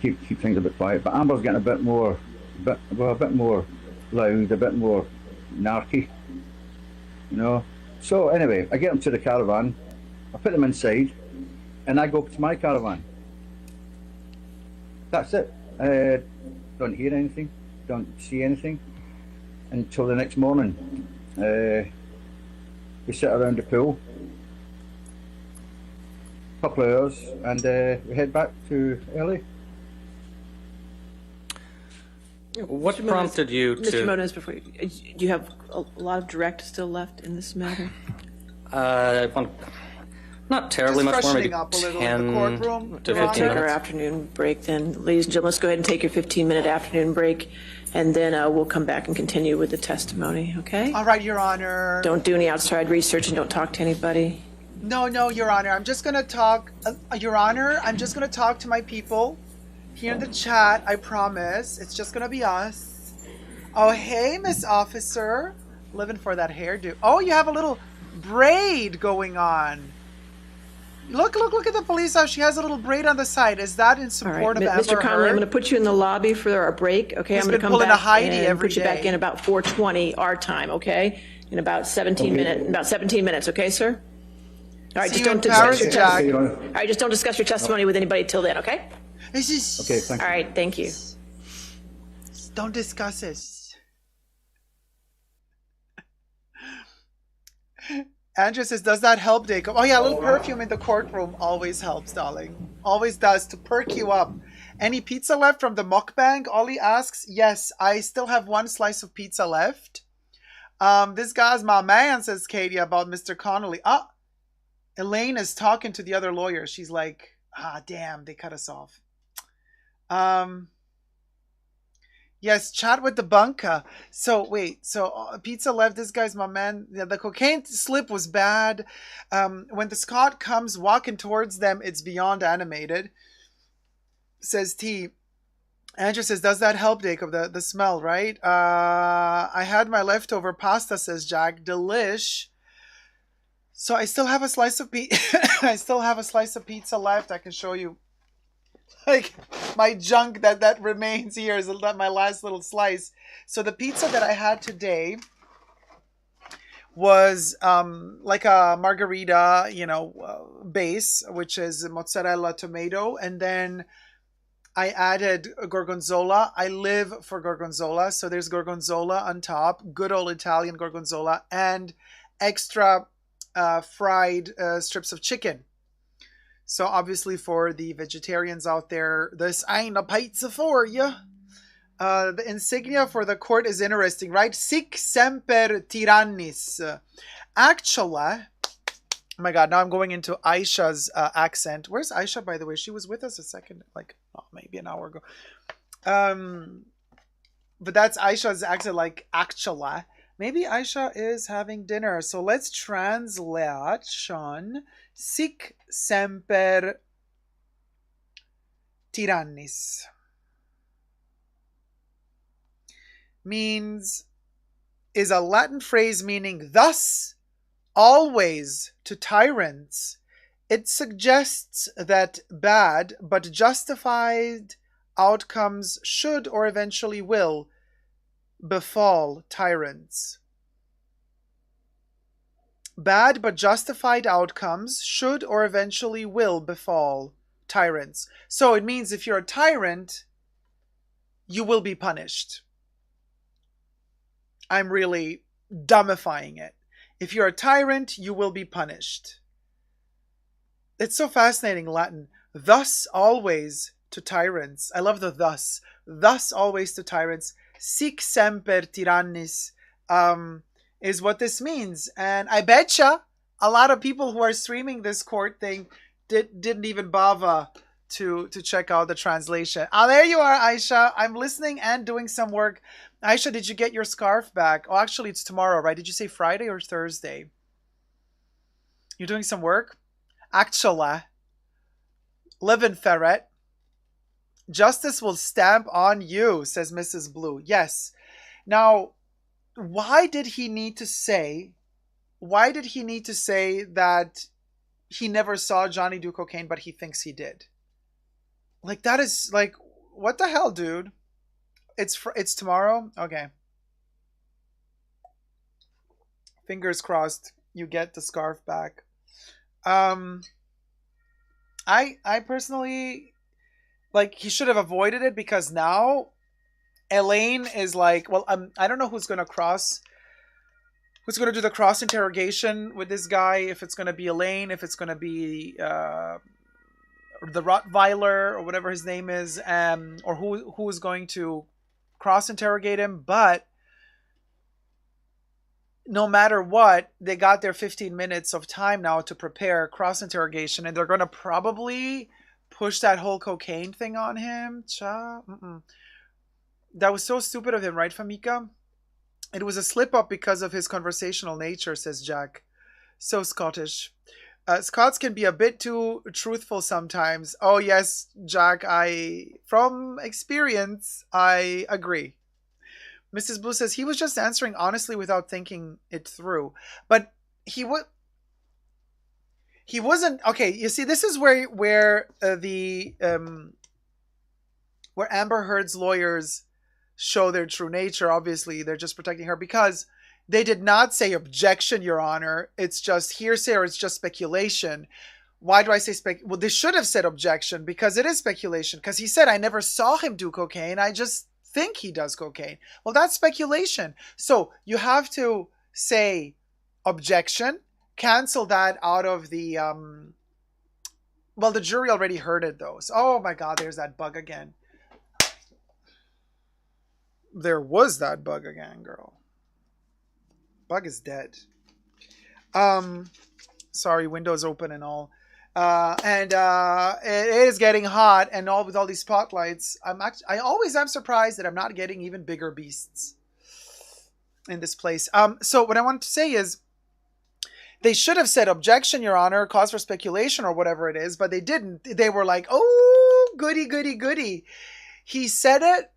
keep things a bit quiet. But Amber's getting a bit more loud, a bit more narky, So anyway, I get them to the caravan, I put them inside, and I go to my caravan. That's it. Don't hear anything, don't see anything until the next morning. We sit around the pool, a couple of hours, and we head back to LA. What prompted you to... Mr. Moniz, before do you have a lot of direct still left in this matter? Not terribly Just much more, maybe freshening up a little in the 10 courtroom, to Your 15 Take our minutes. afternoon break then. Ladies and gentlemen, let's go ahead and take your 15-minute afternoon break, and then we'll come back and continue with the testimony, okay? All right, Your Honor. Don't do any outside research and don't talk to anybody. No, Your Honor. I'm just going to talk, Your Honor, I'm just going to talk to my people here in the chat. I promise. It's just going to be us. Oh, hey, Miss Officer. Living for that hairdo. Oh, you have a little braid going on. Look at the police officer. She has a little braid on the side. Is that in All right, support of Amber Mr. Connolly, I'm Heard? going to put you in the lobby for our break, okay? He's I'm going been to come pulling a back Heidi and every put you back day. in about 4:20 our time, okay? In about 17 minutes, okay, sir? All right, See just you in don't discuss Paris, your Jack. Okay, testimony. Your Honor. All right, just don't discuss your testimony with anybody till then, okay? This is- Okay, thank All you. right, thank you. Don't discuss this. Andrew says, does that help, Dacob? Oh yeah, a little perfume in the courtroom always helps, darling. Always does, to perk you up. Any pizza left from the mukbang? Ollie asks. Yes, I still have one slice of pizza left. This guy's my man, says Katie, about Mr. Connolly. Ah, Elaine is talking to the other lawyer. She's like, damn, they cut us off. Yes, chat with the bunker. So wait, pizza left. This guy's my man. Yeah, the cocaine slip was bad. When the Scot comes walking towards them, it's beyond animated. Says T. Andrew says, does that help, Dacob? The smell, right? I had my leftover pasta, says Jack. Delish. So I still have a slice of I still have a slice of pizza left. I can show you. Like my junk that remains here is my last little slice. So the pizza that I had today was like a margarita, base, which is mozzarella, tomato, and then I added gorgonzola. I live for gorgonzola, so there's gorgonzola on top, good old Italian gorgonzola, and extra fried strips of chicken. So obviously for the vegetarians out there, this ain't a pizza for you. The insignia for the court is interesting, right? Sic semper tyrannis. Actually, oh my God, now I'm going into Aisha's accent. Where's Aisha, by the way? She was with us a second, maybe an hour ago. But that's Aisha's accent, like actually. Maybe Aisha is having dinner. So let's translate, Sean. Sic semper tyrannis is a Latin phrase meaning thus always to tyrants. It suggests that bad but justified outcomes should or eventually will befall tyrants. Bad but justified outcomes should or eventually will befall tyrants. So it means if you're a tyrant, you will be punished. I'm really dumbifying it. If you're a tyrant, you will be punished. It's so fascinating, Latin. Thus always to tyrants. I love the thus. Thus always to tyrants. Sic semper tyrannis is what this means. And I betcha a lot of people who are streaming this court thing didn't even bother to check out the translation. There you are, Aisha. I'm listening and doing some work. Aisha, did you get your scarf back? Oh, actually, it's tomorrow, right? Did you say Friday or Thursday? You're doing some work? Actually, Livin' Ferret. Justice will stamp on you, says Mrs. Blue. Yes. Now, why did he need to say that he never saw Johnny do cocaine, but he thinks he did? Like, that is, like, what the hell, dude? It's tomorrow? Okay. Fingers crossed you get the scarf back. I personally, like, he should have avoided it, because now Elaine is like, well, I don't know who's going to do the cross interrogation with this guy, if it's going to be Elaine, if it's going to be the Rottweiler or whatever his name is, or who is going to cross interrogate him. But no matter what, they got their 15 minutes of time now to prepare cross interrogation, and they're going to probably push that whole cocaine thing on him. That was so stupid of him, right, Famika? It was a slip up because of his conversational nature, says Jack. So Scottish. Scots can be a bit too truthful sometimes. Oh yes, Jack, from experience, I agree. Mrs. Blue says he was just answering honestly without thinking it through. But he He wasn't okay. You see, this is where Amber Heard's lawyers show their true nature. Obviously, they're just protecting her because they did not say objection, Your Honor. It's just hearsay or it's just speculation. Why do I say well, they should have said objection because it is speculation. Because he said, I never saw him do cocaine. I just think he does cocaine. Well, that's speculation. So you have to say objection, cancel that out of the, well, the jury already heard it though. So, oh my God, there's that bug again. There was that bug again, girl. Bug is dead. Sorry, windows open and all. And it is getting hot, and all with all these spotlights, I always am surprised that I'm not getting even bigger beasts in this place. So what I want to say is, they should have said objection, Your Honor, cause for speculation or whatever it is, but they didn't. They were like, oh, goody, goody, goody. He said it.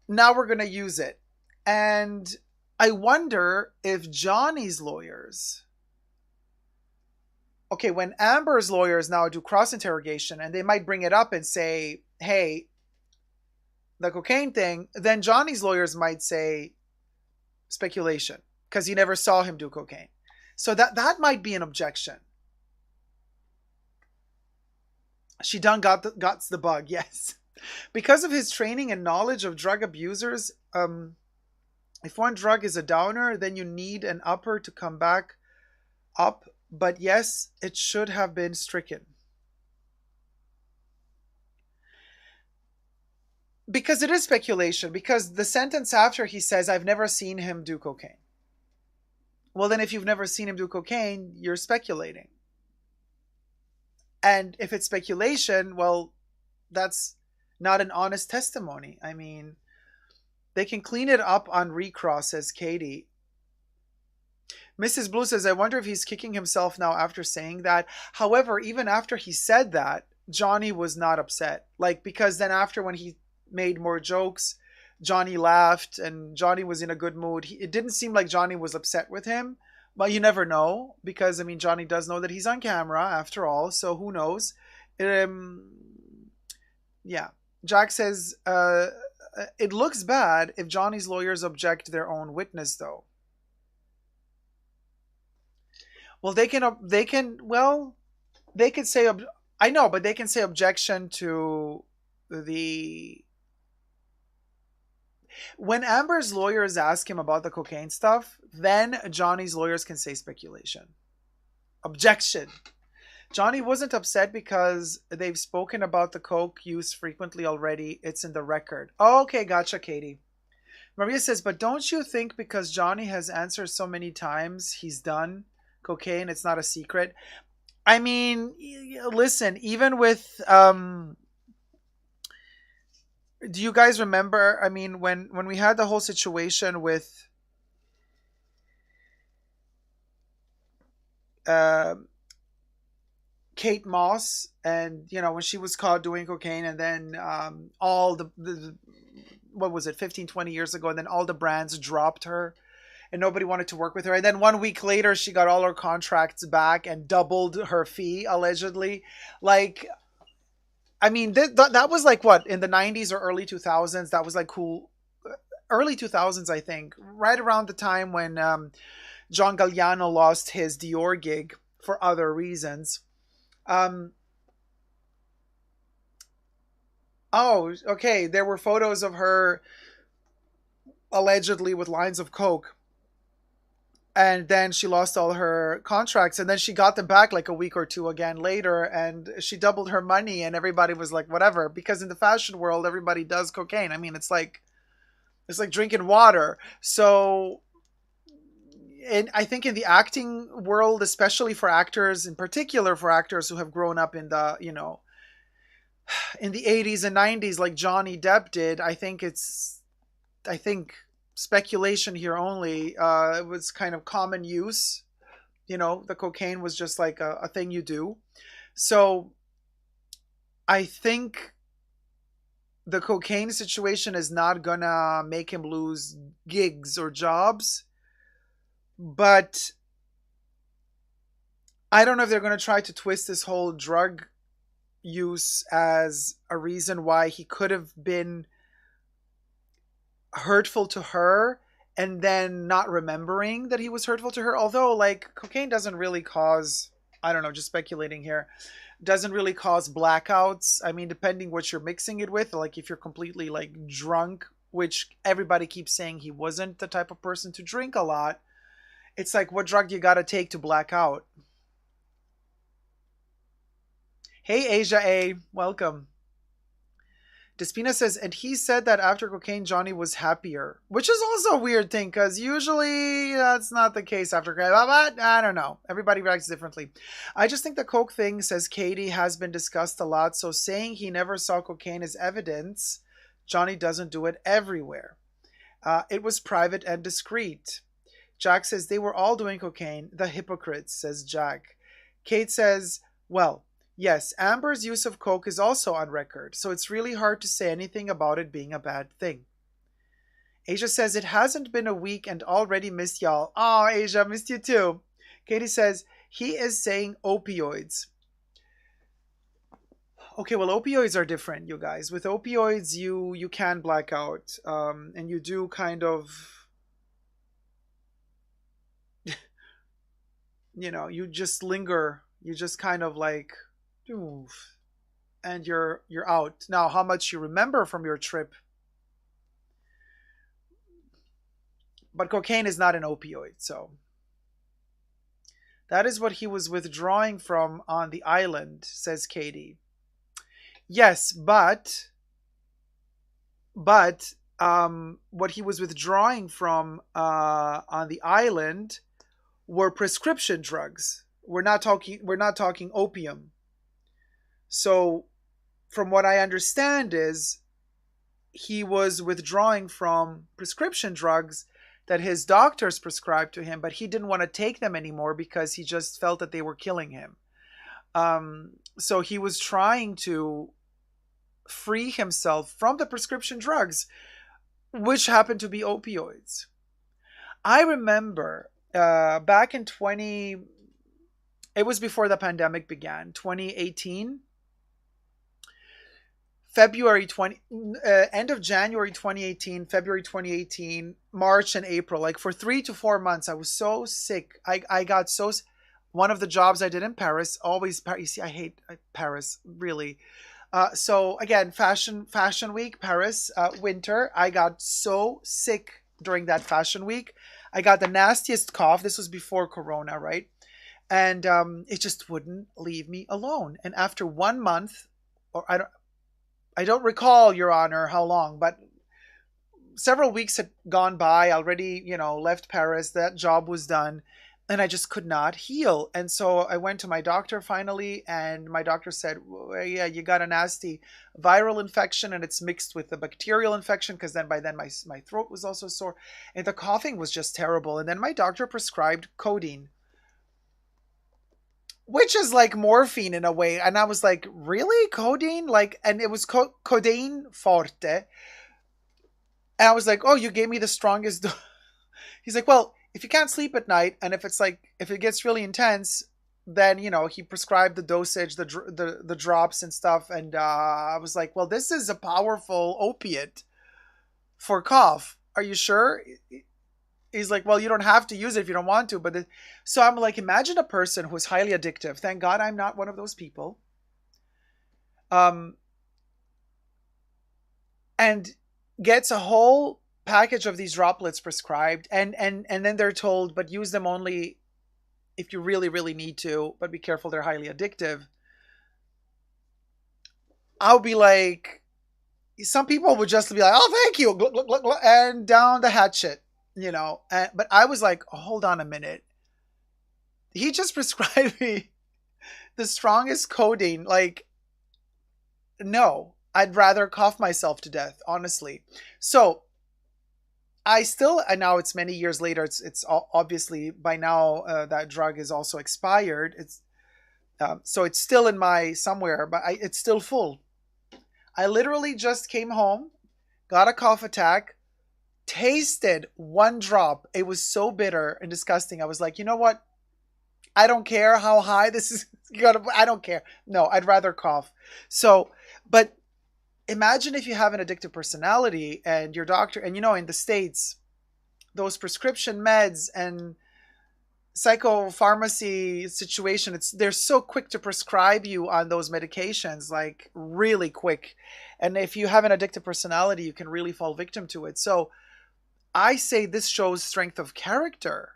Now we're going to use it. And I wonder if Johnny's lawyers, okay, when Amber's lawyers now do cross-interrogation and they might bring it up and say, hey, the cocaine thing, then Johnny's lawyers might say speculation because you never saw him do cocaine. So that might be an objection. She done got the bug, yes. Because of his training and knowledge of drug abusers, if one drug is a downer, then you need an upper to come back up. But yes, it should have been stricken. Because it is speculation. Because the sentence after he says, I've never seen him do cocaine. Well, then if you've never seen him do cocaine, you're speculating. And if it's speculation, well, that's not an honest testimony. I mean, they can clean it up on recross, says Katie. Mrs. Blue says, I wonder if he's kicking himself now after saying that. However, even after he said that, Johnny was not upset. Like, because then after when he made more jokes, Johnny laughed and Johnny was in a good mood. It didn't seem like Johnny was upset with him, but you never know because, I mean, Johnny does know that he's on camera after all, so who knows? Yeah. Jack says, it looks bad if Johnny's lawyers object their own witness, though. Well, they can say, I know, but they can say objection to when Amber's lawyers ask him about the cocaine stuff, then Johnny's lawyers can say speculation. Objection. Johnny wasn't upset because they've spoken about the coke use frequently already. It's in the record. Okay, gotcha, Katie. Maria says, but don't you think because Johnny has answered so many times he's done cocaine, it's not a secret? I mean, listen, even with... do you guys remember, I mean, when we had the whole situation with... Kate Moss, and you know when she was caught doing cocaine, and then all the what was it 15-20 years ago, and then all the brands dropped her and nobody wanted to work with her, and then 1 week later she got all her contracts back and doubled her fee allegedly. Like, I mean, that was like what, in the 90s or early 2000s? That was like cool. Early 2000s, I think, right around the time when John Galliano lost his Dior gig for other reasons. Oh, okay. There were photos of her allegedly with lines of coke. And then she lost all her contracts, and then she got them back like a week or two again later, and she doubled her money, and everybody was like, whatever, because in the fashion world, everybody does cocaine. I mean, it's like drinking water. So, and I think in the acting world, especially for actors, in particular for actors who have grown up in the, you know, in the 80s and 90s, like Johnny Depp did, I think speculation here only. It was kind of common use. You know, the cocaine was just like a thing you do. So I think the cocaine situation is not gonna make him lose gigs or jobs. But I don't know if they're going to try to twist this whole drug use as a reason why he could have been hurtful to her and then not remembering that he was hurtful to her. Although, like, cocaine doesn't really cause, I don't know, just speculating here, doesn't really cause blackouts. I mean, depending what you're mixing it with, like if you're completely like drunk, which everybody keeps saying he wasn't the type of person to drink a lot. It's like, what drug do you got to take to black out? Hey, Asia A, welcome. Despina says, and he said that after cocaine, Johnny was happier, which is also a weird thing because usually that's not the case after cocaine. But I don't know. Everybody reacts differently. I just think the coke thing, says Katie, has been discussed a lot. So saying he never saw cocaine is evidence. Johnny doesn't do it everywhere. It was private and discreet. Jack says they were all doing cocaine. The hypocrites, says Jack. Kate says, well, yes, Amber's use of coke is also on record, so it's really hard to say anything about it being a bad thing. Asia says, it hasn't been a week and already missed y'all. Oh, Asia, missed you too. Katie says, he is saying opioids. Okay, well, opioids are different, you guys. With opioids, you can black out, and you do kind of, you just linger. You just kind of like, oof, and you're out. Now, how much you remember from your trip? But cocaine is not an opioid, so that is what he was withdrawing from on the island, says Katie. Yes, but what he was withdrawing from on the island were prescription drugs. We're not talking opium. So, from what I understand is he was withdrawing from prescription drugs that his doctors prescribed to him, but he didn't want to take them anymore because he just felt that they were killing him. So he was trying to free himself from the prescription drugs, which happened to be opioids. I remember back in it was before the pandemic began, 2018. End of January 2018, February 2018, March and April, like for 3 to 4 months, I was so sick. I got so, one of the jobs I did in Paris, always, you see, I hate Paris, really. So again, fashion week, Paris, winter, I got so sick during that fashion week. I got the nastiest cough. This was before Corona, right? And it just wouldn't leave me alone. And after 1 month, or I don't recall, Your Honor, how long, but several weeks had gone by. I already, left Paris. That job was done, and I just could not heal. And so I went to my doctor finally, and my doctor said, well, yeah, you got a nasty viral infection, and it's mixed with a bacterial infection, because by then my throat was also sore, and the coughing was just terrible. And then my doctor prescribed codeine, which is like morphine in a way. And I was like, really? Codeine? Like, and it was codeine forte. And I was like, oh, you gave me the strongest. He's like, well, if you can't sleep at night, and if it gets really intense, then, he prescribed the dosage, the drops and stuff. And I was like, well, this is a powerful opiate for cough. Are you sure? He's like, well, you don't have to use it if you don't want to. So I'm like, imagine a person who's highly addictive. Thank God I'm not one of those people. And gets a whole package of these droplets prescribed. And then they're told, but use them only if you really, really need to. But be careful, they're highly addictive. I'll be like, some people would just be like, oh, thank you. And down the hatchet. But I was like, oh, hold on a minute. He just prescribed me the strongest codeine. Like, no, I'd rather cough myself to death, honestly. So and now it's many years later. It's obviously by now that drug is also expired. So it's still in my somewhere, but it's still full. I literally just came home, got a cough attack, tasted one drop. It was so bitter and disgusting. I was like, you know what? I don't care how high this is gonna. I don't care. No, I'd rather cough. So, but imagine if you have an addictive personality and your doctor, and in the States, those prescription meds and psychopharmacy situation, they're so quick to prescribe you on those medications, like really quick. And if you have an addictive personality, you can really fall victim to it. So I say this shows strength of character,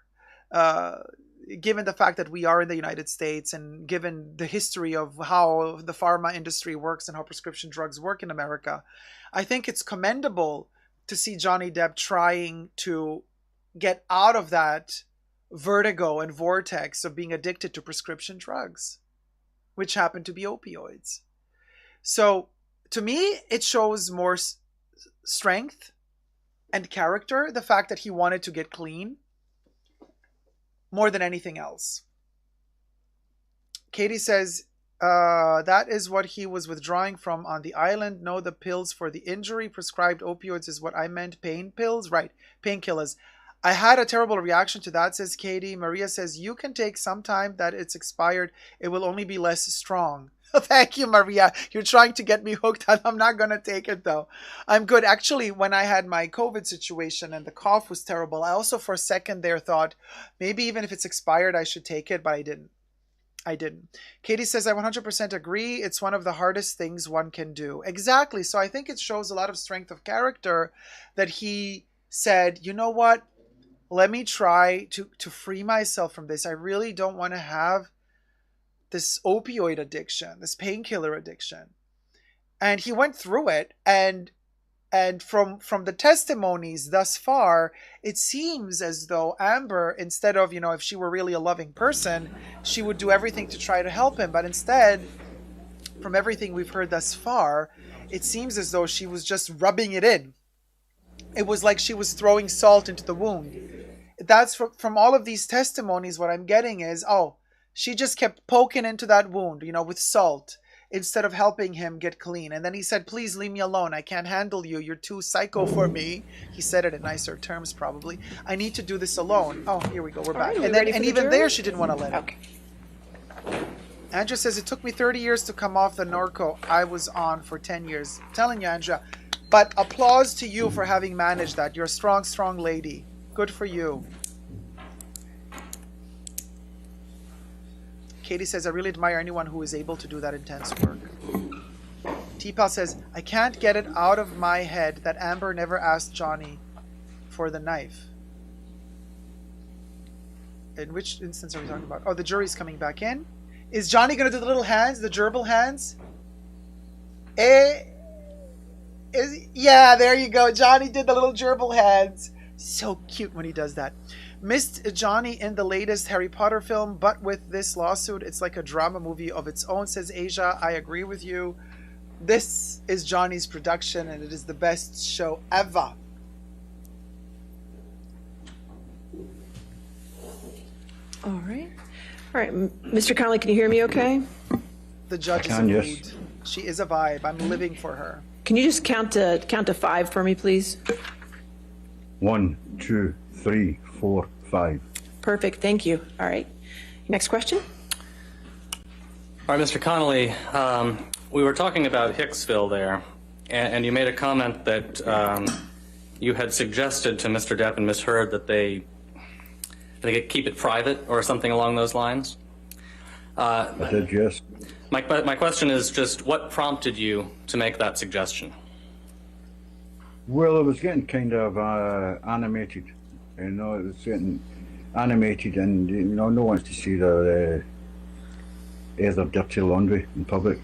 given the fact that we are in the United States and given the history of how the pharma industry works and how prescription drugs work in America. I think it's commendable to see Johnny Depp trying to get out of that vertigo and vortex of being addicted to prescription drugs, which happen to be opioids. So to me, it shows more strength and character, the fact that he wanted to get clean, more than anything else. Katie says, that is what he was withdrawing from on the island. No, the pills for the injury, prescribed opioids is what I meant. Pain pills, right? Painkillers. I had a terrible reaction to that, says Katie. Maria says, you can take some time that it's expired. It will only be less strong. Thank you, Maria. You're trying to get me hooked. I'm not going to take it, though. I'm good. Actually, when I had my COVID situation and the cough was terrible, I also for a second there thought, maybe even if it's expired, I should take it, but I didn't. Katie says, I 100% agree. It's one of the hardest things one can do. Exactly. So I think it shows a lot of strength of character that he said, you know what? Let me try to free myself from this. I really don't want to have this opioid addiction, this painkiller addiction. And he went through it. And from the testimonies thus far, it seems as though Amber, instead of, if she were really a loving person, she would do everything to try to help him. But instead, from everything we've heard thus far, it seems as though she was just rubbing it in. It was like she was throwing salt into the wound. That's from all of these testimonies, what I'm getting is, she just kept poking into that wound, with salt, instead of helping him get clean. And then he said, please leave me alone. I can't handle you. You're too psycho for me. He said it in nicer terms, probably. I need to do this alone. Oh, here we go. We're back. Right, and even there, she didn't want to let him. Okay. Andrea says, it took me 30 years to come off the Norco I was on for 10 years. I'm telling you, Andrea. But applause to you for having managed that. You're a strong, strong lady. Good for you. Katie says, I really admire anyone who is able to do that intense work. T-Pal says, I can't get it out of my head that Amber never asked Johnny for the knife. In which instance are we talking about? Oh, the jury's coming back in. Is Johnny going to do the little hands, the gerbil hands? Yeah, there you go. Johnny did the little gerbil hands. So cute when he does that. Missed Johnny in the latest Harry Potter film, but with this lawsuit, it's like a drama movie of its own, says Asia. I agree with you. This is Johnny's production, and it is the best show ever. All right. Mr. Connolly, can you hear me okay? The judge is a mood. She is a vibe. I'm living for her. Can you just count to 5 for me, please? 1, 2, 3, 4, 5. Perfect. Thank you. All right. Next question. All right, Mr. Connolly, we were talking about Hicksville there, and you made a comment that you had suggested to Mr. Depp and Ms. Heard that they keep it private or something along those lines. I did, yes. My question is just what prompted you to make that suggestion? Well, it was getting kind of animated. It was getting animated, and no one wants to see their either dirty laundry in public.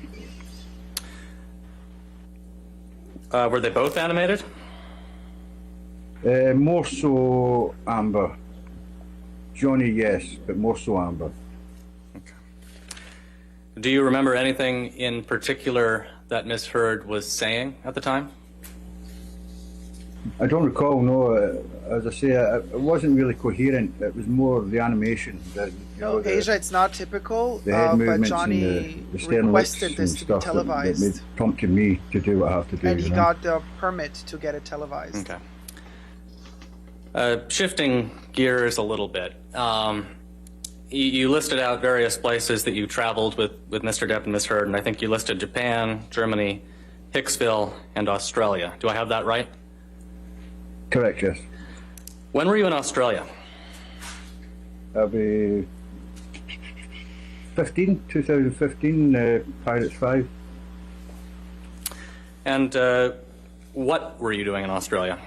Were they both animated? More so Amber. Johnny, yes, but more so Amber. Okay. Do you remember anything in particular that Miss Heard was saying at the time? I don't recall, no. As I say, it wasn't really coherent. It was more the animation. No, Asia, it's not typical, the head but movements Johnny and the stern requested lips this and to be stuff televised. that prompted me to do what I have to do. And he got the permit to get it televised. Okay. Shifting gears a little bit. you listed out various places that you traveled with Mr. Depp and Ms. Heard, and I think you listed Japan, Germany, Hicksville, and Australia. Do I have that right? Correct, yes. When were you in Australia? That'll be 2015, Pirates 5. And what were you doing in Australia?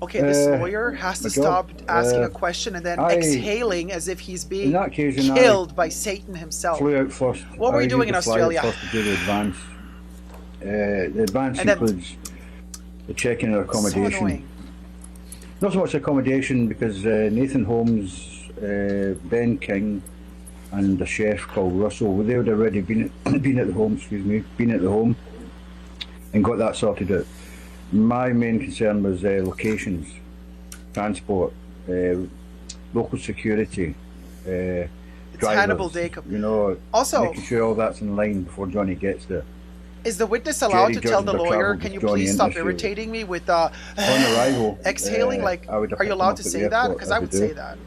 Okay, this lawyer has to my stop job, asking a question and then exhaling as if he's being in that occasion, killed by Satan himself. Flew out first. What were you doing in Australia? First to do the advance. The advance And then- includes the check-in and So accommodation. annoying. Not so much accommodation because Nathan Holmes, Ben King, and a chef called Russell, they had already been at the home, and got that sorted out. My main concern was locations, transport, local security, It's drivers, Hannibal Dacob. you know, Also- making sure all that's in line before Johnny gets there. Is the witness allowed Jerry to tell the Judges are lawyer, travelled can you with Johnny please stop into Australia. irritating me with On arrival, exhaling? Like, I would have are you picked allowed him to up at say the that? airport, Because as I we would do. say that.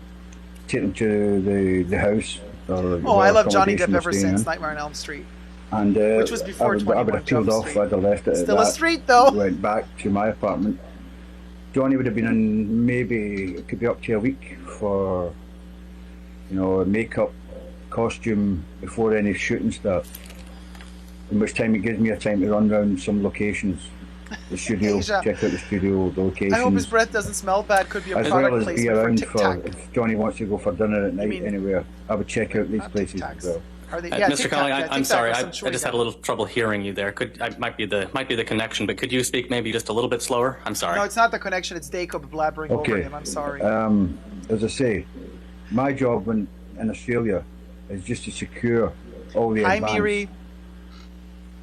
Take them to the house. Or Oh, whatever I love Johnny accommodation Depp they're ever staying since in. Nightmare on Elm Street. And Which was before I would 21 have peeled Jump off. Street. I'd have left it at Still a that. street, though. Went back to my apartment. Johnny would have been in maybe, it could be up to a week for, you know, makeup, costume before any shooting starts. In which time it gives me a time to run around some locations, the studio, Asia. check out the studio, the locations. I hope his breath doesn't smell bad. Could be a As product well as be placement for around Tic for, Tac. if Johnny wants to go for dinner at night mean- anywhere, I would check out these Not places Tic as Tacs. well. Are they? Yeah, Mr. Tic Connolly, Tac, yeah, I'm Tic Tac sorry, or I some chewing just had a gum. little trouble hearing you there. Might be the connection, but could you speak maybe just a little bit slower? I'm sorry. No, it's not the connection. It's Dacob blabbering over Okay. him. I'm sorry. As I say, my job in Australia is just to secure all the Hi, advance. Miri.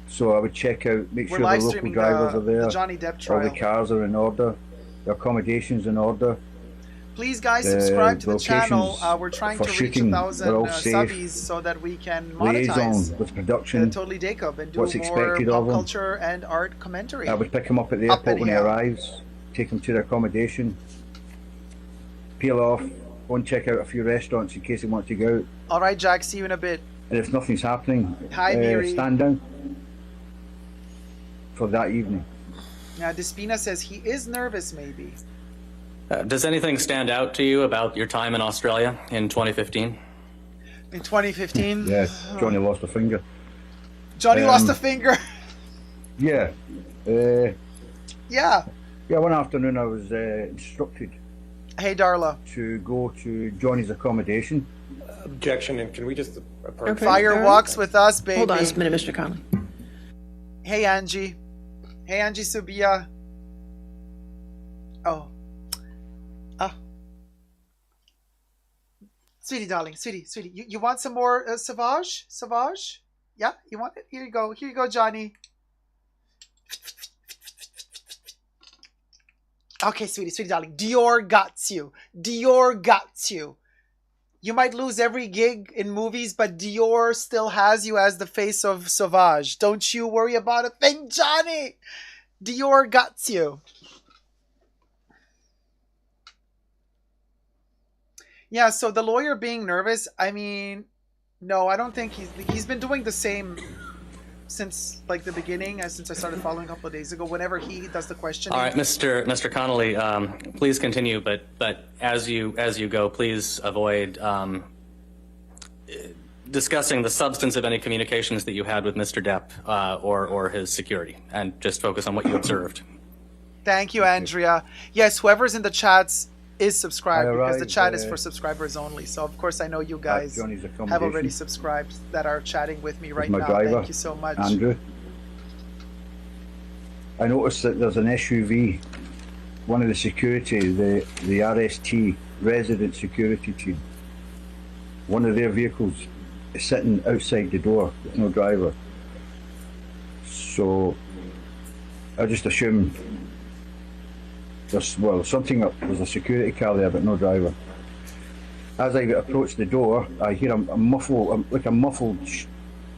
So I would check out, make We're sure the live local streaming drivers are there, the Johnny Depp all the trial. cars are in order, the accommodations in order. Please, guys, subscribe to the channel. locations We're trying for to reach shooting, 1,000 they're all safe. subbies so that we can monetize Liaison with production. Totally Dacob and do What's more expected pop of them. culture and art commentary. I would pick him up at the Up airport in when he here. arrives, take him to the accommodation, peel off, go and check out a few restaurants in case he wants to go out. All right, Jack. See you in a bit. And if nothing's happening, Hi, Miri. stand down for that evening. Despina says he is nervous, maybe. Does anything stand out to you about your time in Australia in 2015? In 2015, Yes, Johnny lost a finger. Johnny lost a finger. Yeah. Yeah. Yeah, one afternoon I was instructed Hey, Darla. to go to Johnny's accommodation. Objection, and can we just approach? Okay. Fire all right. walks with us, baby. Hold on just a minute, Mr. Connolly. Hey, Angie. Hey, Angie Subia. Oh. Sweetie, darling, sweetie. You want some more Sauvage? Sauvage? Yeah, you want it? Here you go. Here you go, Johnny. Okay, sweetie, darling. Dior got you. Dior got you. You might lose every gig in movies, but Dior still has you as the face of Sauvage. Don't you worry about a thing, Johnny. Dior got you. Yeah, so the lawyer being nervous, I mean, no, I don't think he's been doing the same since like the beginning, since I started following a couple of days ago, whenever he does the questioning. All right, Mr. Connolly, please continue, but as you go, please avoid discussing the substance of any communications that you had with Mr. Depp or his security, and just focus on what you observed. Thank you, Andrea. Yes, whoever's in the chats is subscribed I because the arrived, chat is for subscribers only. So of course I know you guys Johnny's have accommodation. already subscribed that are chatting with me right my now. driver, Thank you so much. Andrew. I noticed that there's an SUV, one of the security, the RST, resident security team. One of their vehicles is sitting outside the door with no driver. So I just assumed there's there's a security car there but no driver. As I approach the door, I hear a muffled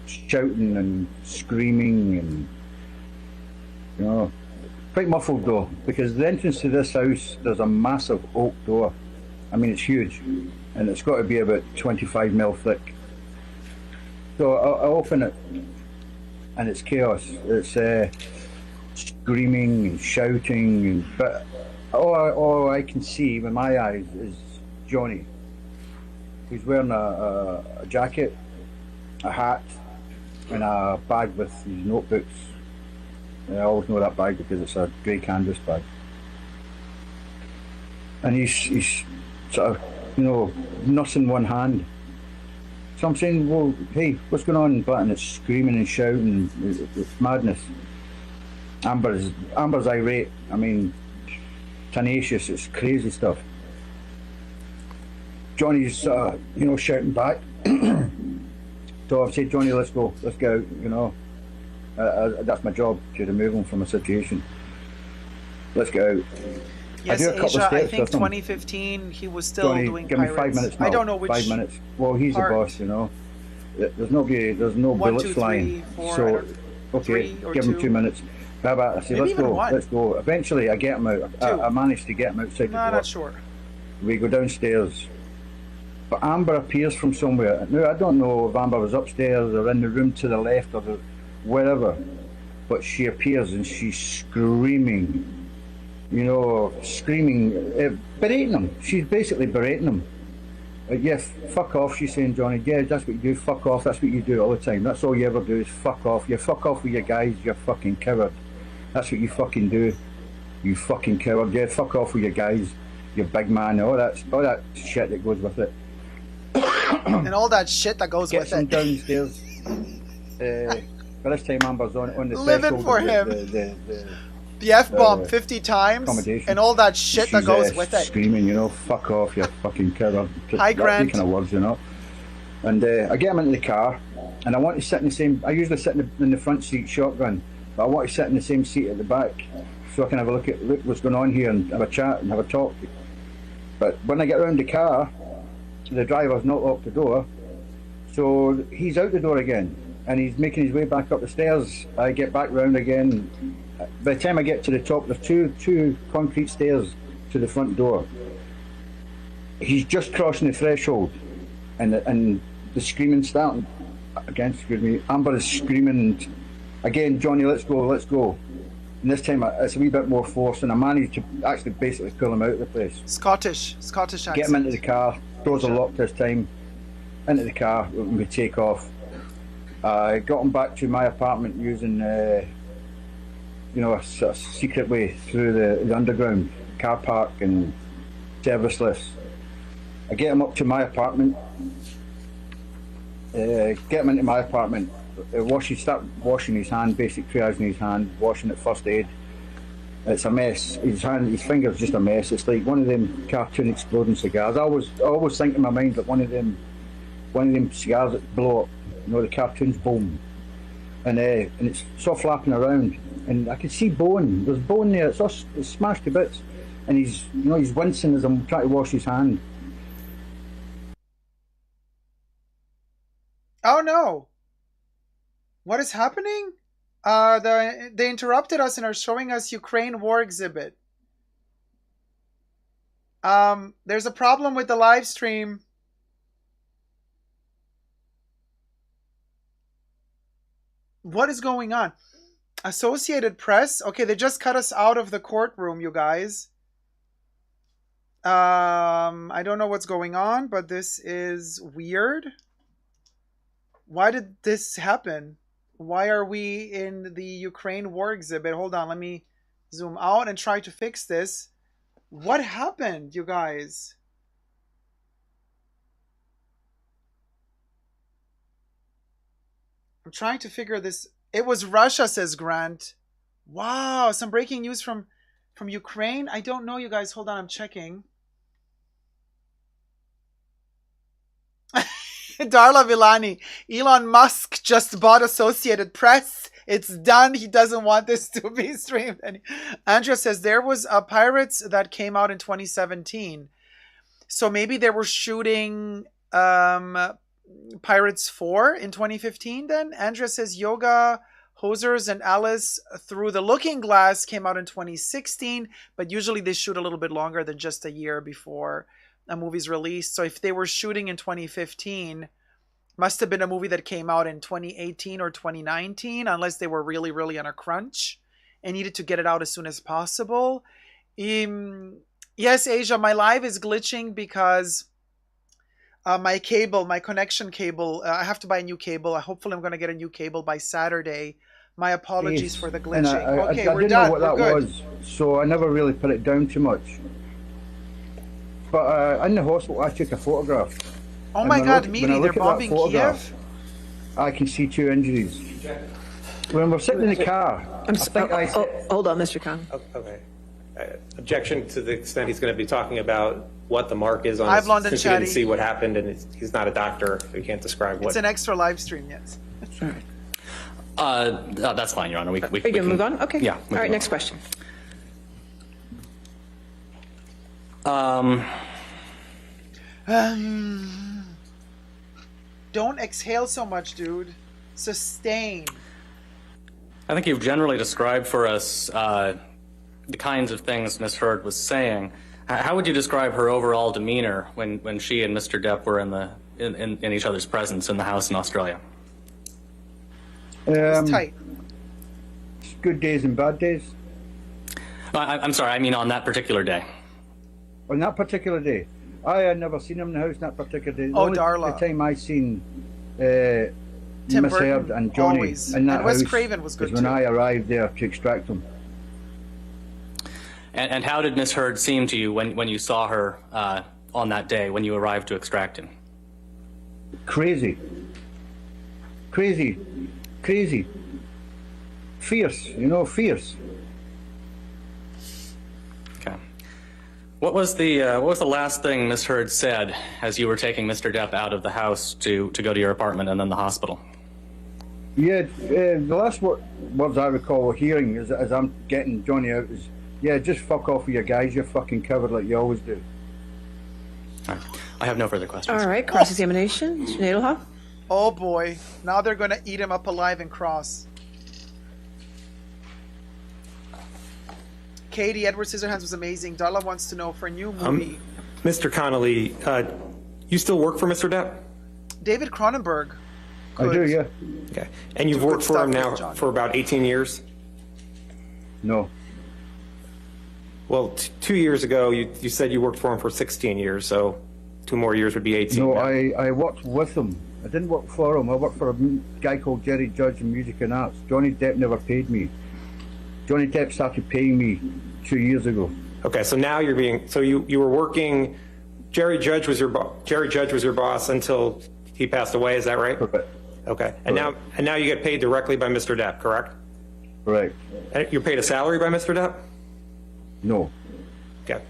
shouting and screaming, and you know, quite muffled though, because the entrance to this house, there's a massive oak door, I mean, it's huge, and it's got to be about 25 mil thick. So I open it, and it's chaos. It's screaming and shouting, but all I can see with my eyes is Johnny. He's wearing a jacket, a hat, and a bag with his notebooks. And I always know that bag because it's a grey canvas bag. And he's sort of, nursing one hand. So I'm saying, well, hey, what's going on? And it's screaming and shouting. It's madness. Amber's irate. I mean, tenacious. It's crazy stuff. Johnny's, shouting back. So I've said, Johnny, let's go, let's go out. That's my job, to remove him from a situation. Let's go out. Yes, Asia, I think 2015, he was still Johnny, doing give pirates. me 5 minutes now. I don't know which 5 minutes. Well, he's part. the boss, There's no One, bullets two, flying. three, four, So, okay, three or give him two. 2 minutes. I say, Maybe let's even go, one. let's go. Eventually, I get him out. I managed to get him outside the door. Not sure. We go downstairs. But Amber appears from somewhere. Now, I don't know if Amber was upstairs or in the room to the left or wherever, but she appears and she's screaming, berating him. She's basically berating him. Yeah, fuck off, she's saying, Johnny. Yeah, that's what you do. Fuck off. That's what you do all the time. That's all you ever do is fuck off. You fuck off with your guys, you fucking coward. That's what you fucking do. You fucking coward. Yeah, fuck off with your guys, you big man. All that shit that goes with it. And all that shit that goes Gets with him it. downstairs. By this time, Amber's on the Living threshold for of him. The F-bomb 50 times and all that shit that goes with it. Screaming, fuck off, you fucking coward. Hi, Grant. Kind of words, And I get him into the car, and I want to sit in the same. I usually sit in the front seat shotgun, but I want to sit in the same seat at the back, so I can have a look what's going on here and have a chat and have a talk. But when I get around the car, the driver's not locked the door, so he's out the door again, and he's making his way back up the stairs. I get back round again. By the time I get to the top, there's two concrete stairs to the front door. He's just crossing the threshold, and the screaming starting again. Excuse me. Amber is screaming again. Johnny, let's go, let's go. And this time it's a wee bit more force, and I managed to actually basically pull him out of the place. Scottish accent. Get him into the car. Doors are locked this time. Into the car, we take off. I got him back to my apartment using, a sort of secret way through the underground car park and service lifts. I get him up to my apartment. Get him into my apartment. Start washing his hand, basic triaging his hand, washing it, first aid. It's a mess. His finger's just a mess. It's like one of them cartoon exploding cigars. I always think in my mind that one of them cigars that blow up. The cartoons boom, and it's sort of flapping around, and I can see bone. There's bone there. It's smashed to bits, and he's wincing as I'm trying to wash his hand. Oh no! What is happening? They interrupted us and are showing us Ukraine war exhibit. There's a problem with the live stream. What is going on? Associated Press? Okay, they just cut us out of the courtroom, you guys. I don't know what's going on, but this is weird. Why did this happen? Why are we in the Ukraine war exhibit? Hold on, let me zoom out and try to fix this. What happened, you guys? I'm trying to figure this. It was Russia, says Grant. Wow, some breaking news from Ukraine. I don't know, you guys. Hold on, I'm checking. Darla Villani. Elon Musk just bought Associated Press. It's done. He doesn't want this to be streamed. And Andrea says there was a Pirates that came out in 2017. So maybe they were shooting Pirates 4 in 2015 then. Andrea says Yoga, Hosers, and Alice Through the Looking Glass came out in 2016, but usually they shoot a little bit longer than just a year before a movie's released. So if they were shooting in 2015, must have been a movie that came out in 2018 or 2019, unless they were really, really on a crunch and needed to get it out as soon as possible. Yes, Asia, my live is glitching because my connection cable, I have to buy a new cable. Hopefully I'm going to get a new cable by Saturday. My apologies for the glitching. Okay, we're didn't done. know what that We're good. was, so I never really put it down too much. But in the hospital, I took a photograph. Oh my God, when I Meaty, they're look at that bombing photograph, Kiev? I can see 2 injuries. When we're sitting in the car, Hold on, Mr. Connolly. Okay. Objection to the extent he's going to be talking about what the mark is on I've his, London since he didn't Chatty. see what happened and he's not a doctor, so he can't describe what. It's an extra live stream, yes. That's fine, Your Honor. We Are you going to move on? Okay. Yeah. All right, next question. Don't exhale so much, dude. Sustain. I think you've generally described for us the kinds of things Ms. Heard was saying. How would you describe her overall demeanor when she and Mr. Depp were in each other's presence in the house in Australia? It's tight. Good days and bad days. I'm sorry, I mean on that particular day. On that particular day, I had never seen him in the house on that particular day. Oh, The Darla. time I seen Tim Miss Burton, Heard and Johnny always. in that And Wes house Craven was good is when too. I arrived there to extract them. And how did Ms. Heard seem to you when you saw her on that day when you arrived to extract him? Crazy. Crazy. Crazy. Fierce, fierce. Okay. What was the last thing Ms. Heard said as you were taking Mr. Depp out of the house to go to your apartment and then the hospital? Yeah, the last words I recall hearing as I'm getting Johnny out is, yeah, just fuck off with your guys, you're fucking covered like you always do. All right. I have no further questions. All right, cross-examination. Mr. Nadelhoff? Oh boy. Now they're going to eat him up alive and cross. Katie, Edward Scissorhands was amazing. Darla wants to know for a new movie. Mr. Connolly, you still work for Mr. Depp? David Cronenberg. I do, yeah. Okay. And you've Do worked good for him stuff now with John. for about 18 years? No. Well, 2 years ago, you said you worked for him for 16 years, so 2 more years would be 18. No, now. I worked with him. I didn't work for him. I worked for a guy called Jerry Judge in Music and Arts. Johnny Depp never paid me. Johnny Depp started paying me 2 years ago. Okay, so now you're being, so you were working, Jerry Judge was your boss until he passed away, is that right? Correct. Okay, and now you get paid directly by Mr. Depp, correct? Right. And you're paid a salary by Mr. Depp? No. Okay.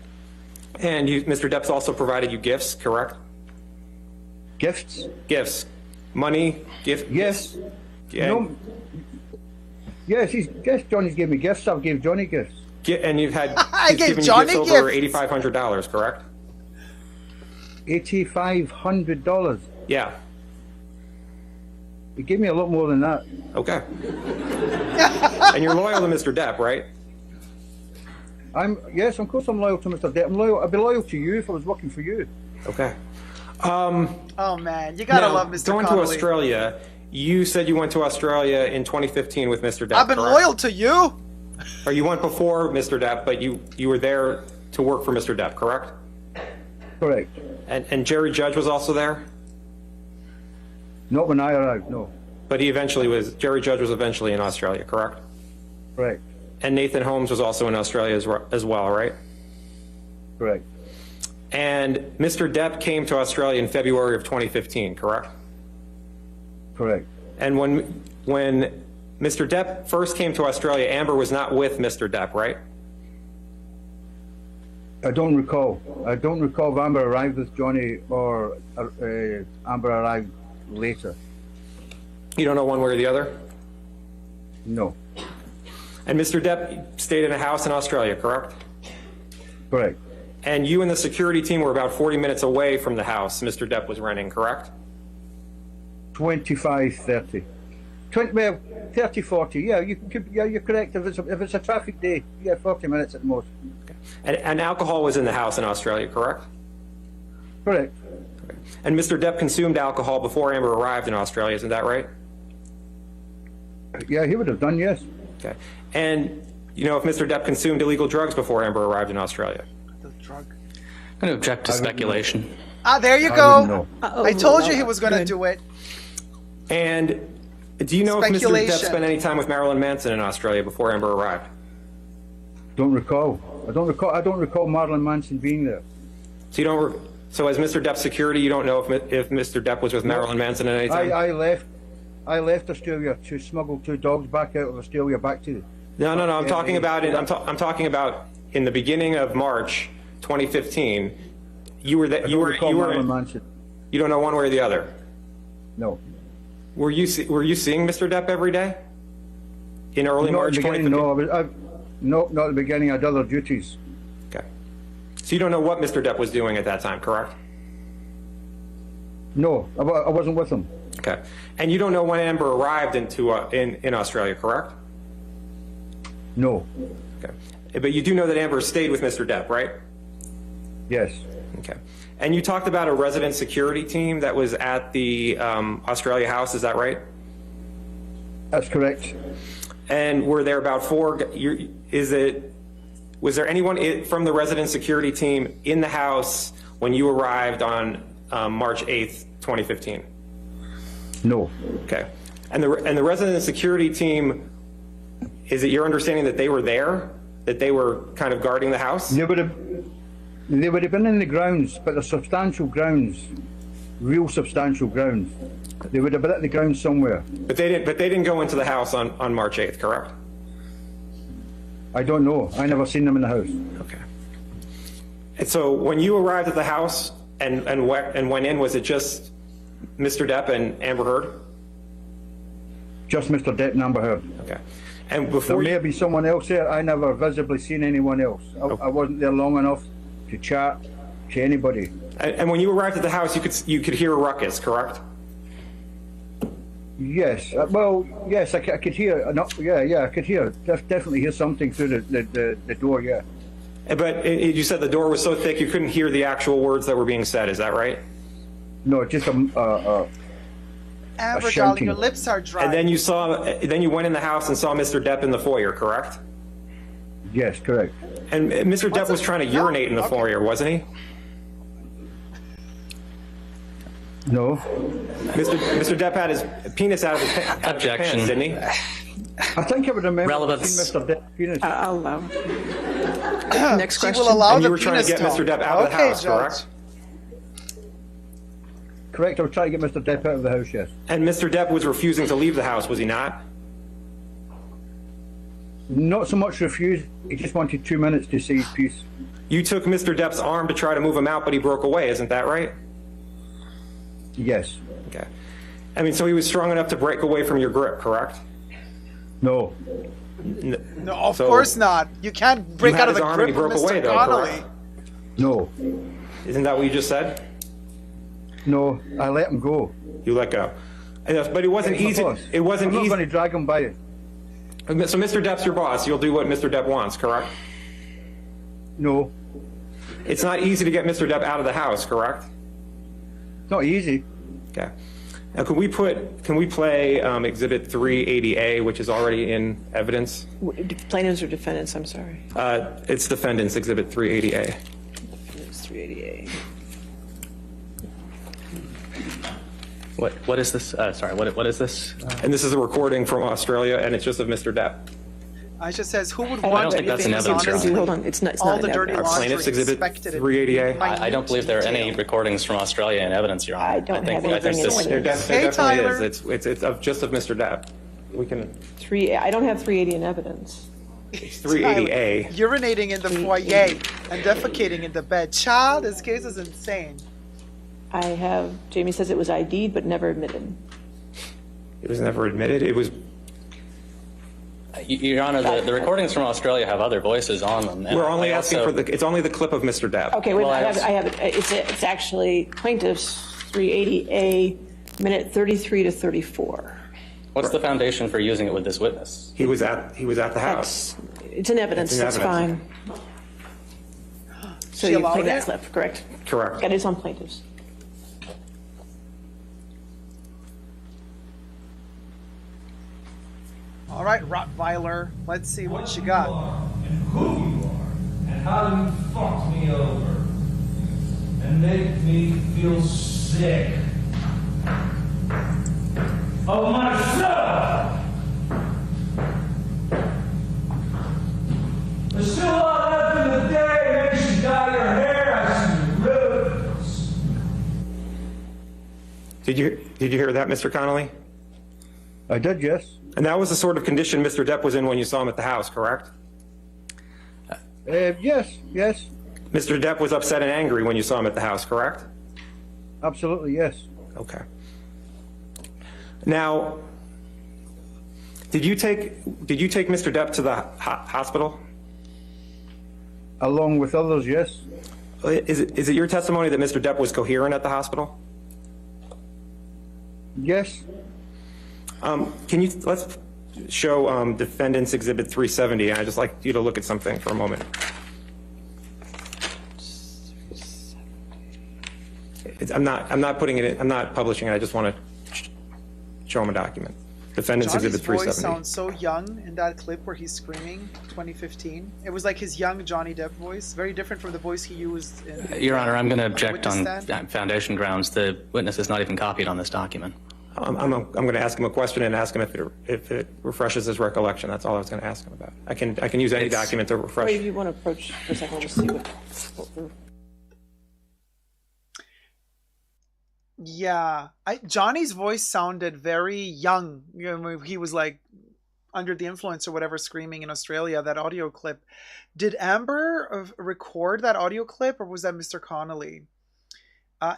And Mr. Depp's also provided you gifts, correct? Gifts? Gifts. Money, Yes. Yeah. No. Yes, Johnny's gave me gifts. I've gave Johnny gifts. And you've had, I he's gave given Johnny you gifts over gifts. $8,500, correct? $8,500. Yeah. He gave me a lot more than that. Okay. And you're loyal to Mr. Depp, right? Yes, of course I'm loyal to Mr. Depp. I'm loyal. I'd be loyal to you if I was working for you. Okay. Oh man, you gotta Now, love Mr. going to Connolly. Australia, you said you went to Australia in 2015 with Mr. Depp, I've been correct? loyal to you. Or you went before Mr. Depp, but you were there to work for Mr. Depp, correct? Correct. And Jerry Judge was also there? Not when I arrived, no. But Jerry Judge was eventually in Australia, correct? Correct. And Nathan Holmes was also in Australia as well, right? Correct. And Mr. Depp came to Australia in February of 2015, correct? Correct. And when Mr. Depp first came to Australia, Amber was not with Mr. Depp, right? I don't recall. I don't recall if Amber arrived with Johnny or Amber arrived later. You don't know one way or the other? No. And Mr. Depp stayed in a house in Australia, correct? Correct. And you and the security team were about 40 minutes away from the house Mr. Depp was renting, correct? 25, 30. 30, 40. Yeah, you're correct. If it's a traffic day, yeah, 40 minutes at most. And alcohol was in the house in Australia, correct? Correct. And Mr. Depp consumed alcohol before Amber arrived in Australia, isn't that right? Yeah, he would have done, yes. Okay. And you know if Mr. Depp consumed illegal drugs before Amber arrived in Australia? The drug. I'm going to object to speculation. Ah, there you I go. wouldn't know. I told you he was going to do it. And do you know if Mr. Depp Speculation. spent any time with Marilyn Manson in Australia before Amber arrived? Don't recall. I don't recall Marilyn Manson being there. So you don't. So as Mr. Depp's security, you don't know if Mr. Depp was with Marilyn Manson at any time? I left Australia to smuggle 2 dogs back out of Australia back to. No. I'm talking about it. I'm talking about in the beginning of March 2015. You were that. You were. Marilyn Manson. You don't know one way or the other. No. Were you seeing Mr. Depp every day? In early Not March at the beginning, 2015. no, not at the beginning. I had other duties. Okay. So you don't know what Mr. Depp was doing at that time, correct? No, I wasn't with him. Okay. And you don't know when Amber arrived in Australia, correct? No. Okay. But you do know that Amber stayed with Mr. Depp, right? Yes. Okay. And you talked about a resident security team that was at the Australia house, is that right? That's correct. And were there about 4, was there anyone from the resident security team in the house when you arrived on March 8th, 2015? No. Okay. And the resident security team, is it your understanding that they were there? That they were kind of guarding the house? They would have been in the grounds, but the substantial grounds, real substantial grounds. They would have been at the grounds somewhere. But they didn't go into the house on March 8th, correct? I don't know. I never seen them in the house. Okay. And so when you arrived at the house and went in, was it just Mr. Depp and Amber Heard? Just Mr. Depp and Amber Heard. Okay. And There before may have been someone else there. I never visibly seen anyone else. I wasn't there long enough to chat to anybody. and when you arrived at the house, you could hear a ruckus, correct? Yes. Well, yes, I could hear. No, yeah, I could hear. Definitely hear something through the door. Yeah. But you said the door was so thick you couldn't hear the actual words that were being said. Is that right? No, just Amber, darling, shouting. your lips are dry. And then you went in the house and saw Mr. Depp in the foyer, correct? Yes, correct. And Mr. Depp was trying to urinate in the foyer, wasn't he? No. Mr. Depp had his penis out of his Objection. pants, didn't he? I think I would remember Relevance. seeing Mr. Depp's penis. I'll allow. Next She question. will allow And the you were trying to penis get Mr. tone. Depp out of the Okay, house, Judge. correct? Correct. I was trying to get Mr. Depp out of the house. Yes. And Mr. Depp was refusing to leave the house, was he not? Not so much refused. He just wanted 2 minutes to say his piece. You took Mr. Depp's arm to try to move him out, but he broke away, isn't that right? Yes. Okay. I mean, so he was strong enough to break away from your grip, correct? No. No, of So- course not. You can't break had out of his the arm grip and he of broke Mr. away, though, Connolly. correct? No. Isn't that what you just said? No. I let him go. You let go. But it wasn't It's my easy. boss. It wasn't I'm not easy. going to drag him by it. So Mr. Depp's your boss. You'll do what Mr. Depp wants, correct? No. It's not easy to get Mr. Depp out of the house, correct? It's not easy. Okay. Now, can we play Exhibit 380A, which is already in evidence? Plaintiffs or defendants, I'm sorry. It's defendants, Exhibit 380A. It's 388. What is this? Sorry, what is this? And this is a recording from Australia, and it's just of Mr. Depp. I just says, who would I want don't think that's anything an as evidence, Your honestly Honor. Hold on, it's not all an the dirty evidence. laundry Plaintiffs Exhibit inspected in 380A? I don't believe there are any detail. recordings from Australia in evidence, Your Honor. I don't have anything in this- There evidence. there Hey, definitely Tyler. is. It's just of Mr. Depp. We can, I don't have 380 in evidence. it's 380A. Urinating in the foyer and defecating in the bed. Child, this case is insane. I have, Jamie says it was ID'd but never admitted. It was never admitted. It was, Your Honor, the recordings from Australia have other voices on them. and we're only I asking also- for it's only the clip of Mr. Depp. Okay, wait, Well, I have it. It's actually plaintiffs 380A, minute 33 to 34. What's the foundation for using it with this witness? He was at the house. It's in evidence, It's in that's evidence. fine. So She you're allowed playing that it? clip, correct? Correct. That is on plaintiffs. All right, Rottweiler. Let's see what you got. And who you are, and how you fucked me over, and make me feel sick of myself. There's still a lot left in the day. Makes you dye your hair. I see rivers. Did you hear that, Mr. Connolly? I did, yes. And that was the sort of condition Mr. Depp was in when you saw him at the house, correct? Yes, yes, Mr. Depp was upset and angry when you saw him at the house, correct? absolutely, yes. Okay. Now, did you take Mr. Depp to the hospital? Along with others, yes. Is it your testimony that Mr. Depp was coherent at the hospital? Yes. Let's show Defendant's Exhibit 370, and I'd just like you to look at something for a moment. I'm not putting it in, I'm not publishing it, I just want to show him a document. Defendant's Johnny's Exhibit voice 370. sounds so young in that clip where he's screaming, 2015. It was like his young Johnny Depp voice, very different from the voice he used in Your Honor, I'm going to object witness on stand. foundation grounds. The witness is not even copied on this document. I'm going to ask him a question and ask him if it refreshes his recollection. That's all I was going to ask him about. I can use any document to refresh. Wait, if you want to approach for a second, we'll just see what we're... Yeah, Johnny's voice sounded very young. You know, he was like under the influence or whatever, screaming in Australia. That audio clip. Did Amber record that audio clip, or was that Mr. Connolly?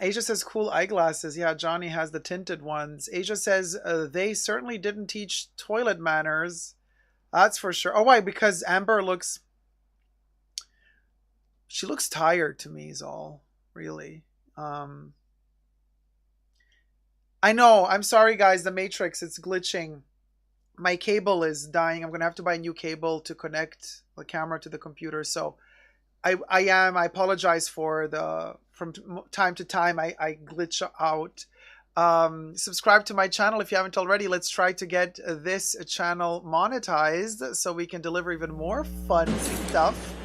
Asia says cool eyeglasses. Yeah, Johnny has the tinted ones. Asia says they certainly didn't teach toilet manners. That's for sure. Oh, why? Because Amber looks. She looks tired to me. Is all really. I know. I'm sorry, guys. The Matrix, it's glitching. My cable is dying. I'm going to have to buy a new cable to connect the camera to the computer. So I apologize for from time to time, I glitch out. Subscribe to my channel if you haven't already. Let's try to get this channel monetized so we can deliver even more fun stuff.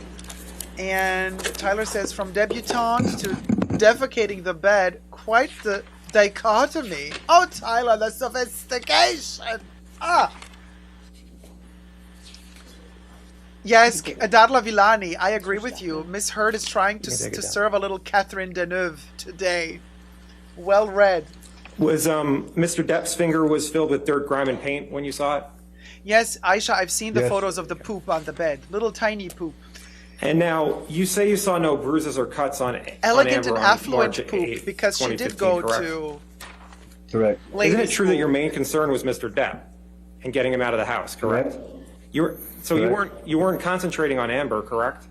And Tyler says, from debutante to defecating the bed, quite the dichotomy. Oh, Tyler, the sophistication. Yes, Darla Villani, I agree with you. Miss Heard is trying to serve a little Catherine Deneuve today. Well read. Was Mr. Depp's finger was filled with dirt, grime, and paint when you saw it? Yes, Aisha, I've seen the photos of the poop on the bed. Little tiny poop. And now, you say you saw no bruises or cuts on Elegant Amber and on affluent March poop, 8th, because she did go 2015, to... Correct. Isn't it true that your main concern was Mr. Depp and getting him out of the house, correct? You weren't concentrating on Amber, correct?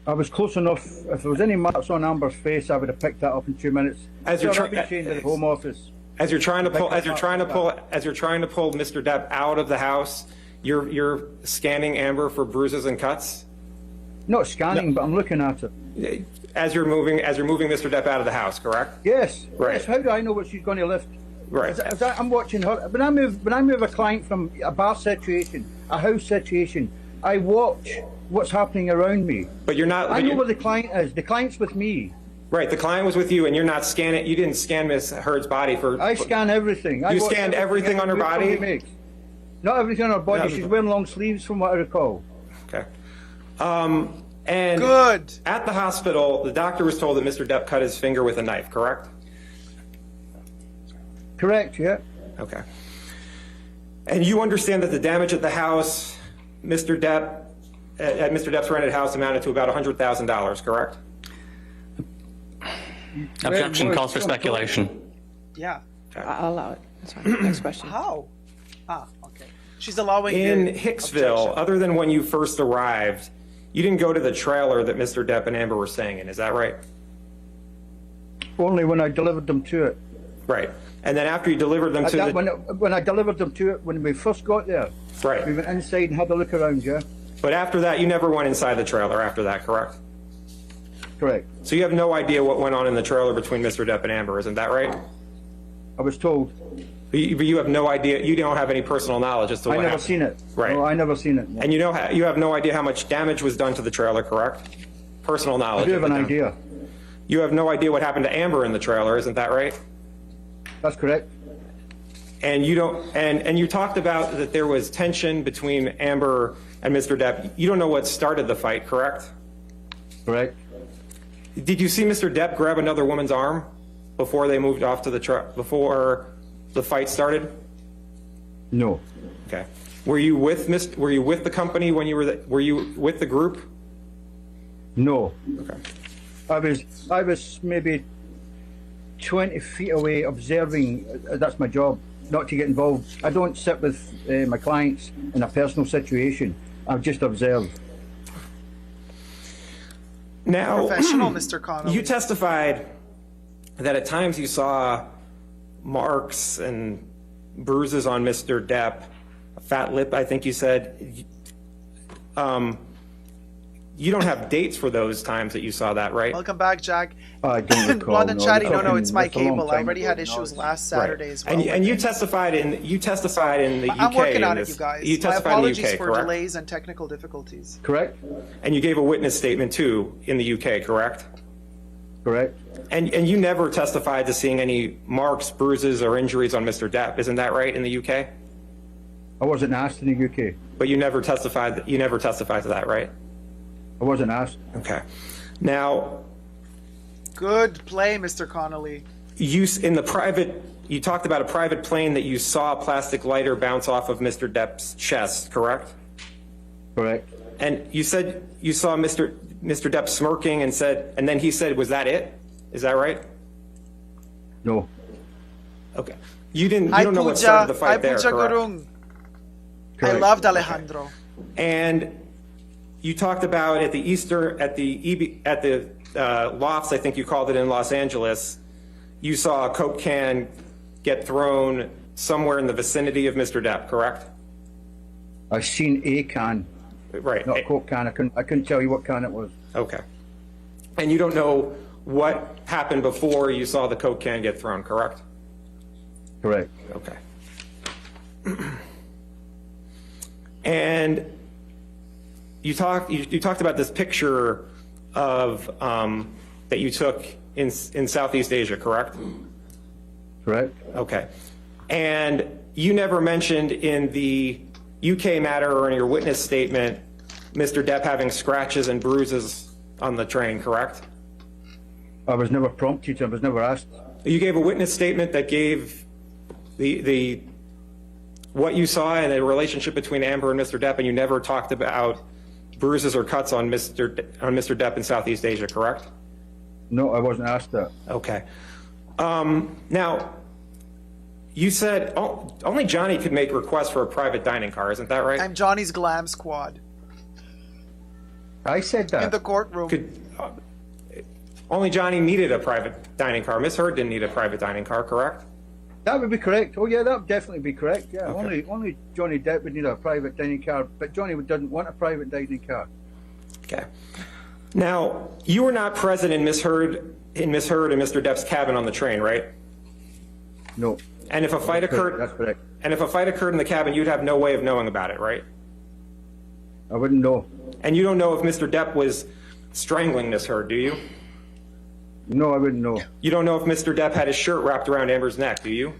I was close enough. If there was any marks on Amber's face, I would have picked that up in 2 minutes. As you're I've been chained to the Home Office. As you're trying to pull Mr. Depp out of the house, you're scanning Amber for bruises and cuts? Not scanning, but I'm looking at it. As you're moving Mr. Depp out of the house, correct? Yes. Right. Yes. How do I know what she's going to lift? Right. I'm watching her. When I move a client from a bar situation, a house situation, I watch what's happening around me. But you're not. I know where the client is. The client's with me. Right. The client was with you, and you're not scanning. You didn't scan Miss Heard's body for. I scan everything. You scanned everything on her body. Not everything on her body. She's wearing long sleeves, from what I recall. Okay. And good. At the hospital, the doctor was told that Mr. Depp cut his finger with a knife, correct? Correct, yeah. Okay. And you understand that the damage at the house, at Mr. Depp's rented house amounted to about $100,000, correct? Objection calls for speculation. Yeah. Okay. I'll allow it. That's fine. Next question. How? Okay. She's allowing in the Hicksville, objection. Other than when you first arrived, you didn't go to the trailer that Mr. Depp and Amber were staying in, is that right? Only when I delivered them to it. Right. And then after you delivered them when I delivered them to it, when we first got there, right. We went inside and had a look around, yeah. But after that, you never went inside the trailer after that, correct? Correct. So you have no idea what went on in the trailer between Mr. Depp and Amber, isn't that right? I was told. But you have no idea, you don't have any personal knowledge as to what I never happened. seen it. Right. No, I never seen it. No. And you have no idea how much damage was done to the trailer, correct? Personal knowledge. I do have of an the idea. You have no idea what happened to Amber in the trailer, isn't that right? That's correct. And you don't, and you talked about that there was tension between Amber and Mr. Depp. You don't know what started the fight, correct? Correct. Did you see Mr. Depp grab another woman's arm before they moved off to the truck, before the fight started? No. Okay. Were you with the company when you were you with the group? No. Okay. I was maybe 20 feet away observing. That's my job, not to get involved. I don't sit with my clients in a personal situation. I just observe. Now, Professional, Mr. Connolly. you testified that at times you saw marks and bruises on Mr. Depp, a fat lip, I think you said. You don't have dates for those times that you saw that, right? Welcome back, Jack. I don't recall. London no. Chatty, You're no, talking- it's my that's a long cable. I time already ago. had No, issues it's- last Saturday as well. And you testified in the UK. I'm working on in it, this- you guys. You My testified in the apologies UK, for correct? delays and technical difficulties. Correct. And you gave a witness statement too in the UK, correct? Correct. And you never testified to seeing any marks, bruises, or injuries on Mr. Depp, isn't that right, in the UK? I wasn't asked in the UK. But you never testified. You never testified to that, right? I wasn't asked. Okay. Now, Good play, Mr. Connolly. you talked about a private plane that you saw a plastic lighter bounce off of Mr. Depp's chest, correct? Correct. And you said you saw Mr. Depp smirking and then he said, "Was that it?" Is that right? No. Okay. You don't Hi, know what Pooja. started the Hi, fight there, Pooja correct? Gurung. I Correct. loved Alejandro. And you talked about at the lofts, I think you called it, in Los Angeles, you saw a Coke can get thrown somewhere in the vicinity of Mr. Depp, correct? I seen a can, Right. not a Coke can. I couldn't tell you what can it was. Okay. And you don't know what happened before you saw the Coke can get thrown, correct? Correct. Okay. And you talked about this picture of that you took in Southeast Asia, correct? Correct. Okay. And you never mentioned in the UK matter or in your witness statement Mr. Depp having scratches and bruises on the train, correct? I was never prompted. I was never asked. You gave a witness statement that gave the what you saw in the relationship between Amber and Mr. Depp, and you never talked about bruises or cuts on Mr. Depp in Southeast Asia, correct? No, I wasn't asked that. Okay. Now, you said only Johnny could make requests for a private dining car, isn't that right? I'm Johnny's Glam Squad I said that. in the courtroom. Only Johnny needed a private dining car. Miss Heard didn't need a private dining car, correct? That would be correct. Oh yeah, that would definitely be correct. Yeah, only Johnny Depp would need a private dining car, but Johnny doesn't want a private dining car. Okay. Now, you were not present in Miss Heard and Mr. Depp's cabin on the train, right? No. And if a fight occurred, That's correct. and if a fight occurred in the cabin, you'd have no way of knowing about it, right? I wouldn't know. And you don't know if Mr. Depp was strangling Miss Heard, do you? No, I wouldn't know. You don't know if Mr. Depp had his shirt wrapped around Amber's neck, do you?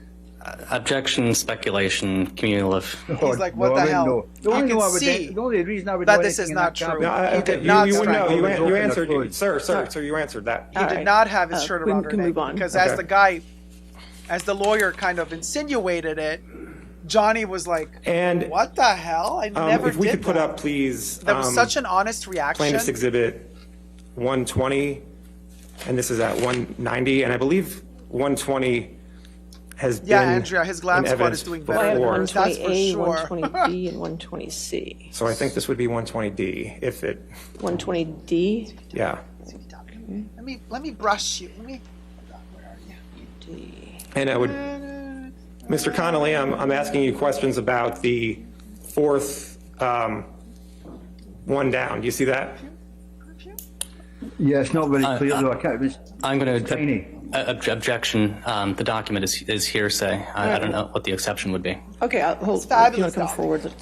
Objection, speculation, cumulative. He's like, what No, the I wouldn't hell? know. The You only can know I would- see the only reason I would that know this anything is in not that cabin- true. No, He okay, did not you would know. strangle You, her. you Open the answered, clothes. sir, you answered that. He did not have his shirt we around her can neck move on. because Okay. as the lawyer kind of insinuated it, Johnny was like, And "What the hell? I never if we did could put that." up, please, There was such an honest reaction. Plaintiff's Exhibit 120, and this is at 190, and I believe 120 has been Yeah, Andrea, his Glam in Squad evidence is doing Well, I have better. before. That's for 120A, sure. 120B, and 120C. So I think this would be 120D, if it, 120D, yeah. Let me brush you. D. And I would, Mr. Connolly, I'm asking you questions about the fourth one down. Do you see that? Yeah, it's not very clear though. I can't. It's I'm going to tiny. objection. The document is hearsay. I don't know what the exception would be. Okay, I'll hold. Fabulous Come forward.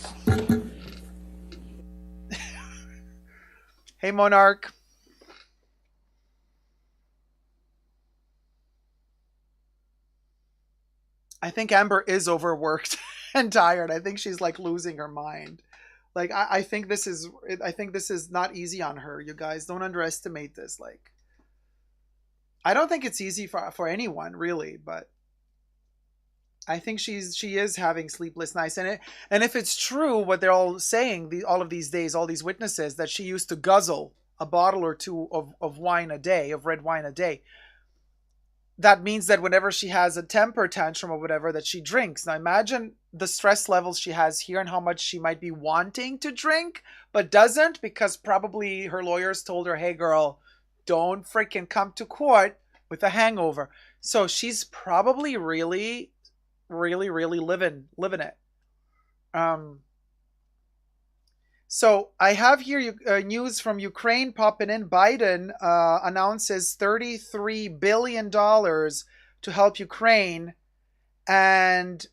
Hey, Monarch. I think Amber is overworked and tired. I think she's like losing her mind. Like I think this is not easy on her. You guys don't underestimate this. Like I don't think it's easy for anyone really, but I think she is having sleepless nights. And if it's true what they're all saying, all of these days, all these witnesses, that she used to guzzle a bottle or two of wine a day, of red wine a day, that means that whenever she has a temper tantrum or whatever, that she drinks. Now imagine the stress levels she has here and how much she might be wanting to drink, but doesn't, because probably her lawyers told her, hey girl, don't freaking come to court with a hangover. So she's probably really living it. So I have here news from Ukraine popping in. Biden announces $33 billion to help Ukraine, and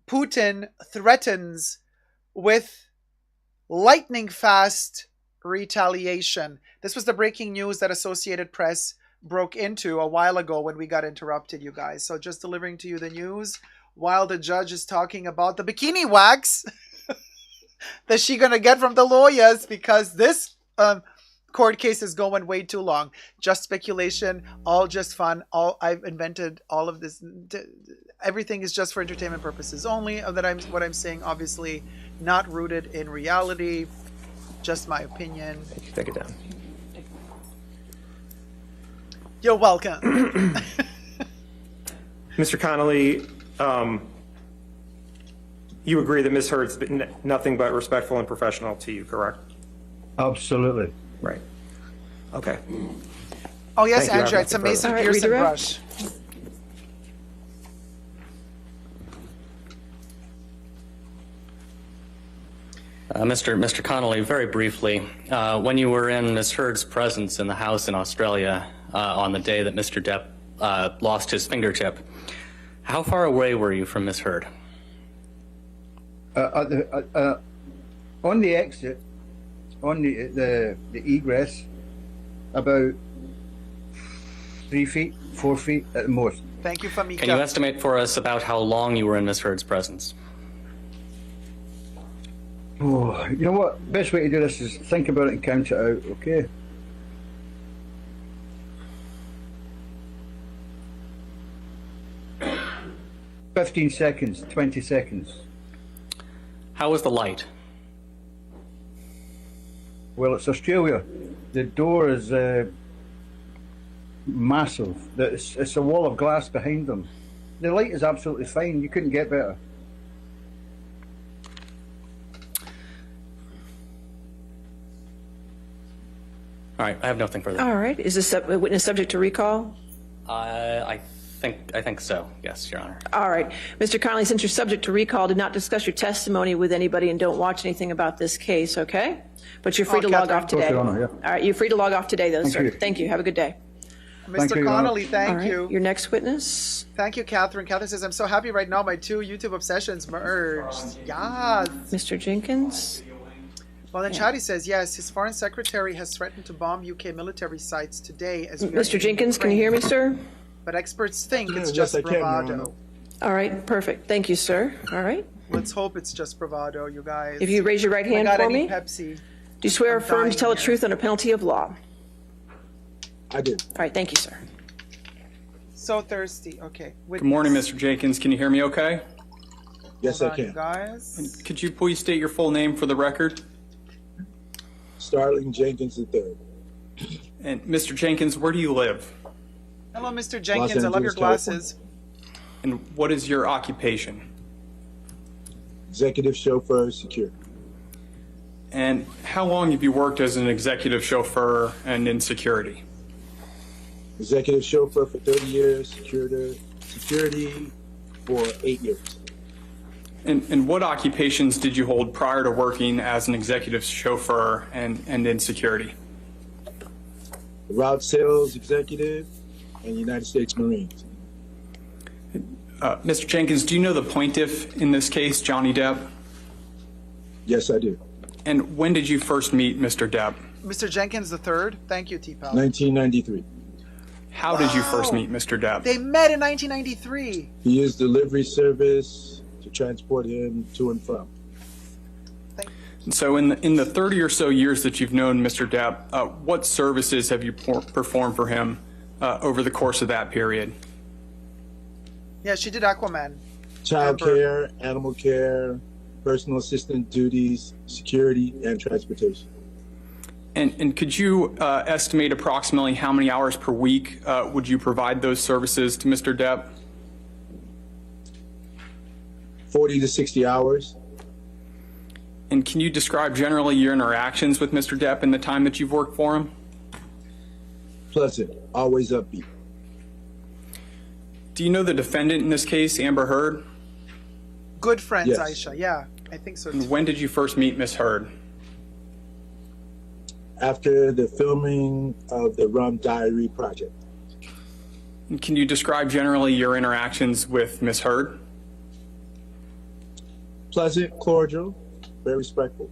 Putin threatens with lightning fast retaliation. This was the breaking news that Associated Press broke into a while ago when we got interrupted, you guys. So just delivering to you the news while the judge is talking about the bikini wax that she gonna get from the lawyers, because this court case is going way too long. Just speculation, all just fun. I've invented all of this. Everything is just for entertainment purposes only. What I'm saying, obviously, not rooted in reality. Just my opinion. Take it down. You're welcome. Mr. Connolly, you agree that Ms. Heard's been nothing but respectful and professional to you, correct? Absolutely. Right. Okay. Oh yes, Thank you. Andrea, it's a Mason All right, Pearson redirect. brush. Mr. Connolly, very briefly, when you were in Ms. Heard's presence in the house in Australia on the day that Mr. Depp lost his fingertip, how far away were you from Ms. Heard? On the exit, on the egress, about 3 feet, 4 feet at the most. Thank you, Famika. Can you estimate for us about how long you were in Ms. Heard's presence? Oh, you know what? Best way to do this is think about it and count it out, okay? "15 seconds, 20 seconds. How was the light? Well, it's Australia. The door is massive. It's a wall of glass behind them. The light is absolutely fine. You couldn't get better. All right, I have nothing further. All right. Is this a witness subject to recall? I think so. Yes, Your Honor. All right. Mr. Connolly, since you're subject to recall, did not discuss your testimony with anybody and don't watch anything about this case, okay? But you're free to log off today. Your Honor, yeah. All right. You're free to log off today, though, sir. you. Thank you. Have a good day. Thank Mr. you, Your Honor. Connolly, thank All right. you. Your next witness. Thank you, Catherine. Catherine says, I'm so happy right now my two YouTube obsessions merged. Yes. Mr. Jenkins. Well, then Chatty says, yes, his foreign secretary has threatened to bomb UK military sites today. As we are Mr. in Jenkins, can you hear me, sir? But experts think it's Yes, just I can, Your Honor. bravado. All right. Perfect. Thank you, sir. All right. Let's hope it's just bravado, you guys. If you raise your right I hand got for any me, do Pepsi. you swear or I'm affirm to dying tell the here. truth under penalty of law? I do. All right. Thank you, sir. So thirsty. Okay. Good morning, Mr. Jenkins. Can you hear me okay? Yes, Hold I on, you can. guys. Could you please state your full name for the record? Starling Jenkins III. And Mr. Jenkins, where do you live? Hello, Mr. Jenkins. I love your Angeles, glasses. And what is your occupation? Executive chauffeur, security. And how long have you worked as an executive chauffeur and in security? Executive chauffeur for 30 years, security for 8 years. And what occupations did you hold prior to working as an executive chauffeur and in security? Route sales executive and United States Marines. Mr. Jenkins, do you know the plaintiff in this case, Johnny Depp? Yes, I do. And when did you first meet Mr. Depp? Mr. Jenkins III. Thank you, T-Pal. 1993. How did you first meet Mr. Depp? They met in 1993. He used delivery service to transport him to and from. So in the 30 or so years that you've known Mr. Depp, what services have you performed for him over the course of that period? Yeah, she did Aquaman. Child care, animal care, personal assistant duties, security, and transportation. And could you estimate approximately how many hours per week would you provide those services to Mr. Depp? 40 to 60 hours. And can you describe generally your interactions with Mr. Depp in the time that you've worked for him? Pleasant, always upbeat. Do you know the defendant in this case, Amber Heard? Good friends, Yes. Aisha. Yeah, I think so too. And when did you first meet Miss Heard? After the filming of the Rum Diary project. And can you describe generally your interactions with Miss Heard? Pleasant, cordial, very respectful.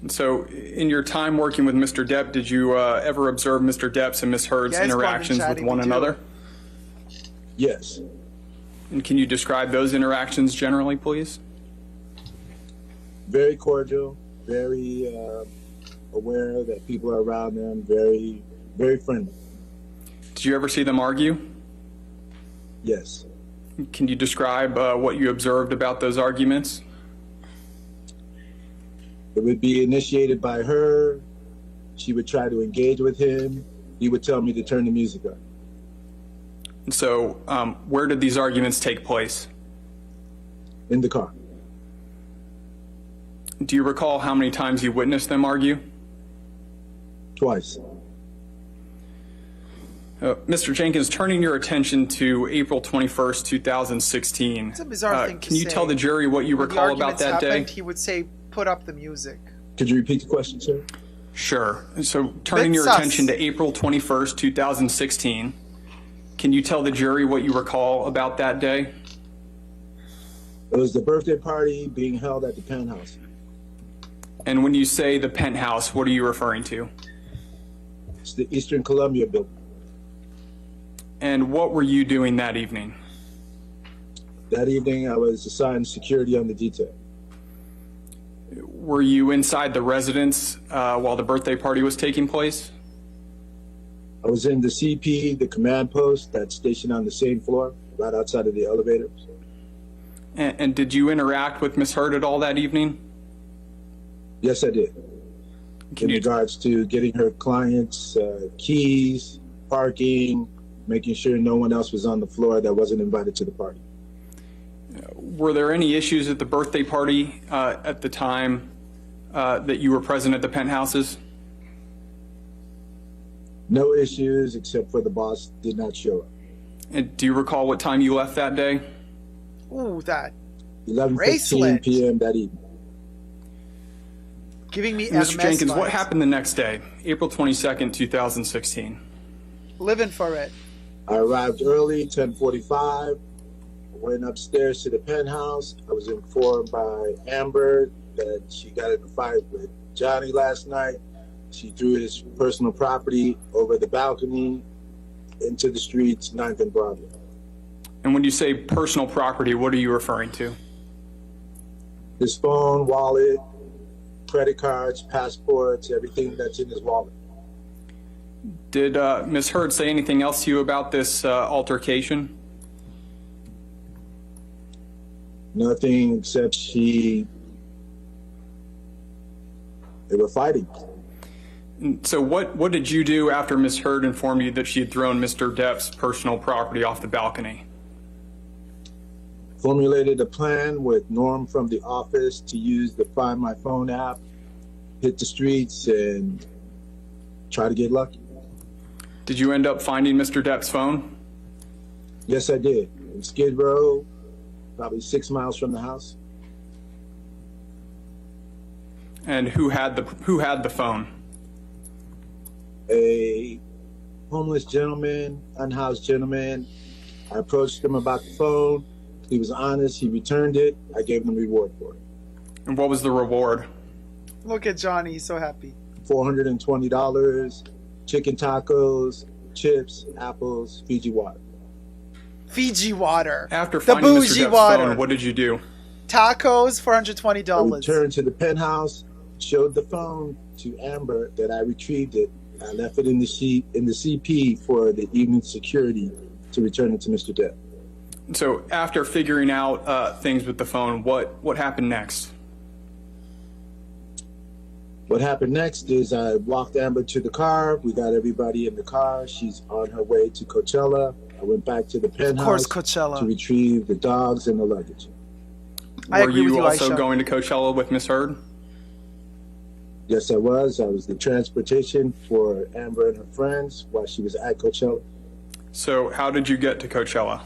And so in your time working with Mr. Depp, did you ever observe Mr. Depp's and Miss Heard's Yes, interactions Bobby with Chatty, one we do. another? Yes. And can you describe those interactions generally, please? Very cordial, very aware that people are around them, very, very friendly. Did you ever see them argue? Yes. Can you describe what you observed about those arguments? It would be initiated by her. She would try to engage with him. He would tell me to turn the music up. And so where did these arguments take place? In the car. Do you recall how many times you witnessed them argue? Twice. Mr. Jenkins, turning your attention to April 21st, 2016. It's a bizarre thing to Can you say. tell the jury what you When the recall about arguments that happened, day? he would say, "Put up the music." Could you repeat the question, sir? Sure. So turning your sus. attention to April 21st, 2016, can you tell the jury what you recall about that day? It was the birthday party being held at the penthouse. And when you say the penthouse, what are you referring to? It's the Eastern Columbia building. And what were you doing that evening? That evening, I was assigned security on the detail. Were you inside the residence while the birthday party was taking place? I was in the CP, the command post that's stationed on the same floor, right outside of the elevators. And did you interact with Miss Heard at all that evening? Yes, I did. In regards to getting her clients keys, parking, making sure no one else was on the floor that wasn't invited to the party. Were there any issues at the birthday party at the time that you were present at the penthouses? No issues except for the boss did not show up. And do you recall what time you left that day? Ooh, that 11:15 bracelet. p.m. that evening. Giving me Mr. Hermes Jenkins, what vibes. happened the next day, April 22nd, 2016? Living for it. I arrived early, 10:45. Went upstairs to the penthouse. I was informed by Amber that she got in a fight with Johnny last night. She threw his personal property over the balcony into the streets, 9th and Broadway. And when you say personal property, what are you referring to? His phone, wallet, credit cards, passports, everything that's in his wallet. Did Ms. Heard say anything else to you about this altercation? Nothing except they were fighting. So what did you do after Ms. Heard informed you that she had thrown Mr. Depp's personal property off the balcony? Formulated a plan with Norm from the office to use the Find My Phone app, hit the streets, and try to get lucky. Did you end up finding Mr. Depp's phone? Yes, I did. In Skid Row, probably 6 miles from the house. And who had the phone? A homeless gentleman, unhoused gentleman. I approached him about the phone. He was honest. He returned it. I gave him a reward for it. And what was the reward? Look at Johnny, he's so happy. $420, chicken tacos, chips, apples, Fiji water. Fiji water. After the finding Mr. bougie Depp's water. phone, what did you do? Tacos, I $420. returned to the penthouse, showed the phone to Amber that I retrieved it. I left it in the CP for the evening security to return it to Mr. Depp. So after figuring out things with the phone, what happened next? What happened next is I walked Amber to the car. We got everybody in the car. She's on her way to Coachella. I went back to the penthouse Of course, Coachella. to retrieve the dogs and the luggage. I Were agree with you you, also Aisha. going to Coachella with Miss Heard? Yes, I was. I was the transportation for Amber and her friends while she was at Coachella. So how did you get to Coachella?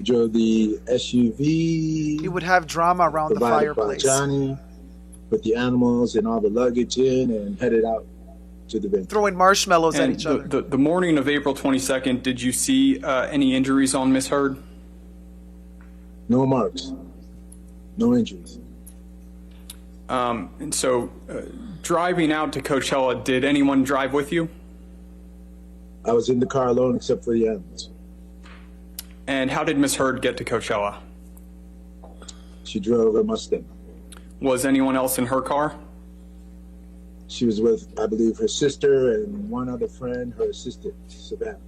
Drove the SUV. He would have drama around the provided by fireplace. Johnny, put the animals and all the luggage in, and headed out to the venue. Throwing marshmallows at And each other. the morning of April 22nd, did you see any injuries on Miss Heard? No marks, no injuries. And so driving out to Coachella, did anyone drive with you? I was in the car alone except for the animals. And how did Miss Heard get to Coachella? She drove a Mustang. Was anyone else in her car? She was with, I believe, her sister and one other friend, her assistant, Savannah.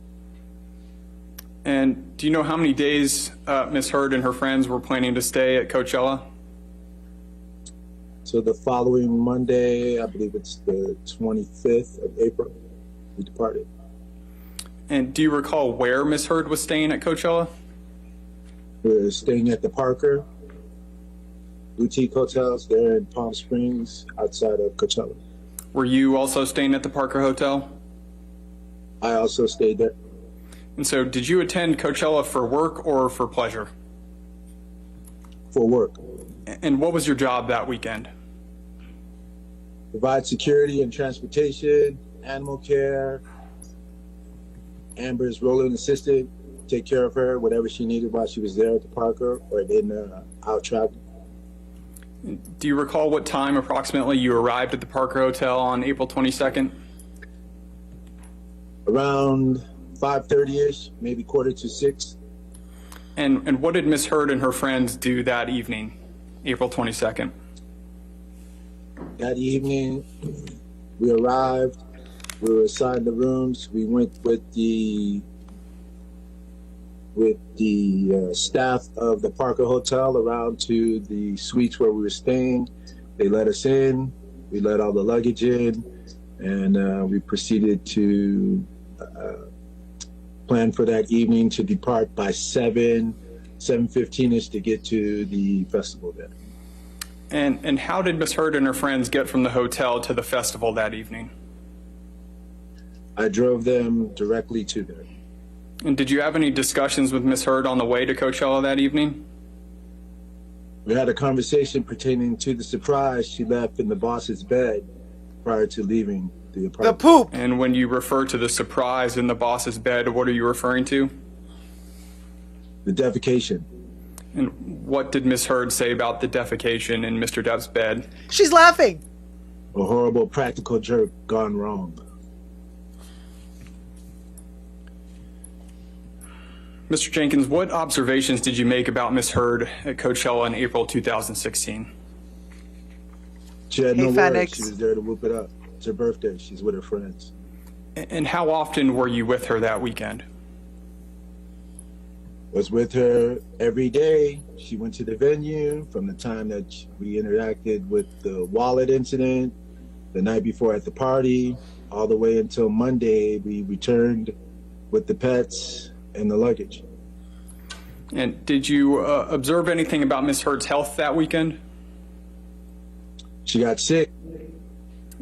And do you know how many days Miss Heard and her friends were planning to stay at Coachella? So the following Monday, I believe it's the 25th of April, we departed. And do you recall where Miss Heard was staying at Coachella? We were staying at the Parker boutique hotels there in Palm Springs, outside of Coachella. Were you also staying at the Parker Hotel? I also stayed there. And so did you attend Coachella for work or for pleasure? For work. And what was your job that weekend? Provide security and transportation, animal care, Amber's rolling assistant, take care of her, whatever she needed while she was there at the Parker or in out traveling. Do you recall what time approximately you arrived at the Parker Hotel on April 22nd? Around 5:30ish, maybe 5:45. And what did Miss Heard and her friends do that evening, April 22nd? That evening, we arrived. We were assigned the rooms. We went with the staff of the Parker Hotel around to the suites where we were staying. They let us in. We let all the luggage in, and we proceeded to plan for that evening to depart by 7:15ish to get to the festival there. And how did Miss Heard and her friends get from the hotel to the festival that evening? I drove them directly to there. And did you have any discussions with Miss Heard on the way to Coachella that evening? We had a conversation pertaining to the surprise she left in the boss's bed prior to leaving the apartment. The poop. And when you refer to the surprise in the boss's bed, what are you referring to? The defecation. And what did Miss Heard say about the defecation in Mr. Depp's bed? She's laughing. A horrible practical joke gone wrong. Mr. Jenkins, what observations did you make about Miss Heard at Coachella in April 2016? She had Hey, no words. Phoenix. She was there to whoop it up. It's her birthday. She's with her friends. And how often were you with her that weekend? Was with her every day. She went to the venue from the time that we interacted with the wallet incident, the night before at the party, all the way until Monday. We returned with the pets and the luggage. And did you observe anything about Miss Heard's health that weekend? She got sick.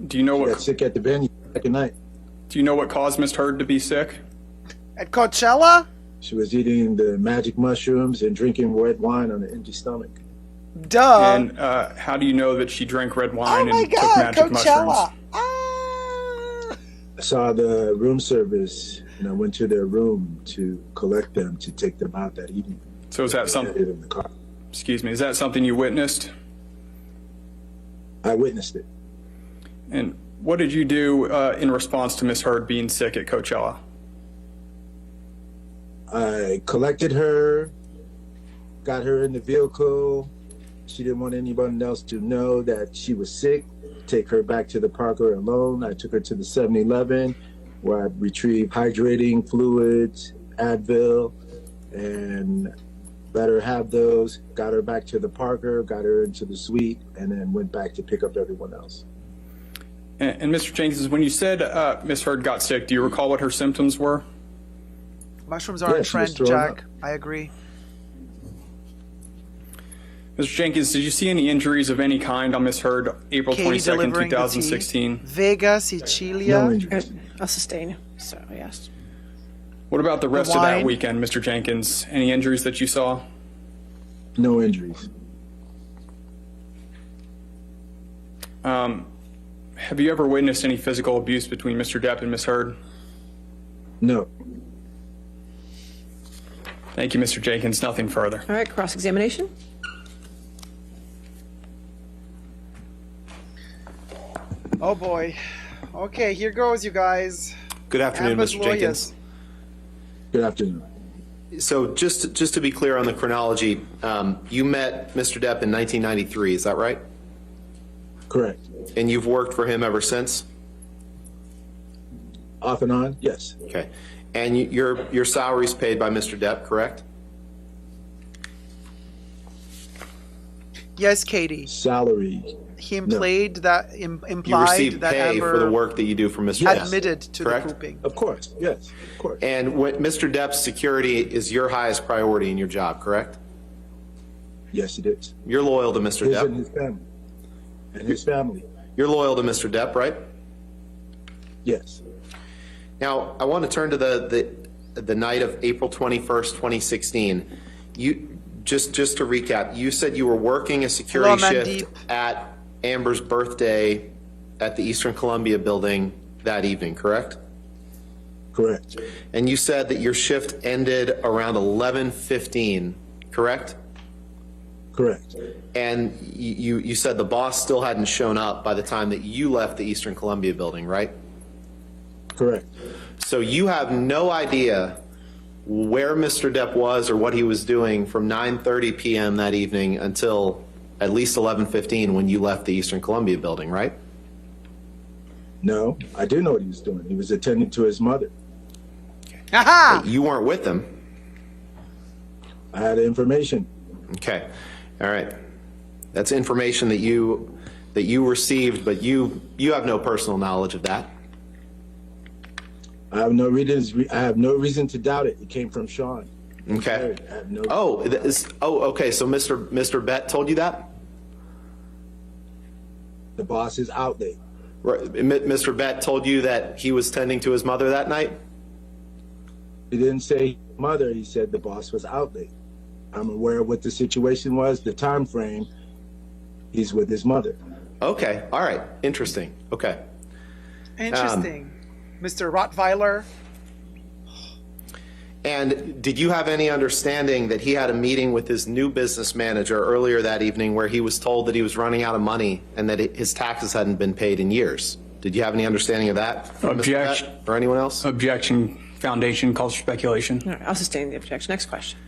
Do you know She what? got sick at the venue second night. Do you know what caused Miss Heard to be sick? At Coachella? She was eating the magic mushrooms and drinking red wine on an empty stomach. Duh. And how do you know that she drank red wine Oh my and took God, magic mushrooms? Coachella. I saw the room service, and I went to their room to collect them to take them out that evening. So is that I had something? it in the car. Excuse me. Is that something you witnessed? I witnessed it. And what did you do in response to Miss Heard being sick at Coachella? I collected her, got her in the vehicle. She didn't want anyone else to know that she was sick. Take her back to the Parker alone. I took her to the 7-Eleven where I retrieved hydrating fluids, Advil, and let her have those. Got her back to the Parker, got her into the suite, and then went back to pick up everyone else. And Mr. Jenkins, when you said Miss Heard got sick, do you recall what her symptoms were? Mushrooms are in she was trend, throwing Jack. up. I agree. Mr. Jenkins, did you see any injuries of any kind on Miss Heard April Katie 22nd, delivering the tea. 2016? Vega, No Sicilia. injuries. I'll sustain. So, yes. What about the rest of that wine? weekend, Mr. Jenkins? Any injuries that you saw? No injuries. Have you ever witnessed any physical abuse between Mr. Depp and Miss Heard? No. Thank you, Mr. Jenkins. Nothing further. All right, cross-examination. Oh boy. Okay, here goes, you guys. Good afternoon, Amber's Mr. Jenkins. lawyers. Good afternoon. So just to be clear on the chronology, you met Mr. Depp in 1993, is that right? Correct. And you've worked for him ever since? Off and on? Yes. Okay. And your salary's paid by Mr. Depp, correct? Yes, Katie. Salary. He implied that You implied receive that pay for the Amber work that you do for Mr. Depp. admitted to correct? the pooping. Of course. Yes. Of course. And Mr. Depp's security is your highest priority in your job, correct? Yes, it is. You're loyal to Mr. His Depp. and his family. And his family. You're loyal to Mr. Depp, right? Yes. Now, I want to turn to the night of April 21st, 2016. Just to recap, you said you were working a security Hello, shift Mandeep. at Amber's birthday at the Eastern Columbia building that evening, correct? Correct. And you said that your shift ended around 11:15, correct? Correct. And you said the boss still hadn't shown up by the time that you left the Eastern Columbia building, right? Correct. So you have no idea where Mr. Depp was or what he was doing from 9:30 p.m. that evening until at least 11:15 when you left the Eastern Columbia building, right? No, I do know what he was doing. He was attending to his mother. Aha! You weren't with him. I had information. Okay. All right. That's information that you received, but you have no personal knowledge of that. I have no reason to doubt it. It came from Sean. Okay. I have no. Okay. So Mr. Bett told you that? The boss is out there. Right. Mr. Bett told you that he was tending to his mother that night? He didn't say mother. He said the boss was out there. I'm aware of what the situation was, the time frame. He's with his mother. Okay. All right. Interesting. Okay. Interesting. Mr. Rottweiler. And did you have any understanding that he had a meeting with his new business manager earlier that evening where he was told that he was running out of money and that his taxes hadn't been paid in years? Did you have any understanding of that from Mr. Objection. Bett or anyone else? Objection. Foundation calls for speculation. All right, I'll sustain the objection. Next question.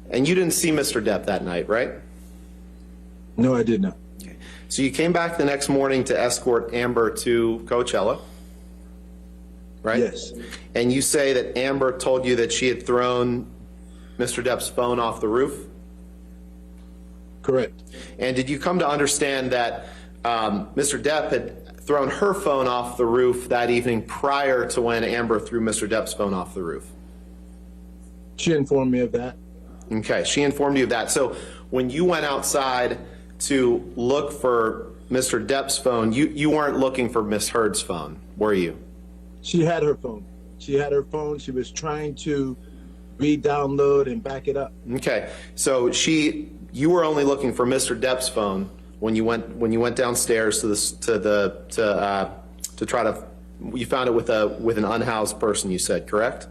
And you didn't see Mr. Depp that night, right? No, I did not. Okay. So you came back the next morning to escort Amber to Coachella, right? Yes. And you say that Amber told you that she had thrown Mr. Depp's phone off the roof? Correct. And did you come to understand that Mr. Depp had thrown her phone off the roof that evening prior to when Amber threw Mr. Depp's phone off the roof? She informed me of that. Okay, she informed you of that. So when you went outside to look for Mr. Depp's phone, you weren't looking for Miss Heard's phone, were you? She had her phone. She had her phone. She was trying to re-download and back it up. Okay, so you were only looking for Mr. Depp's phone when you went downstairs to try to, you found it with an unhoused person, you said, correct?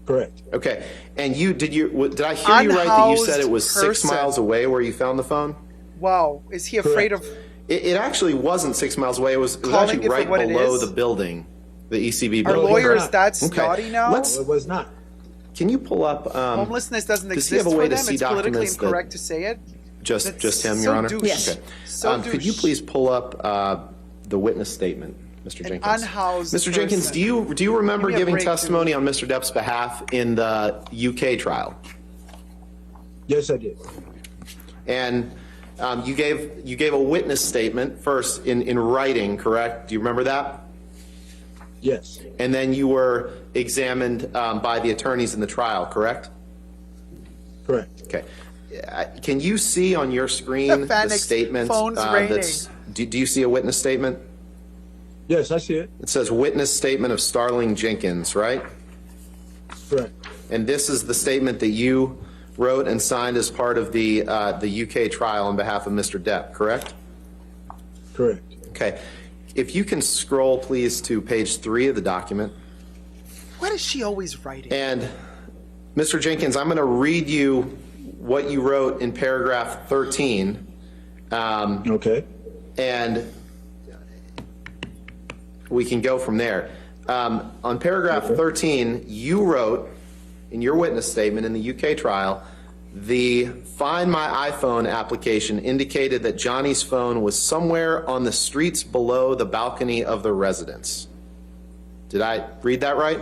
Correct. Okay, and did I hear you right that you said it was 6 miles away where you found the phone? Wow, is he afraid of? It actually wasn't 6 miles away. It was actually right below the building, the ECB Our building. lawyers that snotty now? It was not. Can you pull up? Homelessness doesn't does he exist have a way for to them. see It's politically documents that- incorrect to say it. Just him, so Your Honor? douche. Yes. Okay. So Could you douche. please pull up the witness statement, Mr. Jenkins? unhoused Mr. Jenkins, person. do you remember Give me a giving break, testimony on Mr. Depp's behalf in the UK trial? Yes, I did. And you gave a witness statement first in writing, correct? Do you remember that? Yes. And then you were examined by the attorneys in the trial, correct? Correct. Okay. Can you see on your screen the Phoenix, statement? phone's raining. Do you see a witness statement? Yes, I see it. It says witness statement of Starling Jenkins, right? Correct. And this is the statement that you wrote and signed as part of the UK trial on behalf of Mr. Depp, correct? Correct. Okay. If you can scroll, please, to page 3 of the document. What is she always writing? And Mr. Jenkins, I'm going to read you what you wrote in paragraph 13. Okay. And we can go from there. On paragraph 13, you wrote in your witness statement in the UK trial, the Find My iPhone application indicated that Johnny's phone was somewhere on the streets below the balcony of the residence. Did I read that right?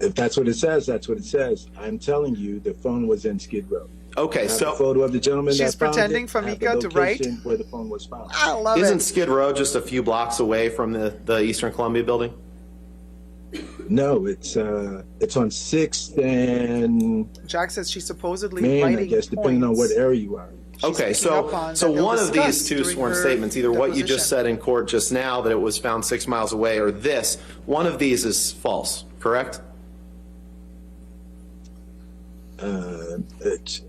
If that's what it says, that's what it says. I'm telling you, the phone was in Skid Row. Okay, I have so a photo of the gentleman She's that found pretending it. for I have Mika the to write? location where the phone was found. I love isn't it. Skid Row just a few blocks away from the Eastern Columbia building? No, it's on 6th and Jack says she's supposedly Main, writing I guess, depending on what points. area you are. Okay, picking up on so that they'll one of discuss these two during sworn her statements, either what you deposition. just said in court just now, that it was found 6 miles away, or this, one of these is false, correct? It's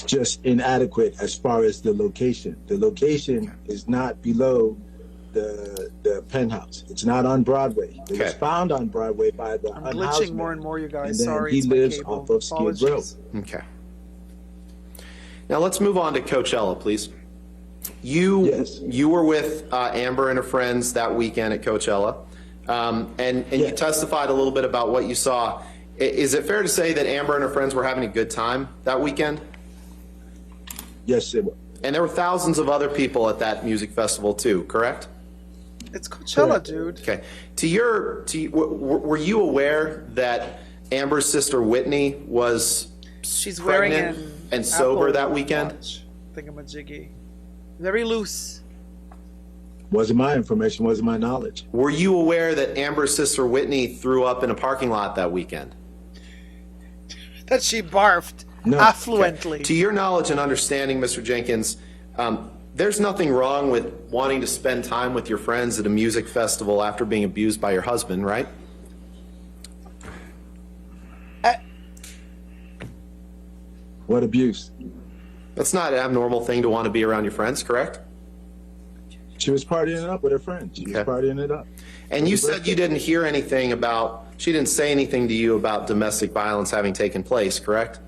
just inadequate as far as the location. The location is not below the penthouse. It's not on Broadway. It was Okay. found on Broadway by the I'm unhoused glitching more man. and more, you guys. And then Sorry, he it's my lives cable. off of Skid Row. Apologies. Okay. Now let's move on to Coachella, please. You were with Amber and her friends that weekend at Coachella, and you Yes. testified a little bit about what you saw. Is it fair to say that Amber and her friends were having a good time that weekend? Yes, it was. And there were thousands of other people at that music festival too, correct? It's Coachella, Correct. dude. Okay. Were you aware that Amber's sister Whitney was She's wearing pregnant an and sober Apple that weekend? Watch. Thingamajiggy. Very loose. Wasn't my information, wasn't my knowledge. Were you aware that Amber's sister Whitney threw up in a parking lot that weekend? That she barfed No. affluently. To your knowledge and understanding, Mr. Jenkins, there's nothing wrong with wanting to spend time with your friends at a music festival after being abused by your husband, right? What abuse? That's not an abnormal thing to want to be around your friends, correct? She was partying it up with her friends. She was Okay. partying it up. And you said you didn't hear anything about, she didn't say anything to you about domestic violence having taken place, correct?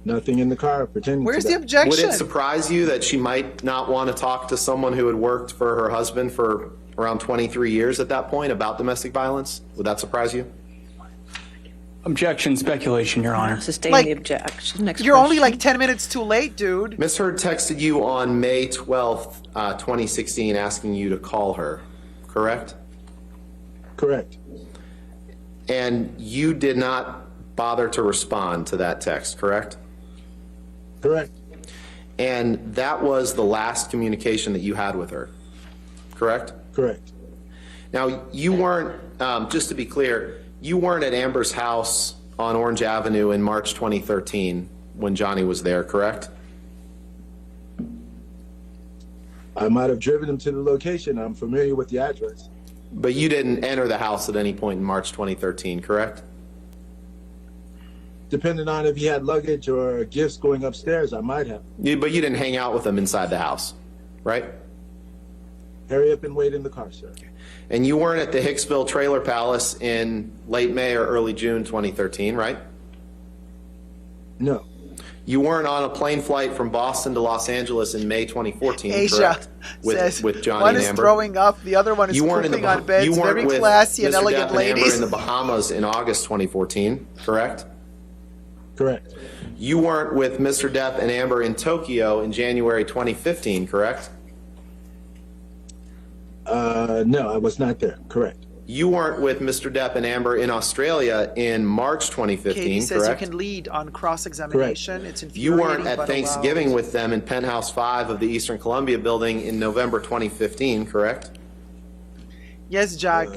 Nothing in the car pretending Where's to the that. objection? Would it surprise you that she might not want to talk to someone who had worked for her husband for around 23 years at that point about domestic violence? Would that surprise you? Objection, speculation, Your Honor. Sustain Like, the objection. Next You're only question. like 10 minutes too late, dude. Ms. Heard texted you on May 12th, 2016, asking you to call her, correct? Correct. And you did not bother to respond to that text, correct? Correct. And that was the last communication that you had with her, correct? Correct. Now, you weren't, just to be clear, you weren't at Amber's house on Orange Avenue in March 2013 when Johnny was there, correct? I might have driven him to the location. I'm familiar with the address. But you didn't enter the house at any point in March 2013, correct? Depending on if he had luggage or gifts going upstairs, I might have. But you didn't hang out with him inside the house, right? Hurry up and wait in the car, sir. And you weren't at the Hicksville Trailer Palace in late May or early June 2013, right? No. You weren't on a plane flight from Boston to Los Angeles in May 2014, Asia correct? says With Johnny one and is Amber. throwing up, the other one is pooping on beds. You weren't Very with classy and Mr. elegant Depp and Amber ladies. in the Bahamas in August 2014, correct? Correct. You weren't with Mr. Depp and Amber in Tokyo in January 2015, correct? No, I was not there. Correct. You weren't with Mr. Depp and Amber in Australia in March 2015, Katie says correct? you can lead on cross-examination. It's You infuriating, weren't at but Thanksgiving allowed. with them in Penthouse 5 of the Eastern Columbia building in November 2015, correct? Yes, Jack.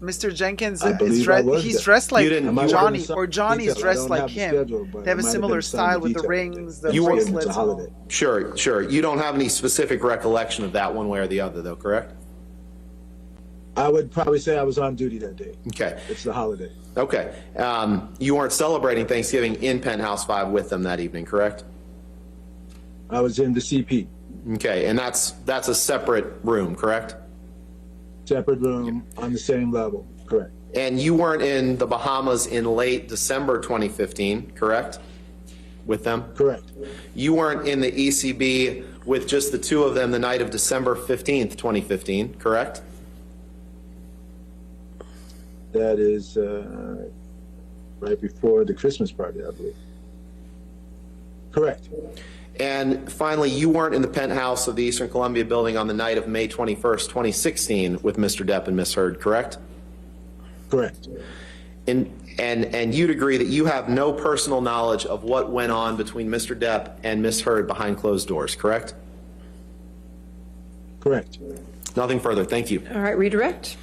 Mr. Jenkins I is believe I was he's there. dressed like You didn't- I might Johnny, have some or Johnny's detail. I dressed don't like have the him. schedule, but They have it a might have similar been some style with the detail. rings, the You were- It's a bracelets. holiday. Sure. You don't have any specific recollection of that one way or the other, though, correct? I would probably say I was on duty that day. Okay. It's the holiday. Okay. You weren't celebrating Thanksgiving in Penthouse 5 with them that evening, correct? I was in the CP, Okay, and that's a separate room, correct? separate room on the same level. Correct. And you weren't in the Bahamas in late December 2015, correct? With them? Correct. You weren't in the ECB with just the two of them the night of December 15th, 2015, correct? That is right before the Christmas party, I believe. Correct. And finally, you weren't in the penthouse of the Eastern Columbia building on the night of May 21st, 2016 with Mr. Depp and Ms. Heard, correct? Correct. And you'd agree that you have no personal knowledge of what went on between Mr. Depp and Ms. Heard behind closed doors, correct? Correct. Nothing further. Thank you. All right, redirect.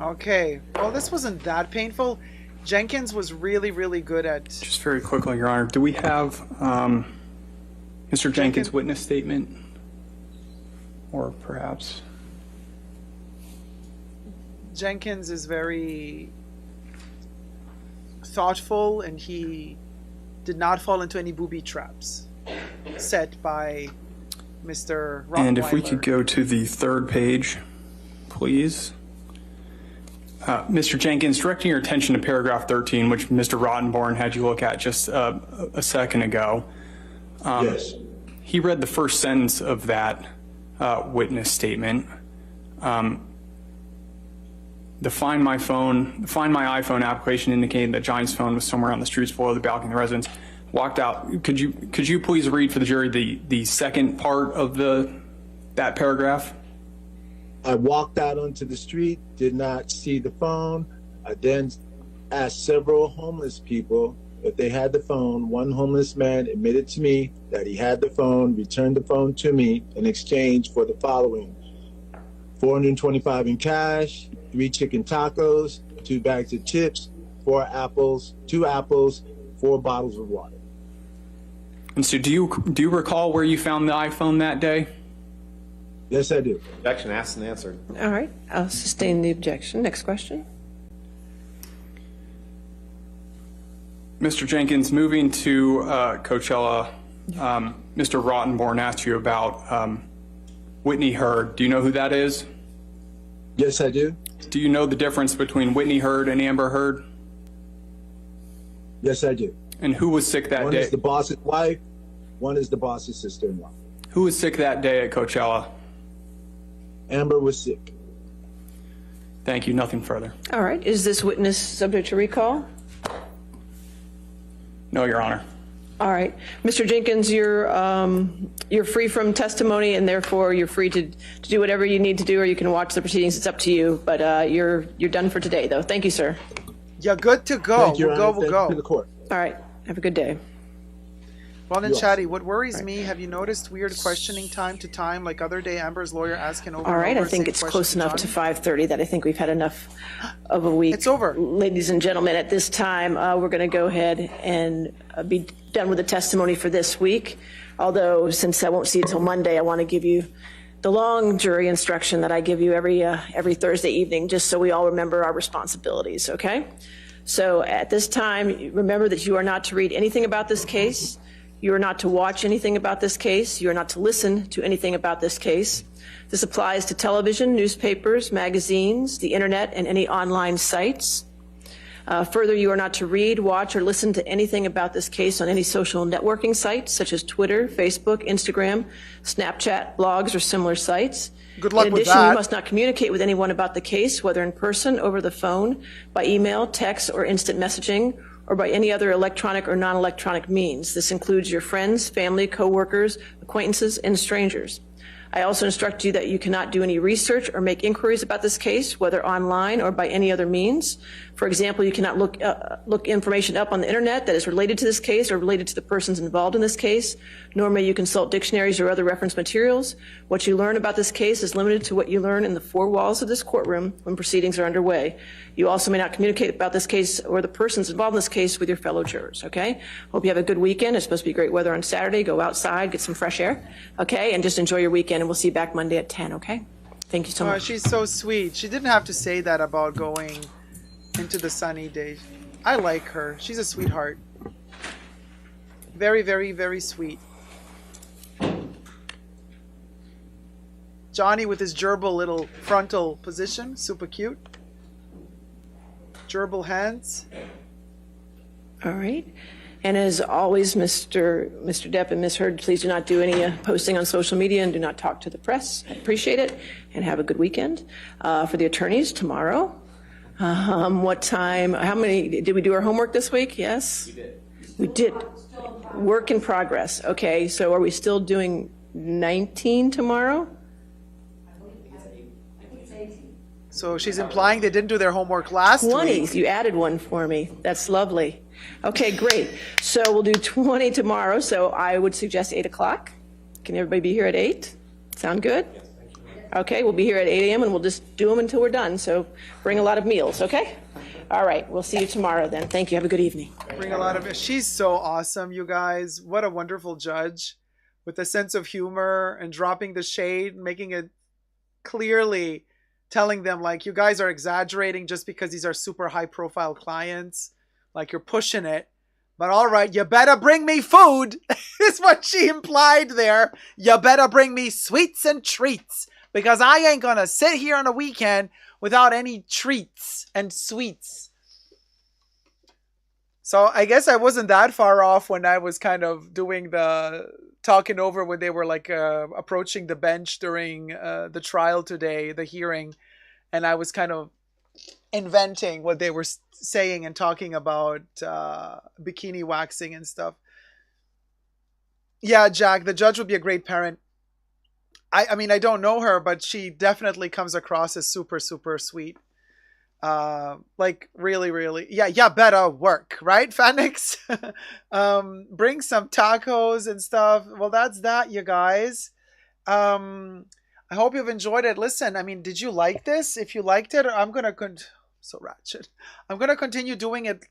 Okay. Well, this wasn't that painful. Jenkins was really, really good at. Just very quickly, Your Honor, do we have Mr. Jenkins' witness statement? Or perhaps? Jenkins is very thoughtful, and he did not fall into any booby traps set by Mr. Rottweiler. And if we could go to the third page, please. Mr. Jenkins, directing your attention to paragraph 13, which Mr. Rottenborn had you look at just a second ago. Yes. He read the first sentence of that witness statement. The Find My iPhone application indicated that Johnny's phone was somewhere on the streets below the balcony of the residence. Walked out. Could you please read for the jury the second part of that paragraph? I walked out onto the street, did not see the phone. I then asked several homeless people if they had the phone. One homeless man admitted to me that he had the phone, returned the phone to me in exchange for the following: $425 in cash, 3 chicken tacos, 2 bags of chips, 2 apples, 4 bottles of water. And so do you recall where you found the iPhone that day? Yes, I do. Objection asked and answered. All right, I'll sustain the objection. Next question. Mr. Jenkins, moving to Coachella, Mr. Rottenborn asked you about Whitney Heard. Do you know who that is? Yes, I do. Do you know the difference between Whitney Heard and Amber Heard? Yes, I do. And who was sick that day? One is the boss's wife, one is the boss's sister-in-law. Who was sick that day at Coachella? Amber was sick. Thank you. Nothing further. All right, is this witness subject to recall? No, Your Honor. All right, Mr. Jenkins, you're free from testimony, and therefore you're free to do whatever you need to do, or you can watch the proceedings. It's up to you. But you're done for today, though. Thank you, sir. You're good to go. Thank you, Your Honor. We'll Thank you to go. the court. All right, have a good day. Well, and Yes. Chatty, what worries me, have you noticed weird questioning time to time, like other day Amber's lawyer asking over All right, and I over think same it's question close enough to Johnny? 5:30 that I think we've had enough of a week. It's over. Ladies and gentlemen, at this time, we're going to go ahead and be done with the testimony for this week. Although, since I won't see you until Monday, I want to give you long jury instruction that I give you every Thursday evening, just so we all remember our responsibilities, okay? So at this time, remember that you are not to read anything about this case. You are not to watch anything about this case. You are not to listen to anything about this case. This applies to television, newspapers, magazines, the internet, and any online sites. Further, you are not to read, watch, or listen to anything about this case on any social networking sites such as Twitter, Facebook, Instagram, Snapchat, blogs, or similar sites. Good luck in with addition, that. you must not communicate with anyone about the case, whether in person, over the phone, by email, text, or instant messaging, or by any other electronic or non-electronic means. This includes your friends, family, coworkers, acquaintances, and strangers. I also instruct you that you cannot do any research or make inquiries about this case, whether online or by any other means. For example, you cannot look information up on the internet that is related to this case or related to the persons involved in this case, nor may you consult dictionaries or other reference materials. What you learn about this case is limited to what you learn in the four walls of this courtroom when proceedings are underway. You also may not communicate about this case or the persons involved in this case with your fellow jurors, okay? Hope you have a good weekend. It's supposed to be great weather on Saturday. Go outside, get some fresh air, okay? And just enjoy your weekend, and we'll see you back Monday at 10, okay? Thank you so much. She's so sweet. She didn't have to say that about going into the sunny day. I like her. She's a sweetheart. Very, very, very sweet. Johnny with his gerbil little frontal position. Super cute. Gerbil hands. All right. And as always, Mr. Depp and Ms. Heard, please do not do any posting on social media and do not talk to the press. I appreciate it. And have a good weekend. For the attorneys, tomorrow. What time? How many? Did we do our homework this week? Yes? We did. We did. Work in progress. Okay. So are we still doing 19 tomorrow? So she's implying they didn't do their homework last 20. week. You added one for me. That's lovely. Okay, great. So we'll do 20 tomorrow. So I would suggest 8 o'clock. Can everybody be here at 8? Sound good? Okay, we'll be here at 8 a.m. and we'll just do them until we're done. So bring a lot of meals, okay? All right, we'll see you tomorrow then. Thank you. Have a good evening. Bring a lot of. She's so awesome, you guys. What a wonderful judge with a sense of humor and dropping the shade, making it clearly telling them, like, you guys are exaggerating just because these are super high profile clients. Like, you're pushing it. But all right, you better bring me food, is what she implied there. You better bring me sweets and treats, because I ain't gonna sit here on a weekend without any treats and sweets. So I guess I wasn't that far off when I was kind of doing the talking over when they were like approaching the bench during the trial today, the hearing. And I was kind of inventing what they were saying and talking about bikini waxing and stuff. Yeah, Jack, the judge would be a great parent. I mean, I don't know her, but she definitely comes across as super, super sweet. Like really, really. Yeah, better work, right, Phoenix? Bring some tacos and stuff. Well, that's that, you guys. I hope you've enjoyed it. Listen, I mean, did you like this? If you liked it, I'm going to so ratchet. I'm going to continue doing it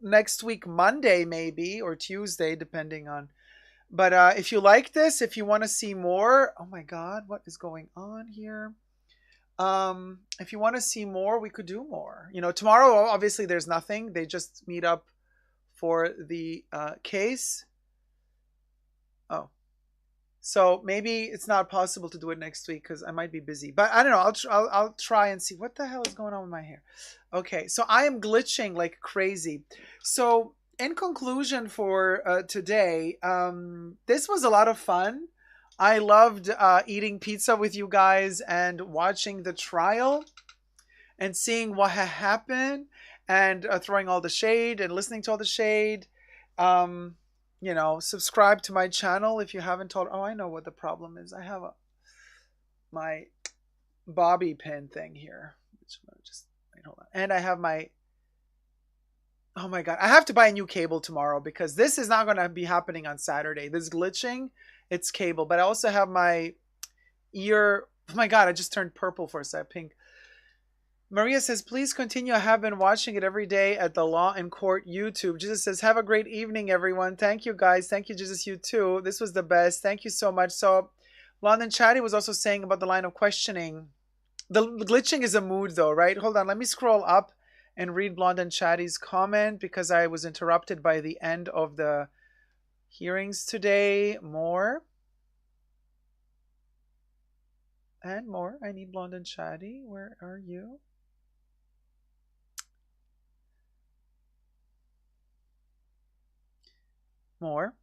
next week, Monday maybe, or Tuesday, depending on. But if you like this, if you want to see more, oh my God, what is going on here? If you want to see more, we could do more. You know, tomorrow, obviously, there's nothing. They just meet up for the case. Oh. So maybe it's not possible to do it next week because I might be busy. But I don't know. I'll try and see. What the hell is going on with my hair? Okay, so I am glitching like crazy. So in conclusion for today, this was a lot of fun. I loved eating pizza with you guys and watching the trial and seeing what had happened and throwing all the shade and listening to all the shade. You know, subscribe to my channel if you haven't told. Oh, I know what the problem is. I have my bobby pin thing here. Just wait, hold on. And I have my. Oh my God, I have to buy a new cable tomorrow because this is not going to be happening on Saturday. This glitching, it's cable. But I also have my ear. Oh my God, I just turned purple for a second, pink. Maria says, please continue. I have been watching it every day at the Law and Court YouTube. Jesus says, have a great evening, everyone. Thank you, guys. Thank you, Jesus, you too. This was the best. Thank you so much. So London Chatty was also saying about the line of questioning. The glitching is a mood though, right? Hold on, let me scroll up and read Blonde and Chatty's comment because I was interrupted by the end of the hearings today. More. And more. I need Blonde and Chatty. Where are you? More.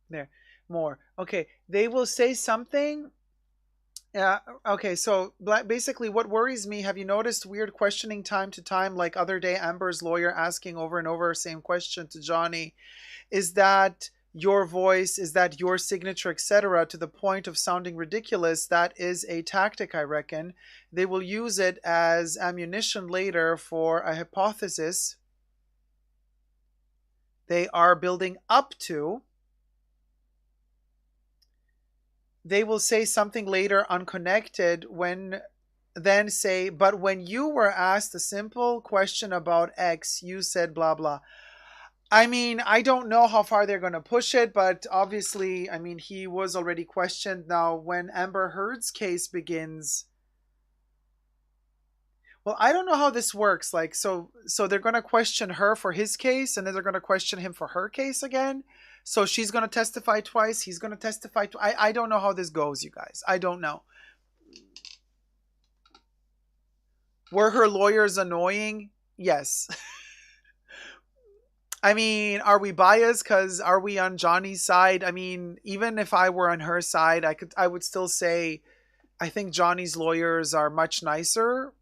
There. More. Okay. They will say something. Yeah. Okay. So basically, what worries me, have you noticed weird questioning time to time, like other day, Amber's lawyer asking over and over same question to Johnny? Is that your voice? Is that your signature, etc., to the point of sounding ridiculous? That is a tactic, I reckon. They will use it as ammunition later for a hypothesis they are building up to. They will say something later unconnected then say, but when you were asked a simple question about X, you said blah, blah. I mean, I don't know how far they're going to push it, but obviously, I mean, he was already questioned. Now, when Amber Heard's case begins, well, I don't know how this works. Like, so they're going to question her for his case, and then they're going to question him for her case again. So she's going to testify twice. He's going to testify twice. I don't know how this goes, you guys. I don't know. Were her lawyers annoying? Yes. I mean, are we biased because are we on Johnny's side? I mean, even if I were on her side, I would still say I think Johnny's lawyers are much nicer.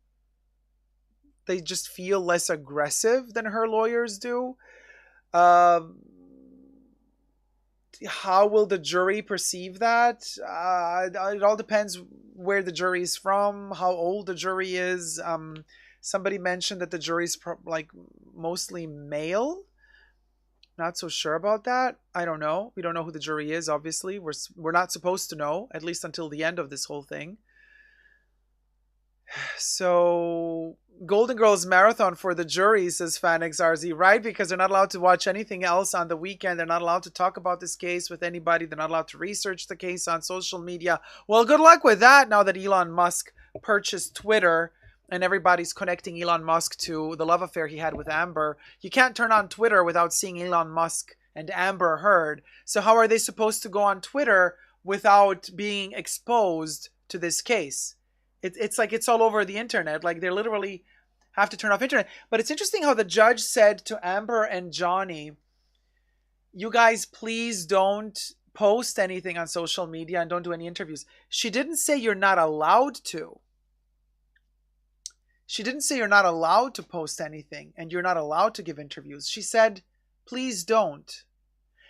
They just feel less aggressive than her lawyers do. How will the jury perceive that? It all depends where the jury is from, how old the jury is. Somebody mentioned that the jury's like mostly male. Not so sure about that. I don't know. We don't know who the jury is, obviously. We're not supposed to know, at least until the end of this whole thing. So, Golden Girls marathon for the jury, says Fanix RZ, right? Because they're not allowed to watch anything else on the weekend. They're not allowed to talk about this case with anybody. They're not allowed to research the case on social media. Well, good luck with that now that Elon Musk purchased Twitter and everybody's connecting Elon Musk to the love affair he had with Amber. You can't turn on Twitter without seeing Elon Musk and Amber Heard. So how are they supposed to go on Twitter without being exposed to this case? It's like it's all over the internet. Like they literally have to turn off internet. But it's interesting how the judge said to Amber and Johnny, you guys please don't post anything on social media and don't do any interviews. She didn't say you're not allowed to. She didn't say you're not allowed to post anything and you're not allowed to give interviews. She said, please don't.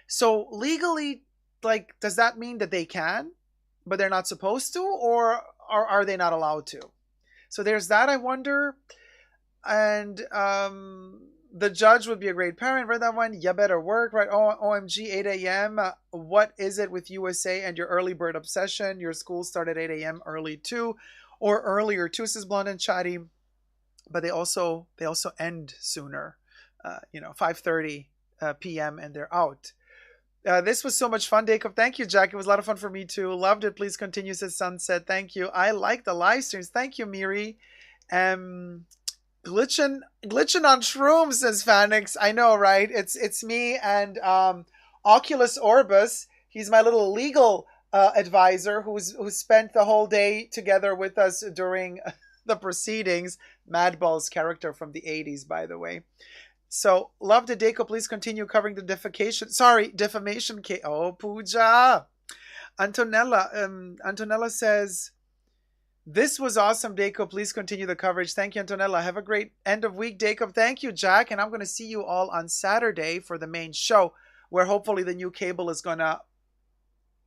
So legally, like, does that mean that they can, but they're not supposed to, or are they not allowed to? So there's that, I wonder. And the judge would be a great parent. Read that one. You better work, right? OMG, 8 a.m. What is it with USA and your early bird obsession? Your school started 8 a.m. early too, or earlier too, says Blonde and Chatty. But they also end sooner, 5:30 p.m. and they're out. This was so much fun, Dacob. Thank you, Jack. It was a lot of fun for me too. Loved it. Please continue, says Sunset. Thank you. I like the live streams. Thank you, Miri. Glitching on shrooms, says Fanix. I know, right? It's me and Oculus Orbis. He's my little legal advisor who spent the whole day together with us during the proceedings. Madball's character from the 80s, by the way. So, love the Deco. Please continue covering the defamation case. Oh, Pooja. Antonella says, this was awesome, Deco. Please continue the coverage. Thank you, Antonella. Have a great end of week, Deco. Thank you, Jack. And I'm going to see you all on Saturday for the main show, where hopefully the new cable is going to,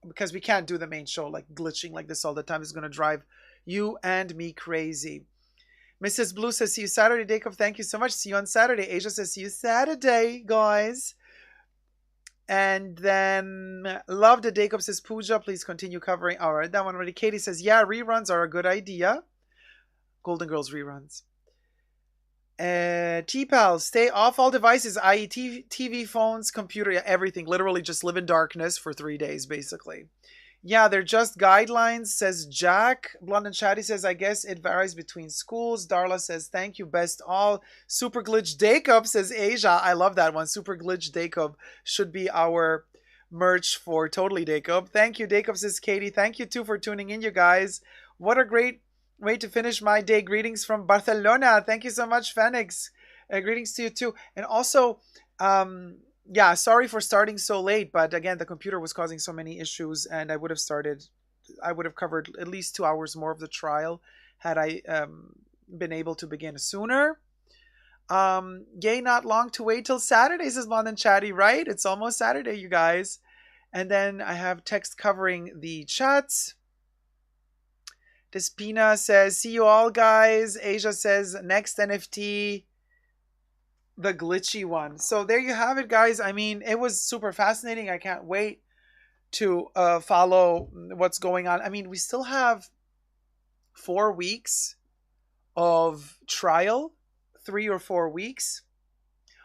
because we can't do the main show, like glitching like this all the time is going to drive you and me crazy. Mrs. Blue says, see you Saturday, Dacob. Thank you so much. See you on Saturday. Asia says, see you Saturday, guys. And then love the Dacob says, Pooja, please continue covering. All right, that one already. Katie says, yeah, reruns are a good idea. Golden Girls reruns. T-Pal, stay off all devices, i.e. TV, phones, computer, everything. Literally just live in darkness for 3 days, basically. Yeah, they're just guidelines, says Jack. Blonde and Chatty says, I guess it varies between schools. Darla says, thank you, best all. Super Glitch Dacob says, Asia. I love that one. Super Glitch Dacob should be our merch for Totally Dacob. Thank you, Dacob, says Katie. Thank you, too, for tuning in, you guys. What a great way to finish my day. Greetings from Barcelona. Thank you so much, Phoenix. Greetings to you, too. And also, yeah, sorry for starting so late, but again, the computer was causing so many issues, and I would have covered at least 2 hours more of the trial had I been able to begin sooner. Yay, not long to wait till Saturday, says Blonde and Chatty, right? It's almost Saturday, you guys. And then I have text covering the chats. Despina says, see you all, guys. Asia says, next NFT, the glitchy one. So there you have it, guys. I mean, it was super fascinating. I can't wait to follow what's going on. I mean, we still have 4 weeks of trial, 3 or 4 weeks.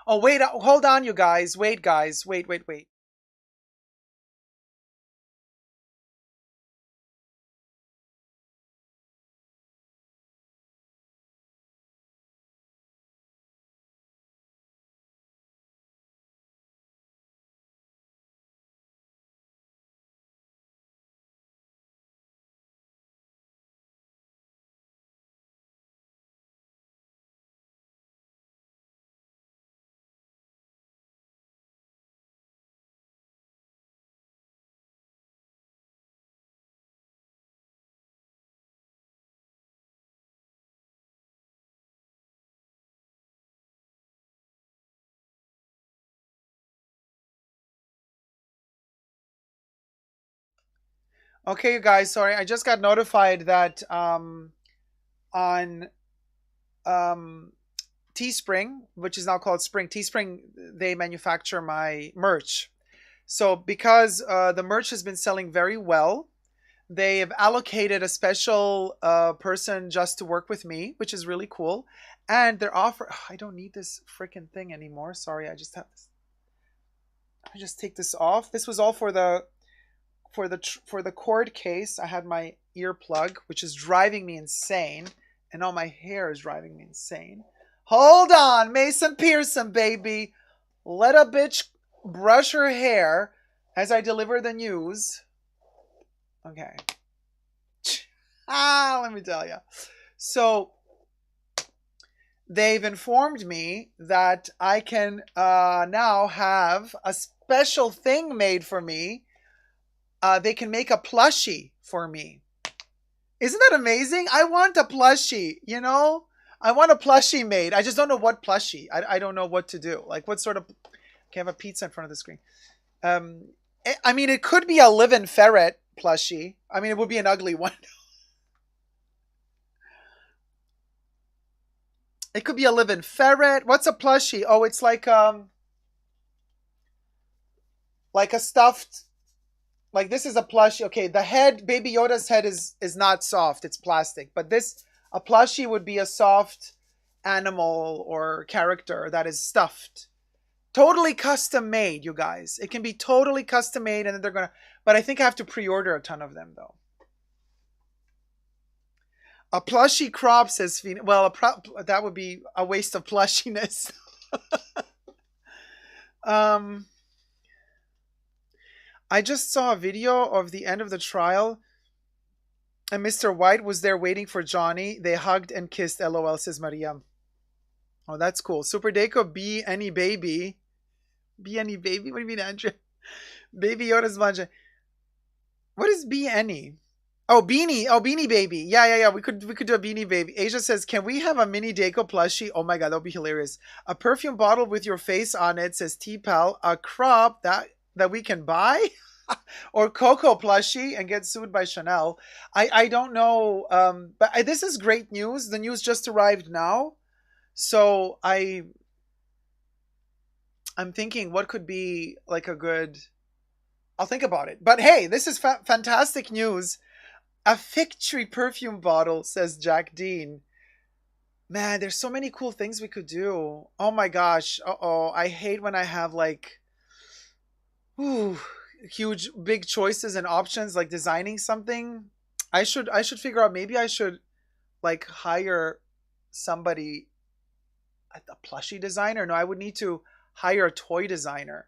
Oh, wait, hold on, you guys. Wait, guys. Wait. Okay, you guys, sorry. I just got notified that on Teespring, which is now called Spring, Teespring, they manufacture my merch. So because the merch has been selling very well, they have allocated a special person just to work with me, which is really cool. And they're offering, I don't need this freaking thing anymore. Sorry, I just have this. I just take this off. This was all for the cord case. I had my earplug, which is driving me insane, and all my hair is driving me insane. Hold on, Mason Pearson, baby. Let a bitch brush her hair as I deliver the news. Okay. Let me tell you. So they've informed me that I can now have a special thing made for me. They can make a plushie for me. Isn't that amazing? I want a plushie, you know? I want a plushie made. I just don't know what plushie. I don't know what to do. Like, what sort of... Okay, I have a pizza in front of the screen. I mean, it could be a live-in ferret plushie. I mean, it would be an ugly one. It could be a live-in ferret. What's a plushie? Oh, it's like a stuffed... Like, this is a plushie. Okay, the head, Baby Yoda's head is not soft. It's plastic. But a plushie would be a soft animal or character that is stuffed. Totally custom made, you guys. It can be totally custom made, and then they're gonna... But I think I have to pre-order a ton of them, though. A plushie crop, says Phoenix. Well, that would be a waste of plushiness. I just saw a video of the end of the trial, and Mr. White was there waiting for Johnny. They hugged and kissed. LOL, says Maria. Oh, that's cool. Super Dacob, be any baby. Be any baby? What do you mean, Andrew? Baby Yoda's bunch. What is be any? Oh, beanie. Oh, beanie baby. Yeah. We could do a beanie baby. Asia says, can we have a mini Dacob plushie? Oh my god, that would be hilarious. A perfume bottle with your face on it, says T-Pal. A crop that we can buy? Or Coco plushie and get sued by Chanel. I don't know, but this is great news. The news just arrived now, so I'm thinking what could be like a good... I'll think about it. But hey, this is fantastic news. A fig tree perfume bottle, says Jack Dean. Man, there's so many cool things we could do. Oh my gosh. Uh-oh. I hate when I have like ooh, huge big choices and options like designing something. I should figure out maybe I should like hire somebody a plushie designer. No, I would need to hire a toy designer.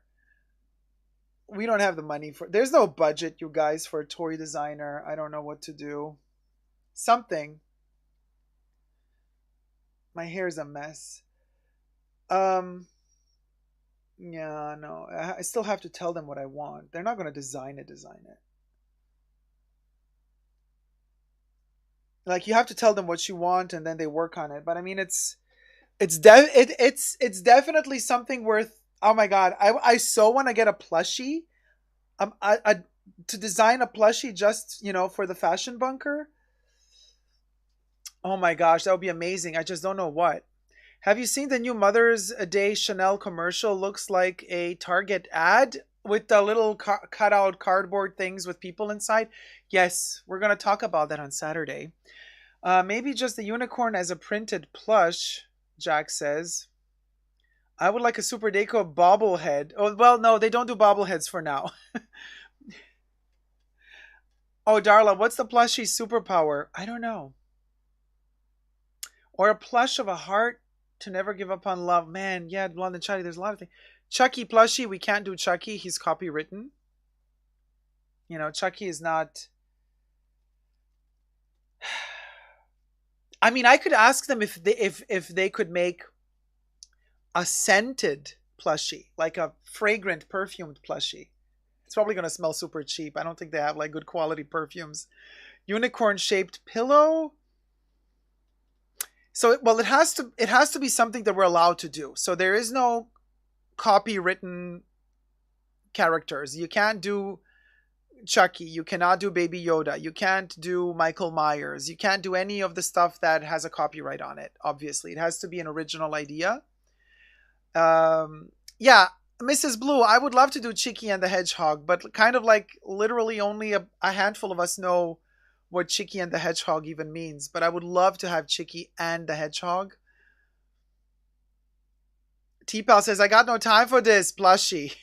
We don't have the money for there's no budget, you guys, for a toy designer. I don't know what to do. Something. My hair's a mess. Um yeah, no. I still have to tell them what I want. They're not going to design it. Like you have to tell them what you want and then they work on it. But I mean it's definitely something worth. Oh my god. I so want to get a plushie. I to design a plushie just, for the fashion bunker. Oh my gosh, that would be amazing. I just don't know what. Have you seen the new Mother's Day Chanel commercial? Looks like a Target ad with the little cutout cardboard things with people inside. Yes, we're going to talk about that on Saturday. Maybe just the unicorn as a printed plush, Jack says. I would like a Super Dacob bobblehead. Oh, well, no, they don't do bobbleheads for now. Oh, Darla, what's the plushie superpower? I don't know. Or a plush of a heart to never give up on love. Man, yeah, Blonde and Chatty, there's a lot of things. Chucky plushie, we can't do Chucky. He's copywritten. Chucky is not. I mean, I could ask them if they could make a scented plushie, like a fragrant perfumed plushie. It's probably going to smell super cheap. I don't think they have like good quality perfumes. Unicorn shaped pillow. So, well, it has to be something that we're allowed to do. So there is no copywritten characters. You can't do Chucky. You cannot do Baby Yoda. You can't do Michael Myers. You can't do any of the stuff that has a copyright on it. Obviously, it has to be an original idea. Yeah, Mrs. Blue, I would love to do Chicky and the Hedgehog, but kind of like literally only a handful of us know what Chicky and the Hedgehog even means. But I would love to have Chicky and the Hedgehog. T-Pal says, I got no time for this, plushie.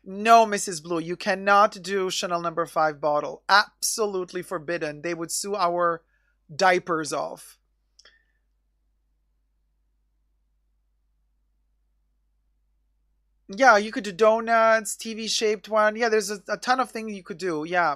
No, Mrs. Blue, you cannot do Chanel number 5 bottle. Absolutely forbidden. They would sue our diapers off. Yeah, you could do donuts, TV-shaped one. Yeah, there's a ton of things you could do. Yeah.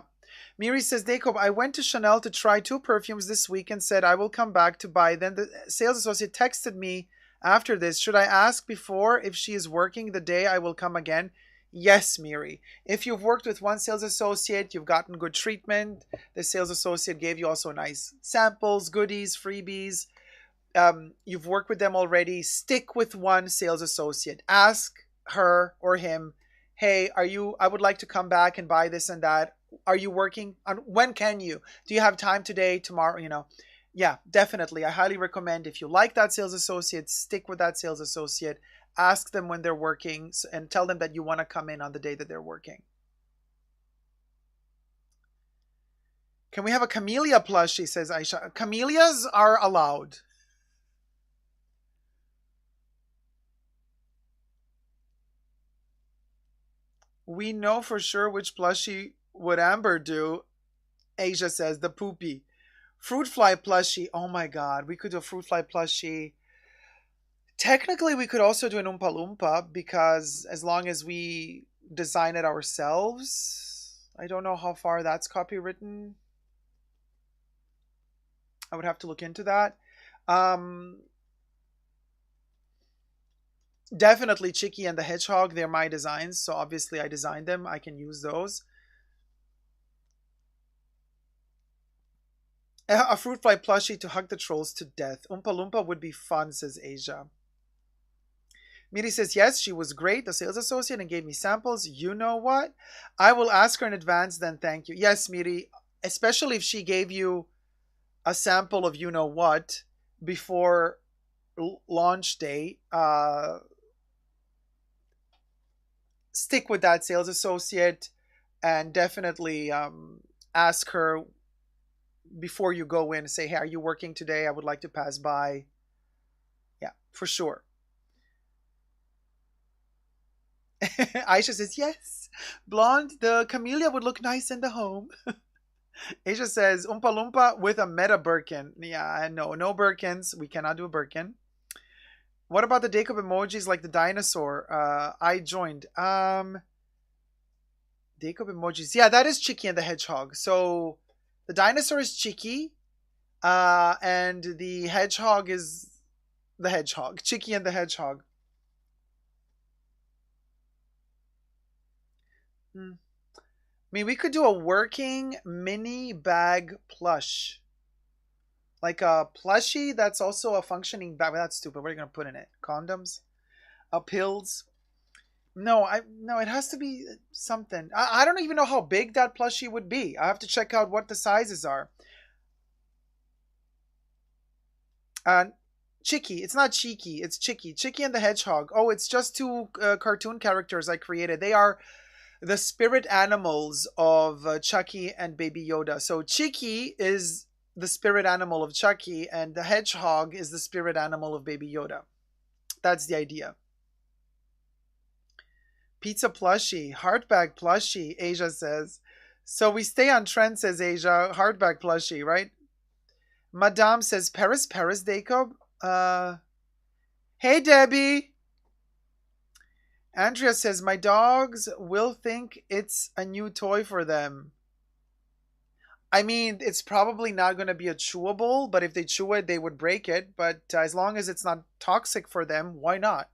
Miri says, Dacob, I went to Chanel to try 2 perfumes this week and said I will come back to buy. Then the sales associate texted me after this. Should I ask before if she is working the day I will come again? Yes, Miri. If you've worked with one sales associate, you've gotten good treatment. The sales associate gave you also nice samples, goodies, freebies. You've worked with them already. Stick with one sales associate. Ask her or him, hey, I would like to come back and buy this and that. Are you working on when can you? Do you have time today, tomorrow? Yeah, definitely. I highly recommend if you like that sales associate, stick with that sales associate. Ask them when they're working and tell them that you want to come in on the day that they're working. Can we have a camellia plushie, says Aisha. Camellias are allowed. We know for sure which plushie would Amber do. Asia says the poopy. Fruit fly plushie. Oh my god, we could do a fruit fly plushie. Technically, we could also do an Oompa Loompa because as long as we design it ourselves, I don't know how far that's copywritten. I would have to look into that. Definitely Chicky and the Hedgehog, they're my designs, so obviously I designed them. I can use those. A fruit fly plushie to hug the trolls to death. Oompa Loompa would be fun, says Asia. Miri says, yes, she was great, the sales associate, and gave me samples. You know what? I will ask her in advance, then thank you. Yes, Miri, especially if she gave you a sample of you know what before launch day. Stick with that sales associate and definitely ask her before you go in, say, hey, are you working today? I would like to pass by. Yeah, for sure. Aisha says, yes, blonde, the camellia would look nice in the home. Aisha says, Oompa Loompa with a meta Birkin. Yeah, no Birkins. We cannot do a Birkin. What about the Dacob emojis like the dinosaur? I joined. Dacob emojis. Yeah, that is Chicky and the Hedgehog. So the dinosaur is Chicky, and the hedgehog is the hedgehog. Chicky and the Hedgehog. I mean, we could do a working mini bag plush. Like a plushie that's also a functioning bag. Well, that's stupid. What are you going to put in it? Condoms? Pills? No, it has to be something. I don't even know how big that plushie would be. I have to check out what the sizes are. Chicky. It's not Cheeky. It's Chicky. Chicky and the Hedgehog. Oh, it's just two cartoon characters I created. They are the spirit animals of Chucky and Baby Yoda. So Chicky is the spirit animal of Chucky, and the hedgehog is the spirit animal of Baby Yoda. That's the idea. Pizza plushie, heartbag plushie, Asia says. So we stay on trend, says Asia. Heartbag plushie, right? Madame says Paris, Dacob. Hey, Debbie. Andrea says, my dogs will think it's a new toy for them. I mean, it's probably not going to be a chewable, but if they chew it, they would break it. But as long as it's not toxic for them, why not?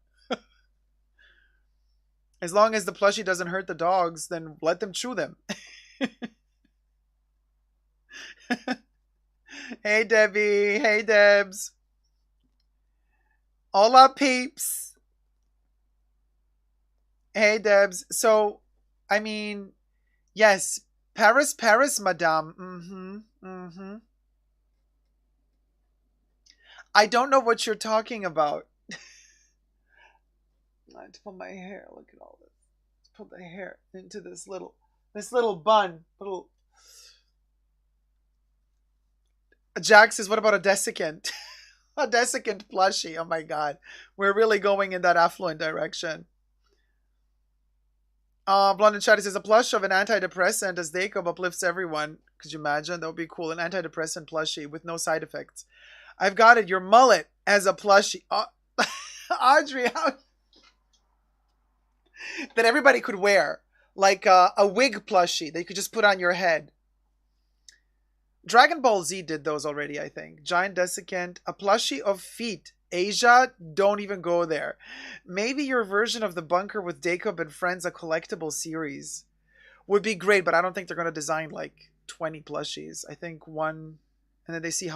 As long as the plushie doesn't hurt the dogs, then let them chew them. Hey, Debbie. Hey, Debs. Hola, peeps. Hey, Debs. So, I mean, yes, Paris, madame. I don't know what you're talking about. I have to put my hair. Look at all this. Let's put the hair into this little bun. Jack says, what about a desiccant? A desiccant plushie. Oh my god. We're really going in that affluent direction. Blonde and Chatty says, a plush of an antidepressant as Dacob uplifts everyone. Could you imagine? That would be cool. An antidepressant plushie with no side effects. I've got it. Your mullet as a plushie. Audrey, how... that everybody could wear. Like a wig plushie that you could just put on your head. Dragon Ball Z did those already, I think. Giant desiccant. A plushie of feet. Asia, don't even go there. Maybe your version of the bunker with Dacob and friends, a collectible series, would be great, but I don't think they're going to design like 20 plushies. I think one, and then they see how